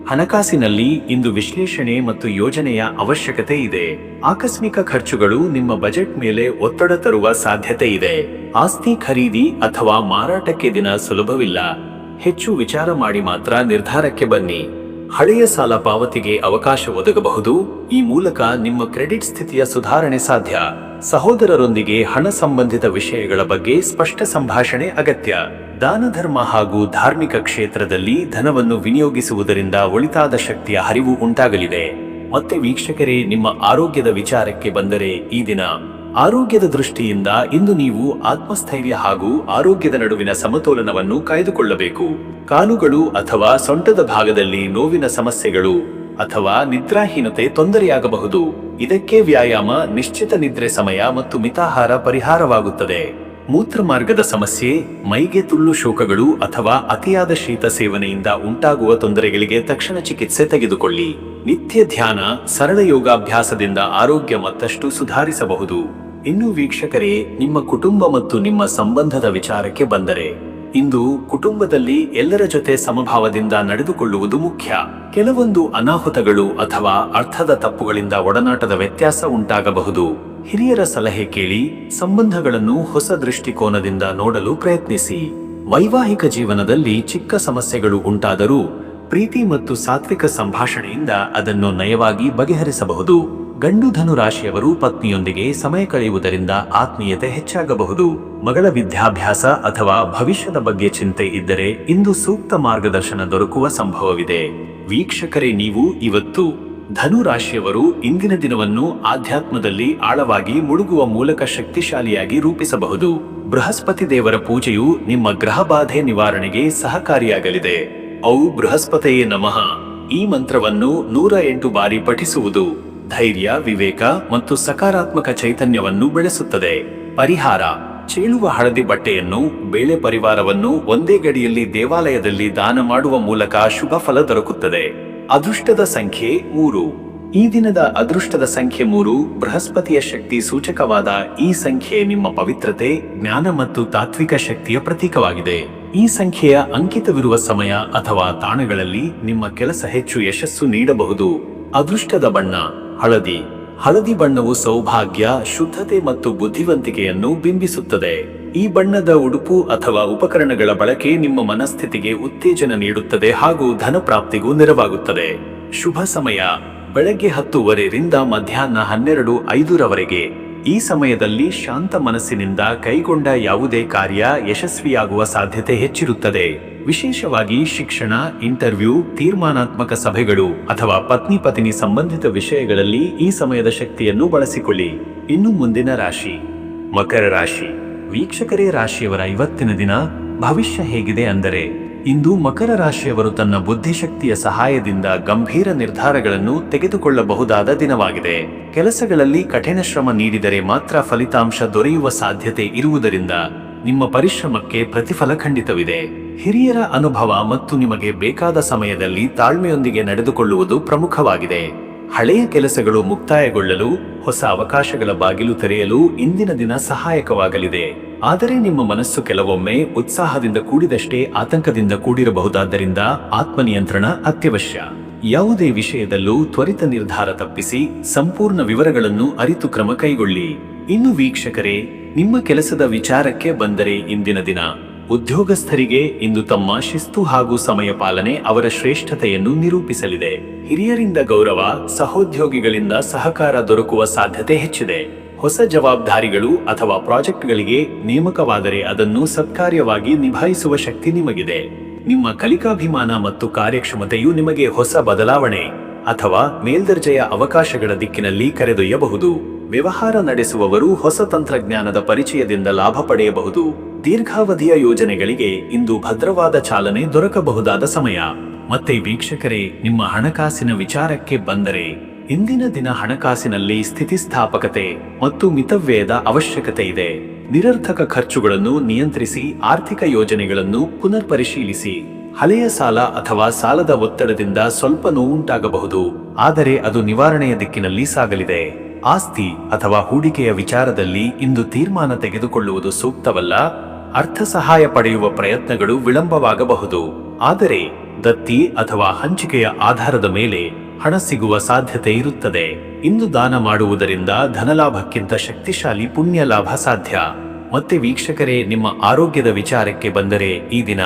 ಹಣಕಾಸಿನಲ್ಲಿ ಇಂದು ವಿಶ್ಲೇಷಣೆ ಮತ್ತು ಯೋಜನೆಯ ಅವಶ್ಯಕತೆ ಇದೆ. ಆಕಸ್ಮಿಕ ಖರ್ಚುಗಳು ನಿಮ್ಮ ಬಜೆಟ್ ಮೇಲೆ ಒತ್ತಡ ತರುವ ಸಾಧ್ಯತೆ ಇದೆ. ಆಸ್ತಿ ಖರೀದಿ ಅಥವಾ ಮಾರಾಟಕ್ಕೆ ದಿನ ಸುಲಭವಿಲ್ಲ. ಹೆಚ್ಚು ವಿಚಾರ ಮಾಡಿ ಮಾತ್ರ ನಿರ್ಧಾರಕ್ಕೆ ಬನ್ನಿ. ಹಳೆಯ ಸಾಲ ಪಾವತಿಗೆ ಅವಕಾಶ ಒದಗಬಹುದು. ಈ ಮೂಲಕ ನಿಮ್ಮ ಕ್ರೆಡಿಟ್ ಸ್ಥಿತಿಯ ಸುಧಾರಣೆ ಸಾಧ್ಯ. ಸಹೋದರರೊಂದಿಗೆ ಹಣ ಸಂಬಂಧಿತ ವಿಷಯಗಳ ಬಗ್ಗೆ ಸ್ಪಷ್ಟ ಸಂಭಾಷಣೆ ಅಗತ್ಯ. ದಾನ ಧರ್ಮ ಹಾಗೂ ಧಾರ್ಮಿಕ ಕ್ಷೇತ್ರದಲ್ಲಿ ಧನವನ್ನು ವಿನಿಯೋಗಿಸುವುದರಿಂದ ಒಳಿತಾದ ಶಕ್ತಿಯ ಹರಿವು ಉಂಟಾಗಲಿದೆ. ಮತ್ತೆ ವೀಕ್ಷಕರೇ, ನಿಮ್ಮ ಆರೋಗ್ಯದ ವಿಚಾರಕ್ಕೆ ಬಂದರೆ, ಈ ದಿನ ಆರೋಗ್ಯದ ದೃಷ್ಟಿಯಿಂದ ಇಂದು ನೀವು ಆತ್ಮಸ್ಥೈರ್ಯ ಹಾಗೂ ಆರೋಗ್ಯದ ನಡುವಿನ ಸಮತೋಲನವನ್ನು ಕಾಯ್ದುಕೊಳ್ಳಬೇಕು. ಕಾಲುಗಳು ಅಥವಾ ಸೊಂಟದ ಭಾಗದಲ್ಲಿ ನೋವಿನ ಸಮಸ್ಯೆಗಳು ಅಥವಾ ನಿದ್ರಾಹೀನತೆ ತೊಂದರೆಯಾಗಬಹುದು. ಇದಕ್ಕೆ ವ್ಯಾಯಾಮ, ನಿಶ್ಚಿತ ನಿದ್ರೆ ಸಮಯ ಮತ್ತು ಮಿತಾಹಾರ ಪರಿಹಾರವಾಗುತ್ತದೆ. ಮೂತ್ರಮಾರ್ಗದ ಸಮಸ್ಯೆ, ಮೈಗೆ ತುಳ್ಳು ಶೋಕಗಳು ಅಥವಾ ಅತಿಯಾದ ಶೀತ ಸೇವನೆಯಿಂದ ಉಂಟಾಗುವ ತೊಂದರೆಗಳಿಗೆ ತಕ್ಷಣ ಚಿಕಿತ್ಸೆ ತೆಗೆದುಕೊಳ್ಳಿ. ನಿತ್ಯ ಧ್ಯಾನ, ಸರಳ ಯೋಗಾಭ್ಯಾಸದಿಂದ ಆರೋಗ್ಯ ಮತ್ತಷ್ಟು ಸುಧಾರಿಸಬಹುದು. ಇನ್ನು ವೀಕ್ಷಕರೇ, ನಿಮ್ಮ ಕುಟುಂಬ ಮತ್ತು ನಿಮ್ಮ ಸಂಬಂಧದ ವಿಚಾರಕ್ಕೆ ಬಂದರೆ, ಇಂದು ಕುಟುಂಬದಲ್ಲಿ ಎಲ್ಲರ ಜೊತೆ ಸಮಭಾವದಿಂದ ನಡೆದುಕೊಳ್ಳುವುದು ಮುಖ್ಯ. ಕೆಲವೊಂದು ಅನಾಹುತಗಳು ಅಥವಾ ಅರ್ಥದ ತಪ್ಪುಗಳಿಂದ ಒಡನಾಟದ ವ್ಯತ್ಯಾಸ ಉಂಟಾಗಬಹುದು. ಹಿರಿಯರ ಸಲಹೆ ಕೇಳಿ ಸಂಬಂಧಗಳನ್ನು ಹೊಸ ದೃಷ್ಟಿಕೋನದಿಂದ ನೋಡಲು ಪ್ರಯತ್ನಿಸಿ. ವೈವಾಹಿಕ ಜೀವನದಲ್ಲಿ ಚಿಕ್ಕ ಸಮಸ್ಯೆಗಳು ಉಂಟಾದರೂ ಪ್ರೀತಿ ಮತ್ತು ಸಾತ್ವಿಕ ಸಂಭಾಷಣೆಯಿಂದ ಅದನ್ನು ನಯವಾಗಿ ಬಗೆಹರಿಸಬಹುದು. ಗಂಡು ಧನು ರಾಶಿಯವರು ಪತ್ನಿಯೊಂದಿಗೆ ಸಮಯ ಕಳೆಯುವುದರಿಂದ ಆತ್ಮೀಯತೆ ಹೆಚ್ಚಾಗಬಹುದು. ಮಗಳ ವಿದ್ಯಾಭ್ಯಾಸ ಅಥವಾ ಭವಿಷ್ಯದ ಬಗ್ಗೆ ಚಿಂತೆ ಇದ್ದರೆ ಇಂದು ಸೂಕ್ತ ಮಾರ್ಗದರ್ಶನ ದೊರಕುವ ಸಂಭವವಿದೆ. ವೀಕ್ಷಕರೇ, ನೀವು ಇವತ್ತು ಧನು ರಾಶಿಯವರು ಇಂದಿನ ದಿನವನ್ನು ಆಧ್ಯಾತ್ಮದಲ್ಲಿ ಆಳವಾಗಿ ಮುಳುಗುವ ಮೂಲಕ ಶಕ್ತಿಶಾಲಿಯಾಗಿ ರೂಪಿಸಬಹುದು. ಬೃಹಸ್ಪತಿ ದೇವರ ಪೂಜೆಯು ನಿಮ್ಮ ಗ್ರಹ ಬಾಧೆ ನಿವಾರಣೆಗೆ ಸಹಕಾರಿಯಾಗಲಿದೆ. ಔ ಬೃಹಸ್ಪತಿಯೇ ನಮಃ ಈ ಮಂತ್ರವನ್ನು 108 ಬಾರಿ ಪಠಿಸುವುದು ಧೈರ್ಯ, ವಿವೇಕ ಮತ್ತು ಸಕಾರಾತ್ಮಕ ಚೈತನ್ಯವನ್ನು ಬೆಳೆಸುತ್ತದೆ. ಪರಿಹಾರ: ಚೇಳುವ ಹಳದಿ ಬಟ್ಟೆಯನ್ನು, ಬೇಳೆ ಪರಿವಾರವನ್ನು ಒಂದೇ ಗಡಿಯಲ್ಲಿ ದೇವಾಲಯದಲ್ಲಿ ದಾನ ಮಾಡುವ ಮೂಲಕ ಶುಭ ಫಲ ದೊರಕುತ್ತದೆ. ಅದೃಷ್ಟದ ಸಂಖ್ಯೆ 3. ಈ ದಿನದ ಅದೃಷ್ಟದ ಸಂಖ್ಯೆ 3. ಬೃಹಸ್ಪತಿಯ ಶಕ್ತಿ ಸೂಚಕವಾದ ಈ ಸಂಖ್ಯೆ ನಿಮ್ಮ ಪವಿತ್ರತೆ, ಜ್ಞಾನ ಮತ್ತು ತಾತ್ವಿಕ ಶಕ್ತಿಯ ಪ್ರತೀಕವಾಗಿದೆ. ಈ ಸಂಖ್ಯೆಯ ಅಂಕಿತವಿರುವ ಸಮಯ ಅಥವಾ ತಾಣಗಳಲ್ಲಿ ನಿಮ್ಮ ಕೆಲಸ ಹೆಚ್ಚು ಯಶಸ್ಸು ನೀಡಬಹುದು. ಅದೃಷ್ಟದ ಬಣ್ಣ ಹಳದಿ. ಹಳದಿ ಬಣ್ಣವು ಸೌಭಾಗ್ಯ, ಶುದ್ಧತೆ ಮತ್ತು ಬುದ್ಧಿವಂತಿಕೆಯನ್ನು ಬಿಂಬಿಸುತ್ತದೆ. ಈ ಬಣ್ಣದ ಉಡುಪು ಅಥವಾ ಉಪಕರಣಗಳ ಬಳಕೆ ನಿಮ್ಮ ಮನಸ್ಥಿತಿಗೆ ಉತ್ತೇಜನ ನೀಡುತ್ತದೆ ಹಾಗೂ ಧನಪ್ರಾಪ್ತಿಗೂ ನೆರವಾಗುತ್ತದೆ. ಶುಭ ಸಮಯ ಬೆಳಗ್ಗೆ 10:30 ರಿಂದ ಮಧ್ಯಾಹ್ನ 12:05 ಈ ಸಮಯದಲ್ಲಿ ಶಾಂತ ಮನಸ್ಸಿನಿಂದ ಕೈಗೊಂಡ ಯಾವುದೇ ಕಾರ್ಯ ಯಶಸ್ವಿಯಾಗುವ ಸಾಧ್ಯತೆ ಹೆಚ್ಚಿರುತ್ತದೆ. ವಿಶೇಷವಾಗಿ ಶಿಕ್ಷಣ, ಇಂಟರ್ವ್ಯೂ, ತೀರ್ಮಾನಾತ್ಮಕ ಸಭೆಗಳು ಅಥವಾ ಪತ್ನಿ ಸಂಬಂಧಿತ ವಿಷಯಗಳಲ್ಲಿ ಈ ಸಮಯದ ಶಕ್ತಿಯನ್ನು ಬಳಸಿಕೊಳ್ಳಿ. ಇನ್ನು ಮುಂದಿನ ರಾಶಿ ಮಕರ ರಾಶಿ. ವೀಕ್ಷಕರೇ, ರಾಶಿಯವರ ಇವತ್ತಿನ ದಿನ ಭವಿಷ್ಯ ಹೇಗಿದೆ ಅಂದರೆ, ಇಂದು ಮಕರ ರಾಶಿಯವರು ತನ್ನ ಬುದ್ಧಿಶಕ್ತಿಯ ಸಹಾಯದಿಂದ ಗಂಭೀರ ನಿರ್ಧಾರಗಳನ್ನು ತೆಗೆದುಕೊಳ್ಳಬಹುದಾದ ದಿನವಾಗಿದೆ. ಕೆಲಸಗಳಲ್ಲಿ ಕಠಿಣ ಶ್ರಮ ನೀಡಿದರೆ ಮಾತ್ರ ಫಲಿತಾಂಶ ದೊರೆಯುವ ಸಾಧ್ಯತೆ ಇರುವುದರಿಂದ ನಿಮ್ಮ ಪರಿಶ್ರಮಕ್ಕೆ ಪ್ರತಿಫಲ ಖಂಡಿತವಿದೆ. ಹಿರಿಯರ ಅನುಭವ ಮತ್ತು ನಿಮಗೆ ಬೇಕಾದ ಸಮಯದಲ್ಲಿ ತಾಳ್ಮೆಯೊಂದಿಗೆ ನಡೆದುಕೊಳ್ಳುವುದು ಪ್ರಮುಖವಾಗಿದೆ. ಹಳೆಯ ಕೆಲಸಗಳು ಮುಕ್ತಾಯಗೊಳ್ಳಲು, ಹೊಸ ಅವಕಾಶಗಳ ಬಾಗಿಲು ತೆರೆಯಲು ಇಂದಿನ ದಿನ ಸಹಾಯಕವಾಗಲಿದೆ. ಆದರೆ ನಿಮ್ಮ ಮನಸ್ಸು ಕೆಲವೊಮ್ಮೆ ಉತ್ಸಾಹದಿಂದ ಕೂಡಿದಷ್ಟೇ ಆತಂಕದಿಂದ ಕೂಡಿರಬಹುದಾದ್ದರಿಂದ ಆತ್ಮನಿಯಂತ್ರಣ ಅತ್ಯವಶ್ಯ. ಯಾವುದೇ ವಿಷಯದಲ್ಲೂ ತ್ವರಿತ ನಿರ್ಧಾರ ತಪ್ಪಿಸಿ ಸಂಪೂರ್ಣ ವಿವರಗಳನ್ನು ಅರಿತು ಕ್ರಮ ಕೈಗೊಳ್ಳಿ. ಇನ್ನು ವೀಕ್ಷಕರೇ, ನಿಮ್ಮ ಕೆಲಸದ ವಿಚಾರಕ್ಕೆ ಬಂದರೆ ಇಂದಿನ ದಿನ ಉದ್ಯೋಗಸ್ಥರಿಗೆ ಇಂದು ತಮ್ಮ ಶಿಸ್ತು ಹಾಗೂ ಸಮಯ ಪಾಲನೆ ಅವರ ಶ್ರೇಷ್ಠತೆಯನ್ನು ನಿರೂಪಿಸಲಿದೆ. ಹಿರಿಯರಿಂದ ಗೌರವ, ಸಹೋದ್ಯೋಗಿಗಳಿಂದ ಸಹಕಾರ ದೊರಕುವ ಸಾಧ್ಯತೆ ಹೆಚ್ಚಿದೆ. ಹೊಸ ಜವಾಬ್ದಾರಿಗಳು ಅಥವಾ ಪ್ರಾಜೆಕ್ಟ್ಗಳಿಗೆ ನೇಮಕವಾದರೆ ಅದನ್ನು ಸತ್ಕಾರ್ಯವಾಗಿ ನಿಭಾಯಿಸುವ ಶಕ್ತಿ ನಿಮಗಿದೆ. ನಿಮ್ಮ ಕಲಿಕಾಭಿಮಾನ ಮತ್ತು ಕಾರ್ಯಕ್ಷಮತೆಯು ನಿಮಗೆ ಹೊಸ ಬದಲಾವಣೆ ಅಥವಾ ಮೇಲ್ದರ್ಜೆಯ ಅವಕಾಶಗಳ ದಿಕ್ಕಿನಲ್ಲಿ ಕರೆದೊಯ್ಯಬಹುದು. ವ್ಯವಹಾರ ನಡೆಸುವವರು ಹೊಸ ತಂತ್ರಜ್ಞಾನದ ಪರಿಚಯದಿಂದ ಲಾಭ ಪಡೆಯಬಹುದು. ದೀರ್ಘಾವಧಿಯ ಯೋಜನೆಗಳಿಗೆ ಇಂದು ಭದ್ರವಾದ ಚಾಲನೆ ದೊರಕಬಹುದಾದ ಸಮಯ. ಮತ್ತೆ ವೀಕ್ಷಕರೇ, ನಿಮ್ಮ ಹಣಕಾಸಿನ ವಿಚಾರಕ್ಕೆ ಬಂದರೆ ಇಂದಿನ ದಿನ ಹಣಕಾಸಿನಲ್ಲಿ ಸ್ಥಿತಿಸ್ಥಾಪಕತೆ ಮತ್ತು ಮಿತವ್ಯಯದ ಅವಶ್ಯಕತೆ ಇದೆ. ನಿರರ್ಥಕ ಖರ್ಚುಗಳನ್ನು ನಿಯಂತ್ರಿಸಿ ಆರ್ಥಿಕ ಯೋಜನೆಗಳನ್ನು ಪುನರ್ ಪರಿಶೀಲಿಸಿ. ಹಳೆಯ ಸಾಲ ಅಥವಾ ಸಾಲದ ಒತ್ತಡದಿಂದ ಸ್ವಲ್ಪ ನೋವುಂಟಾಗಬಹುದು, ಆದರೆ ಅದು ನಿವಾರಣೆಯ ದಿಕ್ಕಿನಲ್ಲಿ ಸಾಗಲಿದೆ. ಆಸ್ತಿ ಅಥವಾ ಹೂಡಿಕೆಯ ವಿಚಾರದಲ್ಲಿ ಇಂದು ತೀರ್ಮಾನ ತೆಗೆದುಕೊಳ್ಳುವುದು ಸೂಕ್ತವಲ್ಲ. ಅರ್ಥ ಸಹಾಯ ಪಡೆಯುವ ಪ್ರಯತ್ನಗಳು ವಿಳಂಬವಾಗಬಹುದು, ಆದರೆ ದತ್ತಿ ಅಥವಾ ಹಂಚಿಕೆಯ ಆಧಾರದ ಮೇಲೆ ಹಣ ಸಿಗುವ ಸಾಧ್ಯತೆ ಇರುತ್ತದೆ. ಇಂದು ದಾನ ಮಾಡುವುದರಿಂದ ಧನಲಾಭಕ್ಕಿಂತ ಶಕ್ತಿಶಾಲಿ ಪುಣ್ಯ ಲಾಭ ಸಾಧ್ಯ. ಮತ್ತೆ ವೀಕ್ಷಕರೇ, ನಿಮ್ಮ ಆರೋಗ್ಯದ ವಿಚಾರಕ್ಕೆ ಬಂದರೆ ಈ ದಿನ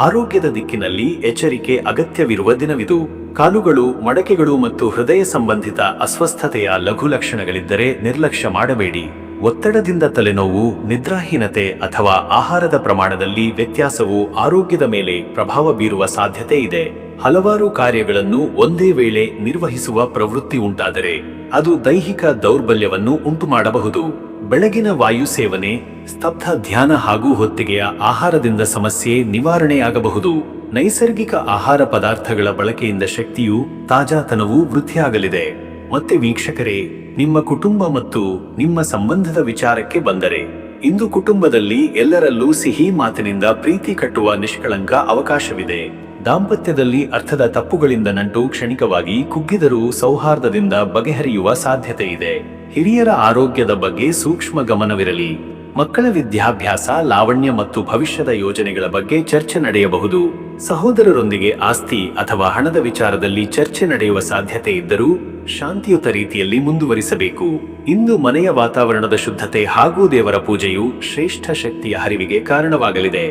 ಆರೋಗ್ಯದ ದಿಕ್ಕಿನಲ್ಲಿ ಎಚ್ಚರಿಕೆ ಅಗತ್ಯವಿರುವ ದಿನವಿದು. ಕಾಲುಗಳು, ಮಡಕೆಗಳು ಮತ್ತು ಹೃದಯ ಸಂಬಂಧಿತ ಅಸ್ವಸ್ಥತೆಯ ಲಘು ಲಕ್ಷಣಗಳಿದ್ದರೆ ನಿರ್ಲಕ್ಷ್ಯ ಮಾಡಬೇಡಿ. ಒತ್ತಡದಿಂದ ತಲೆನೋವು, ನಿದ್ರಾಹೀನತೆ ಅಥವಾ ಆಹಾರದ ಪ್ರಮಾಣದಲ್ಲಿ ವ್ಯತ್ಯಾಸವು ಆರೋಗ್ಯದ ಮೇಲೆ ಪ್ರಭಾವ ಬೀರುವ ಸಾಧ್ಯತೆ ಇದೆ. ಹಲವಾರು ಕಾರ್ಯಗಳನ್ನು ಒಂದೇ ವೇಳೆ ನಿರ್ವಹಿಸುವ ಪ್ರವೃತ್ತಿ ಉಂಟಾದರೆ ಅದು ದೈಹಿಕ ದೌರ್ಬಲ್ಯವನ್ನು ಉಂಟುಮಾಡಬಹುದು. ಬೆಳಗಿನ ವಾಯು ಸೇವನೆ, ಸ್ತಬ್ಧ ಧ್ಯಾನ ಹಾಗೂ ಹೊತ್ತಿಗೆಯ ಆಹಾರದಿಂದ ಸಮಸ್ಯೆ ನಿವಾರಣೆಯಾಗಬಹುದು. ನೈಸರ್ಗಿಕ ಆಹಾರ ಪದಾರ್ಥಗಳ ಬಳಕೆಯಿಂದ ಶಕ್ತಿಯು, ತಾಜಾತನವೂ ವೃದ್ಧಿಯಾಗಲಿದೆ. ಮತ್ತೆ ವೀಕ್ಷಕರೇ, ನಿಮ್ಮ ಕುಟುಂಬ ಮತ್ತು ನಿಮ್ಮ ಸಂಬಂಧದ ವಿಚಾರಕ್ಕೆ ಬಂದರೆ ಇಂದು ಕುಟುಂಬದಲ್ಲಿ ಎಲ್ಲರಲ್ಲೂ ಸಿಹಿ ಮಾತಿನಿಂದ ಪ್ರೀತಿ ಕಟ್ಟುವ ನಿಷ್ಕಳಂಕ ಅವಕಾಶವಿದೆ. ದಾಂಪತ್ಯದಲ್ಲಿ ಅರ್ಥದ ತಪ್ಪುಗಳಿಂದ ನಂಟು ಕ್ಷಣಿಕವಾಗಿ ಕುಗ್ಗಿದರೂ ಸೌಹಾರ್ದದಿಂದ ಬಗೆಹರಿಯುವ ಸಾಧ್ಯತೆ ಇದೆ. ಹಿರಿಯರ ಆರೋಗ್ಯದ ಬಗ್ಗೆ ಸೂಕ್ಷ್ಮ ಗಮನವಿರಲಿ. ಮಕ್ಕಳ ವಿದ್ಯಾಭ್ಯಾಸ, ಲಾವಣ್ಯ ಮತ್ತು ಭವಿಷ್ಯದ ಯೋಜನೆಗಳ ಬಗ್ಗೆ ಚರ್ಚೆ ನಡೆಯಬಹುದು. ಸಹೋದರರೊಂದಿಗೆ ಆಸ್ತಿ ಅಥವಾ ಹಣದ ವಿಚಾರದಲ್ಲಿ ಚರ್ಚೆ ನಡೆಯುವ ಸಾಧ್ಯತೆ ಇದ್ದರೂ ಶಾಂತಿಯುತ ರೀತಿಯಲ್ಲಿ ಮುಂದುವರಿಸಬೇಕು. ಇಂದು ಮನೆಯ ವಾತಾವರಣದ ಶುದ್ಧತೆ ಹಾಗೂ ದೇವರ ಪೂಜೆಯು ಶ್ರೇಷ್ಠ ಶಕ್ತಿಯ ಹರಿವಿಗೆ ಕಾರಣವಾಗಲಿದೆ.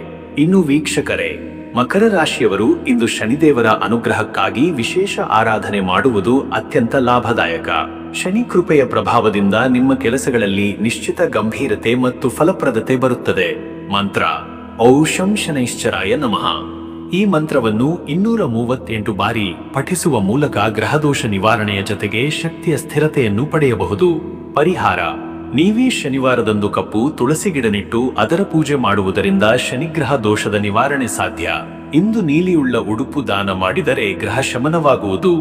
ಇನ್ನು ವೀಕ್ಷಕರೇ, ಮಕರ ರಾಶಿಯವರು ಇಂದು ಶನಿದೇವರ ಅನುಗ್ರಹಕ್ಕಾಗಿ ವಿಶೇಷ ಆರಾಧನೆ ಮಾಡುವುದು ಅತ್ಯಂತ ಲಾಭದಾಯಕ. ಶನಿ ಕೃಪೆಯ ಪ್ರಭಾವದಿಂದ ನಿಮ್ಮ ಕೆಲಸಗಳಲ್ಲಿ ನಿಶ್ಚಿತ ಗಂಭೀರತೆ ಮತ್ತು ಫಲಪ್ರದತೆ ಬರುತ್ತದೆ. ಮಂತ್ರ: ಔಷಂ ಶನೈಶ್ಚರಾಯ ನಮಃ. ಈ ಮಂತ್ರವನ್ನು 238 ಬಾರಿ ಪಠಿಸುವ ಮೂಲಕ ಗ್ರಹದೋಷ ನಿವಾರಣೆಯ ಜೊತೆಗೆ ಶಕ್ತಿಯ ಸ್ಥಿರತೆಯನ್ನು ಪಡೆಯಬಹುದು. ಪರಿಹಾರ: ನೀವೇ ಶನಿವಾರದಂದು ಕಪ್ಪು ತುಳಸಿ ಗಿಡ ನೆಟ್ಟು ಅದರ ಪೂಜೆ ಮಾಡುವುದರಿಂದ ಶನಿಗ್ರಹ ದೋಷದ ನಿವಾರಣೆ ಸಾಧ್ಯ. ಇಂದು ನೀಲಿಯುಳ್ಳ ಉಡುಪು ದಾನ ಮಾಡಿದರೆ ಗ್ರಹ ಶಮನವಾಗುವುದು.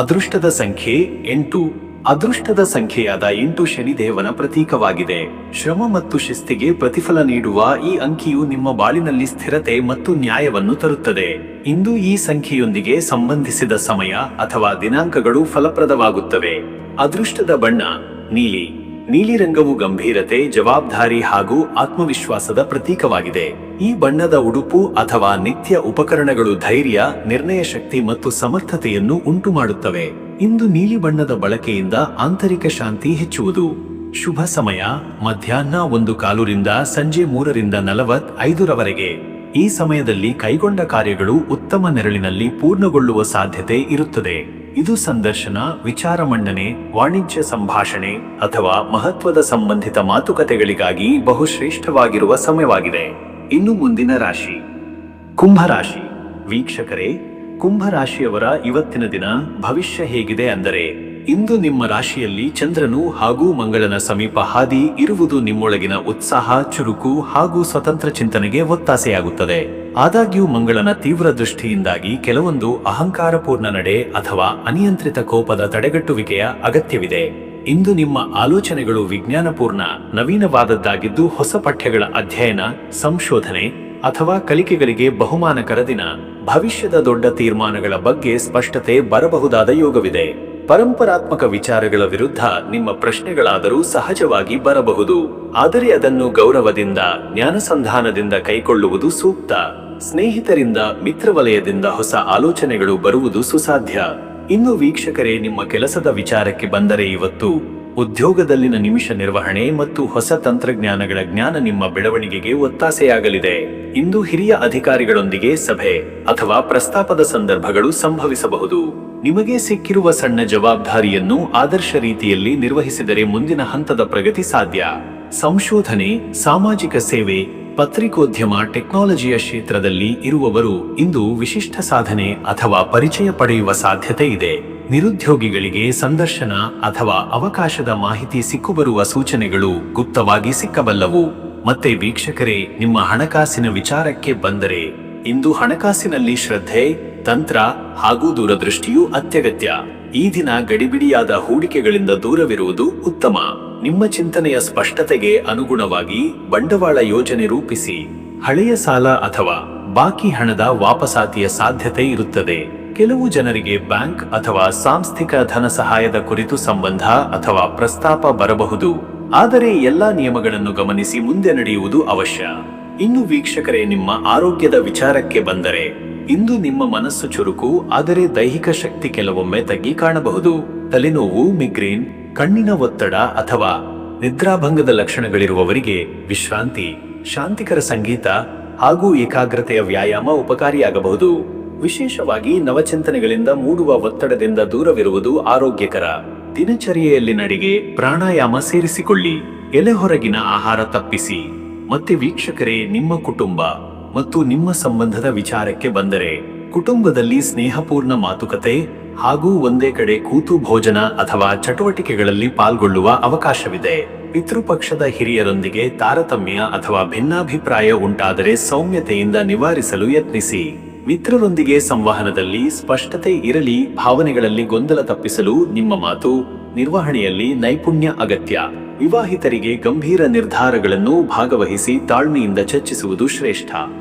ಅದೃಷ್ಟದ ಸಂಖ್ಯೆ 8. ಅದೃಷ್ಟದ ಸಂಖ್ಯೆಯಾದ 8 ಶನಿದೇವನ ಪ್ರತೀಕವಾಗಿದೆ. ಶ್ರಮ ಮತ್ತು ಶಿಸ್ತಿಗೆ ಪ್ರತಿಫಲ ನೀಡುವ ಈ ಅಂಕಿಯು ನಿಮ್ಮ ಬಾಳಿನಲ್ಲಿ ಸ್ಥಿರತೆ ಮತ್ತು ನ್ಯಾಯವನ್ನು ತರುತ್ತದೆ. ಇಂದು ಈ ಸಂಖ್ಯೆಯೊಂದಿಗೆ ಸಂಬಂಧಿಸಿದ ಸಮಯ ಅಥವಾ ದಿನಾಂಕಗಳು ಫಲಪ್ರದವಾಗುತ್ತವೆ. ಅದೃಷ್ಟದ ಬಣ್ಣ ನೀಲಿ. ನೀಲಿ ರಂಗವು ಗಂಭೀರತೆ, ಜವಾಬ್ದಾರಿ ಹಾಗೂ ಆತ್ಮವಿಶ್ವಾಸದ ಪ್ರತೀಕವಾಗಿದೆ. ಈ ಬಣ್ಣದ ಉಡುಪು ಅಥವಾ ನಿತ್ಯ ಉಪಕರಣಗಳು ಧೈರ್ಯ, ನಿರ್ಣಯ ಶಕ್ತಿ ಮತ್ತು ಸಮರ್ಥತೆಯನ್ನು ಉಂಟುಮಾಡುತ್ತವೆ. ಇಂದು ನೀಲಿ ಬಣ್ಣದ ಬಳಕೆಯಿಂದ ಆಂತರಿಕ ಶಾಂತಿ ಹೆಚ್ಚುವುದು. ಶುಭ ಸಮಯ ಮಧ್ಯಾಹ್ನ 1:15 ಸಂಜೆ 3:45 ಈ ಸಮಯದಲ್ಲಿ ಕೈಗೊಂಡ ಕಾರ್ಯಗಳು ಉತ್ತಮ ನೆರಳಿನಲ್ಲಿ ಪೂರ್ಣಗೊಳ್ಳುವ ಸಾಧ್ಯತೆ ಇರುತ್ತದೆ. ಇದು ಸಂದರ್ಶನ, ವಿಚಾರ ಮಂಡನೆ, ವಾಣಿಜ್ಯ ಸಂಭಾಷಣೆ ಅಥವಾ ಮಹತ್ವದ ಸಂಬಂಧಿತ ಮಾತುಕತೆಗಳಿಗಾಗಿ ಬಹುಶ್ರೇಷ್ಠವಾಗಿರುವ ಸಮಯವಾಗಿದೆ. ಇನ್ನು ಮುಂದಿನ ರಾಶಿ ಕುಂಭರಾಶಿ. ವೀಕ್ಷಕರೇ, ಕುಂಭರಾಶಿಯವರ ಇವತ್ತಿನ ದಿನ ಭವಿಷ್ಯ ಹೇಗಿದೆ ಅಂದರೆ, ಇಂದು ನಿಮ್ಮ ರಾಶಿಯಲ್ಲಿ ಚಂದ್ರನು ಹಾಗೂ ಮಂಗಳನ ಸಮೀಪ ಹಾದಿ ಇರುವುದು ನಿಮ್ಮೊಳಗಿನ ಉತ್ಸಾಹ, ಚುರುಕು ಹಾಗೂ ಸ್ವತಂತ್ರ ಚಿಂತನೆಗೆ ಒತ್ತಾಸೆಯಾಗುತ್ತದೆ. ಆದಾಗ್ಯೂ ಮಂಗಳನ ತೀವ್ರ ದೃಷ್ಟಿಯಿಂದಾಗಿ ಕೆಲವೊಂದು ಅಹಂಕಾರಪೂರ್ಣ ನಡೆ ಅಥವಾ ಅನಿಯಂತ್ರಿತ ಕೋಪದ ತಡೆಗಟ್ಟುವಿಕೆಯ ಅಗತ್ಯವಿದೆ. ಇಂದು ನಿಮ್ಮ ಆಲೋಚನೆಗಳು ವಿಜ್ಞಾನಪೂರ್ಣ, ನವೀನವಾದದ್ದಾಗಿದ್ದು ಹೊಸ ಪಠ್ಯಗಳ ಅಧ್ಯಯನ, ಸಂಶೋಧನೆ ಅಥವಾ ಕಲಿಕೆಗಳಿಗೆ ಬಹುಮಾನಕರ ದಿನ. ಭವಿಷ್ಯದ ದೊಡ್ಡ ತೀರ್ಮಾನಗಳ ಬಗ್ಗೆ ಸ್ಪಷ್ಟತೆ ಬರಬಹುದಾದ ಯೋಗವಿದೆ. ಪರಂಪರಾತ್ಮಕ ವಿಚಾರಗಳ ವಿರುದ್ಧ ನಿಮ್ಮ ಪ್ರಶ್ನೆಗಳಾದರೂ ಸಹಜವಾಗಿ ಬರಬಹುದು, ಆದರೆ ಅದನ್ನು ಗೌರವದಿಂದ, ಜ್ಞಾನಸಂಧಾನದಿಂದ ಕೈಗೊಳ್ಳುವುದು ಸೂಕ್ತ. ಸ್ನೇಹಿತರಿಂದ, ಮಿತ್ರವಲಯದಿಂದ ಹೊಸ ಆಲೋಚನೆಗಳು ಬರುವುದು ಸುಸಾಧ್ಯ. ಇನ್ನು ವೀಕ್ಷಕರೇ, ನಿಮ್ಮ ಕೆಲಸದ ವಿಚಾರಕ್ಕೆ ಬಂದರೆ ಇವತ್ತು ಉದ್ಯೋಗದಲ್ಲಿನ ನಿಮಿಷ ನಿರ್ವಹಣೆ ಮತ್ತು ಹೊಸ ತಂತ್ರಜ್ಞಾನಗಳ ಜ್ಞಾನ ನಿಮ್ಮ ಬೆಳವಣಿಗೆಗೆ ಒತ್ತಾಸೆಯಾಗಲಿದೆ. ಇಂದು ಹಿರಿಯ ಅಧಿಕಾರಿಗಳೊಂದಿಗೆ ಸಭೆ ಅಥವಾ ಪ್ರಸ್ತಾಪದ ಸಂದರ್ಭಗಳು ಸಂಭವಿಸಬಹುದು. ನಿಮಗೆ ಸಿಕ್ಕಿರುವ ಸಣ್ಣ ಜವಾಬ್ದಾರಿಯನ್ನು ಆದರ್ಶ ರೀತಿಯಲ್ಲಿ ನಿರ್ವಹಿಸಿದರೆ ಮುಂದಿನ ಹಂತದ ಪ್ರಗತಿ ಸಾಧ್ಯ. ಸಂಶೋಧನೆ, ಸಾಮಾಜಿಕ ಸೇವೆ, ಪತ್ರಿಕೋದ್ಯಮ, ಟೆಕ್ನಾಲಜಿಯ ಕ್ಷೇತ್ರದಲ್ಲಿ ಇರುವವರು ಇಂದು ವಿಶಿಷ್ಟ ಸಾಧನೆ ಅಥವಾ ಪರಿಚಯ ಪಡೆಯುವ ಸಾಧ್ಯತೆ ಇದೆ. ನಿರುದ್ಯೋಗಿಗಳಿಗೆ ಸಂದರ್ಶನ ಅಥವಾ ಅವಕಾಶದ ಮಾಹಿತಿ ಸಿಕ್ಕುಬರುವ ಸೂಚನೆಗಳು ಗುಪ್ತವಾಗಿ ಸಿಕ್ಕಬಲ್ಲವು. ಮತ್ತೆ ವೀಕ್ಷಕರೇ, ನಿಮ್ಮ ಹಣಕಾಸಿನ ವಿಚಾರಕ್ಕೆ ಬಂದರೆ, ಇಂದು ಹಣಕಾಸಿನಲ್ಲಿ ಶ್ರದ್ಧೆ, ತಂತ್ರ ಹಾಗೂ ದೂರದೃಷ್ಟಿಯು ಅತ್ಯಗತ್ಯ. ಈ ದಿನ ಗಡಿಬಿಡಿಯಾದ ಹೂಡಿಕೆಗಳಿಂದ ದೂರವಿರುವುದು ಉತ್ತಮ. ನಿಮ್ಮ ಚಿಂತನೆಯ ಸ್ಪಷ್ಟತೆಗೆ ಅನುಗುಣವಾಗಿ ಬಂಡವಾಳ ಯೋಜನೆ ರೂಪಿಸಿ. ಹಳೆಯ ಸಾಲ ಅಥವಾ ಬಾಕಿ ಹಣದ ವಾಪಸಾತಿಯ ಸಾಧ್ಯತೆ ಇರುತ್ತದೆ. ಕೆಲವು ಜನರಿಗೆ ಬ್ಯಾಂಕ್ ಅಥವಾ ಸಾಂಸ್ಥಿಕ ಧನ ಸಹಾಯದ ಕುರಿತು ಸಂಬಂಧ ಅಥವಾ ಪ್ರಸ್ತಾಪ ಬರಬಹುದು, ಆದರೆ ಎಲ್ಲಾ ನಿಯಮಗಳನ್ನು ಗಮನಿಸಿ ಮುಂದೆ ನಡೆಯುವುದು ಅವಶ್ಯ. ಇನ್ನು ವೀಕ್ಷಕರೇ, ನಿಮ್ಮ ಆರೋಗ್ಯದ ವಿಚಾರಕ್ಕೆ ಬಂದರೆ, ಇಂದು ನಿಮ್ಮ ಮನಸ್ಸು ಚುರುಕು, ಆದರೆ ದೈಹಿಕ ಶಕ್ತಿ ಕೆಲವೊಮ್ಮೆ ತಗ್ಗಿ ಕಾಣಬಹುದು. ತಲೆನೋವು, ಮಿಗ್ರೇನ್, ಕಣ್ಣಿನ ಒತ್ತಡ ಅಥವಾ ನಿದ್ರಾಭಂಗದ ಲಕ್ಷಣಗಳಿರುವವರಿಗೆ ವಿಶ್ರಾಂತಿ, ಶಾಂತಿಕರ ಸಂಗೀತ ಹಾಗೂ ಏಕಾಗ್ರತೆಯ ವ್ಯಾಯಾಮ ಉಪಕಾರಿಯಾಗಬಹುದು. ವಿಶೇಷವಾಗಿ ನವಚಿಂತನೆಗಳಿಂದ ಮೂಡುವ ಒತ್ತಡದಿಂದ ದೂರವಿರುವುದು ಆರೋಗ್ಯಕರ. ದಿನಚರಿಯಲ್ಲಿ ನಡಿಗೆ, ಪ್ರಾಣಾಯಾಮ ಸೇರಿಸಿಕೊಳ್ಳಿ. ಎಲೆ ಹೊರಗಿನ ಆಹಾರ ತಪ್ಪಿಸಿ. ಮತ್ತೆ ವೀಕ್ಷಕರೇ, ನಿಮ್ಮ ಕುಟುಂಬ ಮತ್ತು ನಿಮ್ಮ ಸಂಬಂಧದ ವಿಚಾರಕ್ಕೆ ಬಂದರೆ, ಕುಟುಂಬದಲ್ಲಿ ಸ್ನೇಹಪೂರ್ಣ ಮಾತುಕತೆ ಹಾಗೂ ಒಂದೇ ಕಡೆ ಕೂತು ಭೋಜನ ಅಥವಾ ಚಟುವಟಿಕೆಗಳಲ್ಲಿ ಪಾಲ್ಗೊಳ್ಳುವ ಅವಕಾಶವಿದೆ. ಪಿತೃಪಕ್ಷದ ಹಿರಿಯರೊಂದಿಗೆ ತಾರತಮ್ಯ ಅಥವಾ ಭಿನ್ನಾಭಿಪ್ರಾಯ ಉಂಟಾದರೆ ಸೌಮ್ಯತೆಯಿಂದ ನಿವಾರಿಸಲು ಯತ್ನಿಸಿ. ಮಿತ್ರರೊಂದಿಗೆ ಸಂವಹನದಲ್ಲಿ ಸ್ಪಷ್ಟತೆ ಇರಲಿ. ಭಾವನೆಗಳಲ್ಲಿ ಗೊಂದಲ ತಪ್ಪಿಸಲು ನಿಮ್ಮ ಮಾತು ನಿರ್ವಹಣೆಯಲ್ಲಿ ನೈಪುಣ್ಯ ಅಗತ್ಯ. ವಿವಾಹಿತರಿಗೆ ಗಂಭೀರ ನಿರ್ಧಾರಗಳನ್ನು ಭಾಗವಹಿಸಿ ತಾಳ್ಮೆಯಿಂದ ಚರ್ಚಿಸುವುದು ಶ್ರೇಷ್ಠ.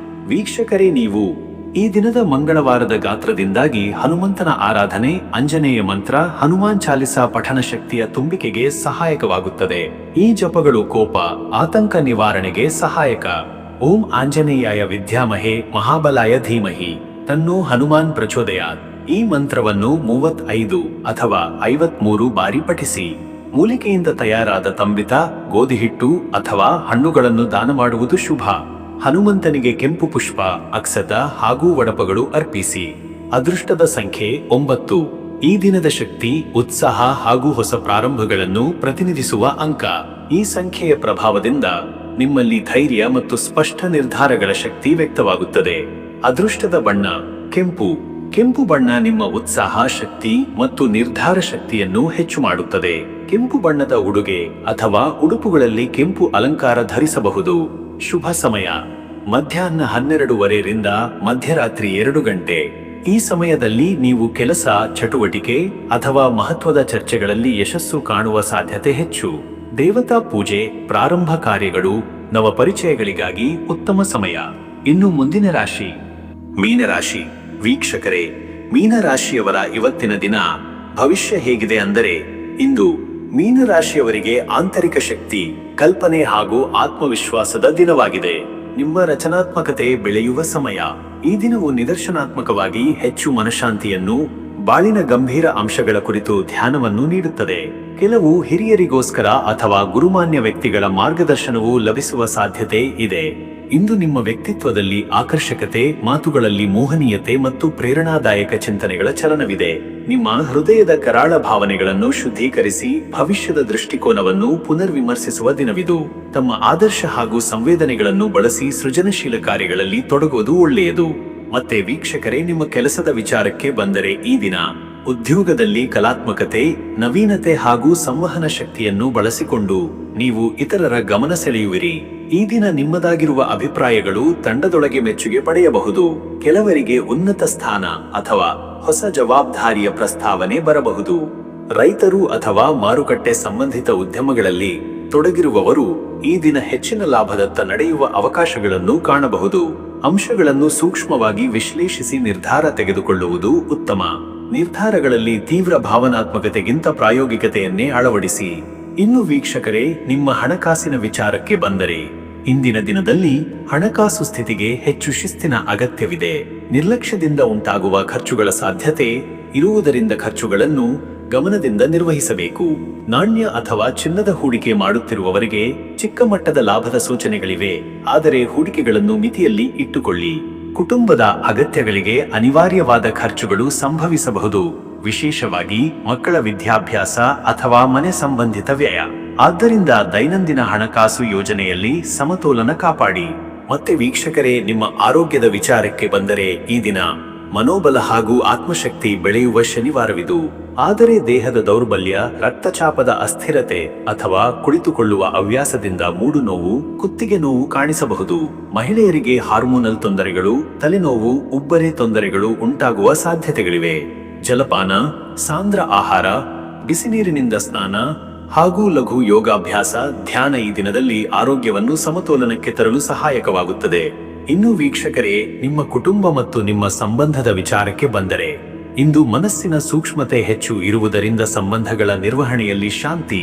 ವೀಕ್ಷಕರೇ, ನೀವು ಈ ದಿನದ ಮಂಗಳವಾರದ ಗಾತ್ರದಿಂದಾಗಿ ಹನುಮಂತನ ಆರಾಧನೆ, ಆಂಜನೇಯ ಮಂತ್ರ, ಹನುಮಾನ್ ಚಾಲಿಸಾ ಪಠಣ ಶಕ್ತಿಯ ತುಂಬಿಕೆಗೆ ಸಹಾಯಕವಾಗುತ್ತದೆ. ಈ ಜಪಗಳು ಕೋಪ, ಆತಂಕ ನಿವಾರಣೆಗೆ ಸಹಾಯಕ. ಓಂ ಆಂಜನೇಯಾಯ ವಿದ್ಯಾಮಹೇ ಮಹಾಬಲಾಯ ಧೀಮಹಿ ತನ್ನೋ ಹನುಮಾನ್ ಪ್ರಚೋದಯಾತ್. ಈ ಮಂತ್ರವನ್ನು 35 ಅಥವಾ 53 ಬಾರಿ ಪಠಿಸಿ. ಮೂಲಿಕೆಯಿಂದ ತಯಾರಾದ ತಂಬಿತ, ಗೋಧಿ ಹಿಟ್ಟು ಅಥವಾ ಹಣ್ಣುಗಳನ್ನು ದಾನ ಮಾಡುವುದು ಶುಭ. ಹನುಮಂತನಿಗೆ ಕೆಂಪು ಪುಷ್ಪ, ಅಕ್ಷತ ಹಾಗೂ ವಡಪಗಳು ಅರ್ಪಿಸಿ. ಅದೃಷ್ಟದ ಸಂಖ್ಯೆ 9. ಈ ದಿನದ ಶಕ್ತಿ, ಉತ್ಸಾಹ ಹಾಗೂ ಹೊಸ ಪ್ರಾರಂಭಗಳನ್ನು ಪ್ರತಿನಿಧಿಸುವ ಅಂಕ. ಈ ಸಂಖ್ಯೆಯ ಪ್ರಭಾವದಿಂದ ನಿಮ್ಮಲ್ಲಿ ಧೈರ್ಯ ಮತ್ತು ಸ್ಪಷ್ಟ ನಿರ್ಧಾರಗಳ ಶಕ್ತಿ ವ್ಯಕ್ತವಾಗುತ್ತದೆ. ಅದೃಷ್ಟದ ಬಣ್ಣ ಕೆಂಪು. ಕೆಂಪು ಬಣ್ಣ ನಿಮ್ಮ ಉತ್ಸಾಹ, ಶಕ್ತಿ ಮತ್ತು ನಿರ್ಧಾರ ಶಕ್ತಿಯನ್ನು ಹೆಚ್ಚು ಮಾಡುತ್ತದೆ. ಕೆಂಪು ಬಣ್ಣದ ಉಡುಗೆ ಅಥವಾ ಉಡುಪುಗಳಲ್ಲಿ ಕೆಂಪು ಅಲಂಕಾರ ಧರಿಸಬಹುದು. ಶುಭ ಸಮಯ ಮಧ್ಯಾಹ್ನ 12:30 ರಿಂದ ಮಧ್ಯರಾತ್ರಿ 2 ಗಂಟೆ. ಈ ಸಮಯದಲ್ಲಿ ನೀವು ಕೆಲಸ, ಚಟುವಟಿಕೆ ಅಥವಾ ಮಹತ್ವದ ಚರ್ಚೆಗಳಲ್ಲಿ ಯಶಸ್ಸು ಕಾಣುವ ಸಾಧ್ಯತೆ ಹೆಚ್ಚು. ದೇವತಾ ಪೂಜೆ, ಪ್ರಾರಂಭ ಕಾರ್ಯಗಳು, ನವ ಪರಿಚಯಗಳಿಗಾಗಿ ಉತ್ತಮ ಸಮಯ. ಇನ್ನು ಮುಂದಿನ ರಾಶಿ ಮೀನರಾಶಿ. ವೀಕ್ಷಕರೇ, ಮೀನರಾಶಿಯವರ ಇವತ್ತಿನ ದಿನ ಭವಿಷ್ಯ ಹೇಗಿದೆ ಅಂದರೆ, ಇಂದು ಮೀನರಾಶಿಯವರಿಗೆ ಆಂತರಿಕ ಶಕ್ತಿ, ಕಲ್ಪನೆ ಹಾಗೂ ಆತ್ಮವಿಶ್ವಾಸದ ದಿನವಾಗಿದೆ. ನಿಮ್ಮ ರಚನಾತ್ಮಕತೆ ಬೆಳೆಯುವ ಸಮಯ. ಈ ದಿನವು ನಿದರ್ಶನಾತ್ಮಕವಾಗಿ ಹೆಚ್ಚು ಮನಃಶಾಂತಿಯನ್ನು, ಬಾಳಿನ ಗಂಭೀರ ಅಂಶಗಳ ಕುರಿತು ಧ್ಯಾನವನ್ನು ನೀಡುತ್ತದೆ. ಕೆಲವು ಹಿರಿಯರಿಗೋಸ್ಕರ ಅಥವಾ ಗುರುಮಾನ್ಯ ವ್ಯಕ್ತಿಗಳ ಮಾರ್ಗದರ್ಶನವು ಲಭಿಸುವ ಸಾಧ್ಯತೆ ಇದೆ. ಇಂದು ನಿಮ್ಮ ವ್ಯಕ್ತಿತ್ವದಲ್ಲಿ ಆಕರ್ಷಕತೆ, ಮಾತುಗಳಲ್ಲಿ ಮೋಹನೀಯತೆ ಮತ್ತು ಪ್ರೇರಣಾದಾಯಕ ಚಿಂತನೆಗಳ ಚಲನವಿದೆ. ನಿಮ್ಮ ಹೃದಯದ ಕರಾಳ ಭಾವನೆಗಳನ್ನು ಶುದ್ಧೀಕರಿಸಿ ಭವಿಷ್ಯದ ದೃಷ್ಟಿಕೋನವನ್ನು ಪುನರ್ವಿಮರ್ಶಿಸುವ ದಿನವಿದು. ತಮ್ಮ ಆದರ್ಶ ಹಾಗೂ ಸಂವೇದನೆಗಳನ್ನು ಬಳಸಿ ಸೃಜನಶೀಲ ಕಾರ್ಯಗಳಲ್ಲಿ ತೊಡಗುವುದು ಒಳ್ಳೆಯದು. ಮತ್ತೆ ವೀಕ್ಷಕರೇ, ನಿಮ್ಮ ಕೆಲಸದ ವಿಚಾರಕ್ಕೆ ಬಂದರೆ, ಈ ದಿನ ಉದ್ಯೋಗದಲ್ಲಿ ಕಲಾತ್ಮಕತೆ, ನವೀನತೆ ಹಾಗೂ ಸಂವಹನ ಶಕ್ತಿಯನ್ನು ಬಳಸಿಕೊಂಡು ನೀವು ಇತರರ ಗಮನ ಸೆಳೆಯುವಿರಿ. ಈ ದಿನ ನಿಮ್ಮದಾಗಿರುವ ಅಭಿಪ್ರಾಯಗಳು ತಂಡದೊಳಗೆ ಮೆಚ್ಚುಗೆ ಪಡೆಯಬಹುದು. ಕೆಲವರಿಗೆ ಉನ್ನತ ಸ್ಥಾನ ಅಥವಾ ಹೊಸ ಜವಾಬ್ದಾರಿಯ ಪ್ರಸ್ತಾವನೆ ಬರಬಹುದು. ರೈತರು ಅಥವಾ ಮಾರುಕಟ್ಟೆ ಸಂಬಂಧಿತ ಉದ್ಯಮಗಳಲ್ಲಿ ತೊಡಗಿರುವವರು ಈ ದಿನ ಹೆಚ್ಚಿನ ಲಾಭದತ್ತ ನಡೆಯುವ ಅವಕಾಶಗಳನ್ನು ಕಾಣಬಹುದು. ಅಂಶಗಳನ್ನು ಸೂಕ್ಷ್ಮವಾಗಿ ವಿಶ್ಲೇಷಿಸಿ ನಿರ್ಧಾರ ತೆಗೆದುಕೊಳ್ಳುವುದು ಉತ್ತಮ. ನಿರ್ಧಾರಗಳಲ್ಲಿ ತೀವ್ರ ಭಾವನಾತ್ಮಕತೆಗಿಂತ ಪ್ರಾಯೋಗಿಕತೆಯನ್ನೇ ಅಳವಡಿಸಿ. ಇನ್ನು ವೀಕ್ಷಕರೇ, ನಿಮ್ಮ ಹಣಕಾಸಿನ ವಿಚಾರಕ್ಕೆ ಬಂದರೆ, ಇಂದಿನ ದಿನದಲ್ಲಿ ಹಣಕಾಸು ಸ್ಥಿತಿಗೆ ಹೆಚ್ಚು ಶಿಸ್ತಿನ ಅಗತ್ಯವಿದೆ. ನಿರ್ಲಕ್ಷ್ಯದಿಂದ ಉಂಟಾಗುವ ಖರ್ಚುಗಳ ಸಾಧ್ಯತೆ ಇರುವುದರಿಂದ ಖರ್ಚುಗಳನ್ನು ಗಮನದಿಂದ ನಿರ್ವಹಿಸಬೇಕು. ನಾಣ್ಯ ಅಥವಾ ಚಿನ್ನದ ಹೂಡಿಕೆ ಮಾಡುತ್ತಿರುವವರಿಗೆ ಚಿಕ್ಕ ಮಟ್ಟದ ಲಾಭದ ಸೂಚನೆಗಳಿವೆ, ಆದರೆ ಹೂಡಿಕೆಗಳನ್ನು ಮಿತಿಯಲ್ಲಿ ಇಟ್ಟುಕೊಳ್ಳಿ. ಕುಟುಂಬದ ಅಗತ್ಯಗಳಿಗೆ ಅನಿವಾರ್ಯವಾದ ಖರ್ಚುಗಳು ಸಂಭವಿಸಬಹುದು, ವಿಶೇಷವಾಗಿ ಮಕ್ಕಳ ವಿದ್ಯಾಭ್ಯಾಸ ಅಥವಾ ಮನೆ ಸಂಬಂಧಿತ ವ್ಯಯ. ಆದ್ದರಿಂದ ದೈನಂದಿನ ಹಣಕಾಸು ಯೋಜನೆಯಲ್ಲಿ ಸಮತೋಲನ ಕಾಪಾಡಿ. ಮತ್ತೆ ವೀಕ್ಷಕರೇ, ನಿಮ್ಮ ಆರೋಗ್ಯದ ವಿಚಾರಕ್ಕೆ ಬಂದರೆ, ಈ ದಿನ ಮನೋಬಲ ಹಾಗೂ ಆತ್ಮಶಕ್ತಿ ಬೆಳೆಯುವ ಶನಿವಾರವಿದು. ಆದರೆ ದೇಹದ ದೌರ್ಬಲ್ಯ, ರಕ್ತಚಾಪದ ಅಸ್ಥಿರತೆ ಅಥವಾ ಕುಳಿತುಕೊಳ್ಳುವ ಹವ್ಯಾಸದಿಂದ ಮೂಡು ನೋವು, ಕುತ್ತಿಗೆ ನೋವು ಕಾಣಿಸಬಹುದು. ಮಹಿಳೆಯರಿಗೆ ಹಾರ್ಮೋನಲ್ ತೊಂದರೆಗಳು, ತಲೆನೋವು, ಉಬ್ಬರೆ ತೊಂದರೆಗಳು ಉಂಟಾಗುವ ಸಾಧ್ಯತೆಗಳಿವೆ. ಜಲಪಾನ, ಸಾಂದ್ರ ಆಹಾರ, ಬಿಸಿನೀರಿನಿಂದ ಸ್ನಾನ ಹಾಗೂ ಲಘು ಯೋಗಾಭ್ಯಾಸ, ಧ್ಯಾನ ಈ ದಿನದಲ್ಲಿ ಆರೋಗ್ಯವನ್ನು ಸಮತೋಲನಕ್ಕೆ ತರಲು ಸಹಾಯಕವಾಗುತ್ತದೆ. ಇನ್ನು ವೀಕ್ಷಕರೇ, ನಿಮ್ಮ ಕುಟುಂಬ ಮತ್ತು ನಿಮ್ಮ ಸಂಬಂಧದ ವಿಚಾರಕ್ಕೆ ಬಂದರೆ, ಇಂದು ಮನಸ್ಸಿನ ಸೂಕ್ಷ್ಮತೆ ಹೆಚ್ಚು ಇರುವುದರಿಂದ ಸಂಬಂಧಗಳ ನಿರ್ವಹಣೆಯಲ್ಲಿ ಶಾಂತಿ,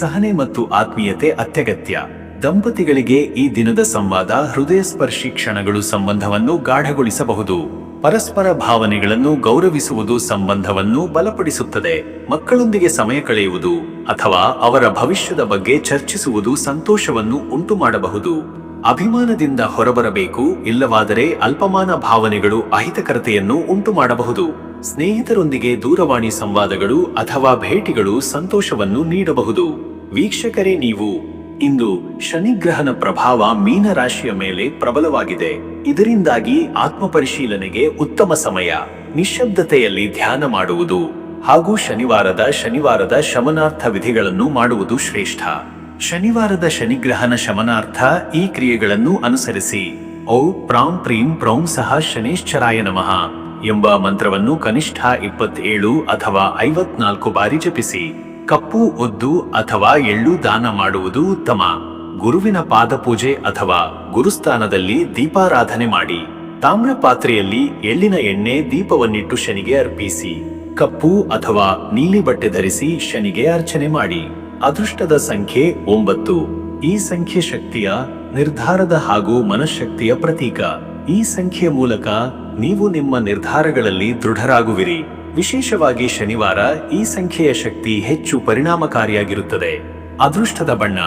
ಸಹನೆ ಮತ್ತು ಆತ್ಮೀಯತೆ ಅತ್ಯಗತ್ಯ. ದಂಪತಿಗಳಿಗೆ ಈ ದಿನದ ಸಂವಾದ, ಹೃದಯಸ್ಪರ್ಶಿ ಕ್ಷಣಗಳು ಸಂಬಂಧವನ್ನು ಗಾಢಗೊಳಿಸಬಹುದು. ಪರಸ್ಪರ ಭಾವನೆಗಳನ್ನು ಗೌರವಿಸುವುದು ಸಂಬಂಧವನ್ನು ಬಲಪಡಿಸುತ್ತದೆ. ಮಕ್ಕಳೊಂದಿಗೆ ಸಮಯ ಕಳೆಯುವುದು ಅಥವಾ ಅವರ ಭವಿಷ್ಯದ ಬಗ್ಗೆ ಚರ್ಚಿಸುವುದು ಸಂತೋಷವನ್ನು ಉಂಟು ಮಾಡಬಹುದು. ಅಭಿಮಾನದಿಂದ ಹೊರಬರಬೇಕು, ಇಲ್ಲವಾದರೆ ಅಲ್ಪಮಾನ ಭಾವನೆಗಳು ಅಹಿತಕರತೆಯನ್ನು ಉಂಟು ಮಾಡಬಹುದು. ಸ್ನೇಹಿತರೊಂದಿಗೆ ದೂರವಾಣಿ ಸಂವಾದಗಳು ಅಥವಾ ಭೇಟಿಗಳು ಸಂತೋಷವನ್ನು ನೀಡಬಹುದು. ವೀಕ್ಷಕರೇ, ನೀವು ಇಂದು ಶನಿಗ್ರಹನ ಪ್ರಭಾವ ಮೀನರಾಶಿಯ ಮೇಲೆ ಪ್ರಬಲವಾಗಿದೆ. ಇದರಿಂದಾಗಿ ಆತ್ಮಪರಿಶೀಲನೆಗೆ ಉತ್ತಮ ಸಮಯ. ನಿಶ್ಶಬ್ದತೆಯಲ್ಲಿ ಧ್ಯಾನ ಮಾಡುವುದು ಹಾಗೂ ಶನಿವಾರದ ಶಮನಾರ್ಥ ವಿಧಿಗಳನ್ನು ಮಾಡುವುದು ಶ್ರೇಷ್ಠ. ಶನಿವಾರದ ಶನಿಗ್ರಹನ ಶಮನಾರ್ಥ ಈ ಕ್ರಿಯೆಗಳನ್ನು ಅನುಸರಿಸಿ. ಓ ಪ್ರಾಂ ಪ್ರೀಂ ಪ್ರೌಂ ಸಹ ಶನೇಶ್ಚರಾಯ ನಮಃ ಎಂಬ ಮಂತ್ರವನ್ನು ಕನಿಷ್ಠ 27 ಅಥವಾ 54 ಬಾರಿ ಜಪಿಸಿ. ಕಪ್ಪು, ಉದ್ದು ಅಥವಾ ಎಳ್ಳು ದಾನ ಮಾಡುವುದು ಉತ್ತಮ. ಗುರುವಿನ ಪಾದಪೂಜೆ ಅಥವಾ ಗುರುಸ್ಥಾನದಲ್ಲಿ ದೀಪಾರಾಧನೆ ಮಾಡಿ. ತಾಮ್ರ ಪಾತ್ರೆಯಲ್ಲಿ ಎಳ್ಳಿನ ಎಣ್ಣೆ ದೀಪವನ್ನಿಟ್ಟು ಶನಿಗೆ ಅರ್ಪಿಸಿ. ಕಪ್ಪು ಅಥವಾ ನೀಲಿ ಬಟ್ಟೆ ಧರಿಸಿ ಶನಿಗೆ ಅರ್ಚನೆ ಮಾಡಿ. ಅದೃಷ್ಟದ ಸಂಖ್ಯೆ 9. ಈ ಸಂಖ್ಯೆ ಶಕ್ತಿಯ, ನಿರ್ಧಾರದ ಹಾಗೂ ಮನಃಶಕ್ತಿಯ ಪ್ರತೀಕ. ಈ ಸಂಖ್ಯೆಯ ಮೂಲಕ ನೀವು ನಿಮ್ಮ ನಿರ್ಧಾರಗಳಲ್ಲಿ ದೃಢರಾಗುವಿರಿ. ವಿಶೇಷವಾಗಿ ಶನಿವಾರ ಈ ಸಂಖ್ಯೆಯ ಶಕ್ತಿ ಹೆಚ್ಚು ಪರಿಣಾಮಕಾರಿಯಾಗಿರುತ್ತದೆ. ಅದೃಷ್ಟದ ಬಣ್ಣ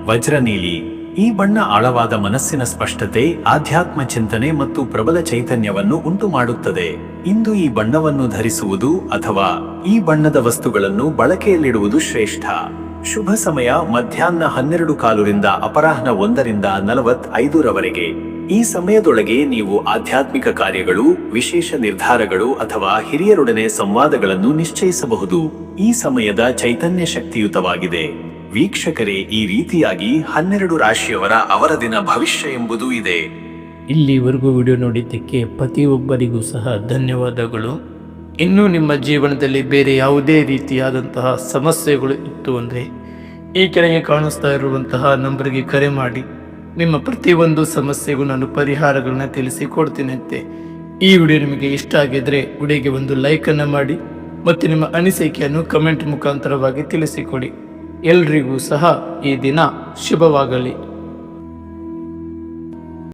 ವಜ್ರ ನೀಲಿ. ಈ ಬಣ್ಣ ಆಳವಾದ ಮನಸ್ಸಿನ ಸ್ಪಷ್ಟತೆ, ಆಧ್ಯಾತ್ಮ ಚಿಂತನೆ ಮತ್ತು ಪ್ರಬಲ ಚೈತನ್ಯವನ್ನು ಉಂಟು ಮಾಡುತ್ತದೆ. ಇಂದು ಈ ಬಣ್ಣವನ್ನು ಧರಿಸುವುದು ಅಥವಾ ಈ ಬಣ್ಣದ ವಸ್ತುಗಳನ್ನು ಬಳಕೆಯಲ್ಲಿಡುವುದು ಶ್ರೇಷ್ಠ. ಶುಭ ಸಮಯ ಮಧ್ಯಾಹ್ನ 12:15 ಅಪರಾಹ್ನ 1:45 ಈ ಸಮಯದೊಳಗೆ ನೀವು ಆಧ್ಯಾತ್ಮಿಕ ಕಾರ್ಯಗಳು, ವಿಶೇಷ ನಿರ್ಧಾರಗಳು ಅಥವಾ ಹಿರಿಯರೊಡನೆ ಸಂವಾದಗಳನ್ನು ನಿಶ್ಚಯಿಸಬಹುದು. ಈ ಸಮಯದ ಚೈತನ್ಯ ಶಕ್ತಿಯುತವಾಗಿದೆ. ವೀಕ್ಷಕರೇ, ಈ ರೀತಿಯಾಗಿ 12 ರಾಶಿಯವರ ಅವರ ದಿನ ಭವಿಷ್ಯ ಎಂಬುದು ಇದೆ. ಇಲ್ಲಿವರೆಗೂ ವಿಡಿಯೋ ನೋಡಿದ್ದಕ್ಕೆ ಪ್ರತಿಯೊಬ್ಬರಿಗೂ ಸಹ ಧನ್ಯವಾದಗಳು. ಇನ್ನೂ ನಿಮ್ಮ ಜೀವನದಲ್ಲಿ ಬೇರೆ ಯಾವುದೇ ರೀತಿಯಾದಂತಹ ಸಮಸ್ಯೆಗಳು ಇತ್ತು ಅಂದರೆ ಈ ಕೆಳಗೆ ಕಾಣಿಸ್ತಾ ಇರುವಂತಹ ನಂಬರ್ಗೆ ಕರೆ ಮಾಡಿ ನಿಮ್ಮ ಪ್ರತಿಯೊಂದು ಸಮಸ್ಯೆಗೂ ನಾನು ಪರಿಹಾರಗಳನ್ನ ತಿಳಿಸಿಕೊಡ್ತೀನಂತೆ. ಈ ವಿಡಿಯೋ ನಿಮಗೆ ಇಷ್ಟ ಆಗಿದ್ರೆ ವಿಡಿಯೋಗೆ ಒಂದು ಲೈಕನ್ನು ಮಾಡಿ ಮತ್ತು ನಿಮ್ಮ ಅನಿಸಿಕೆಯನ್ನು ಕಮೆಂಟ್ ಮುಖಾಂತರವಾಗಿ ತಿಳಿಸಿಕೊಡಿ. ಎಲ್ರಿಗೂ ಸಹ ಈ ದಿನ ಶುಭವಾಗಲಿ.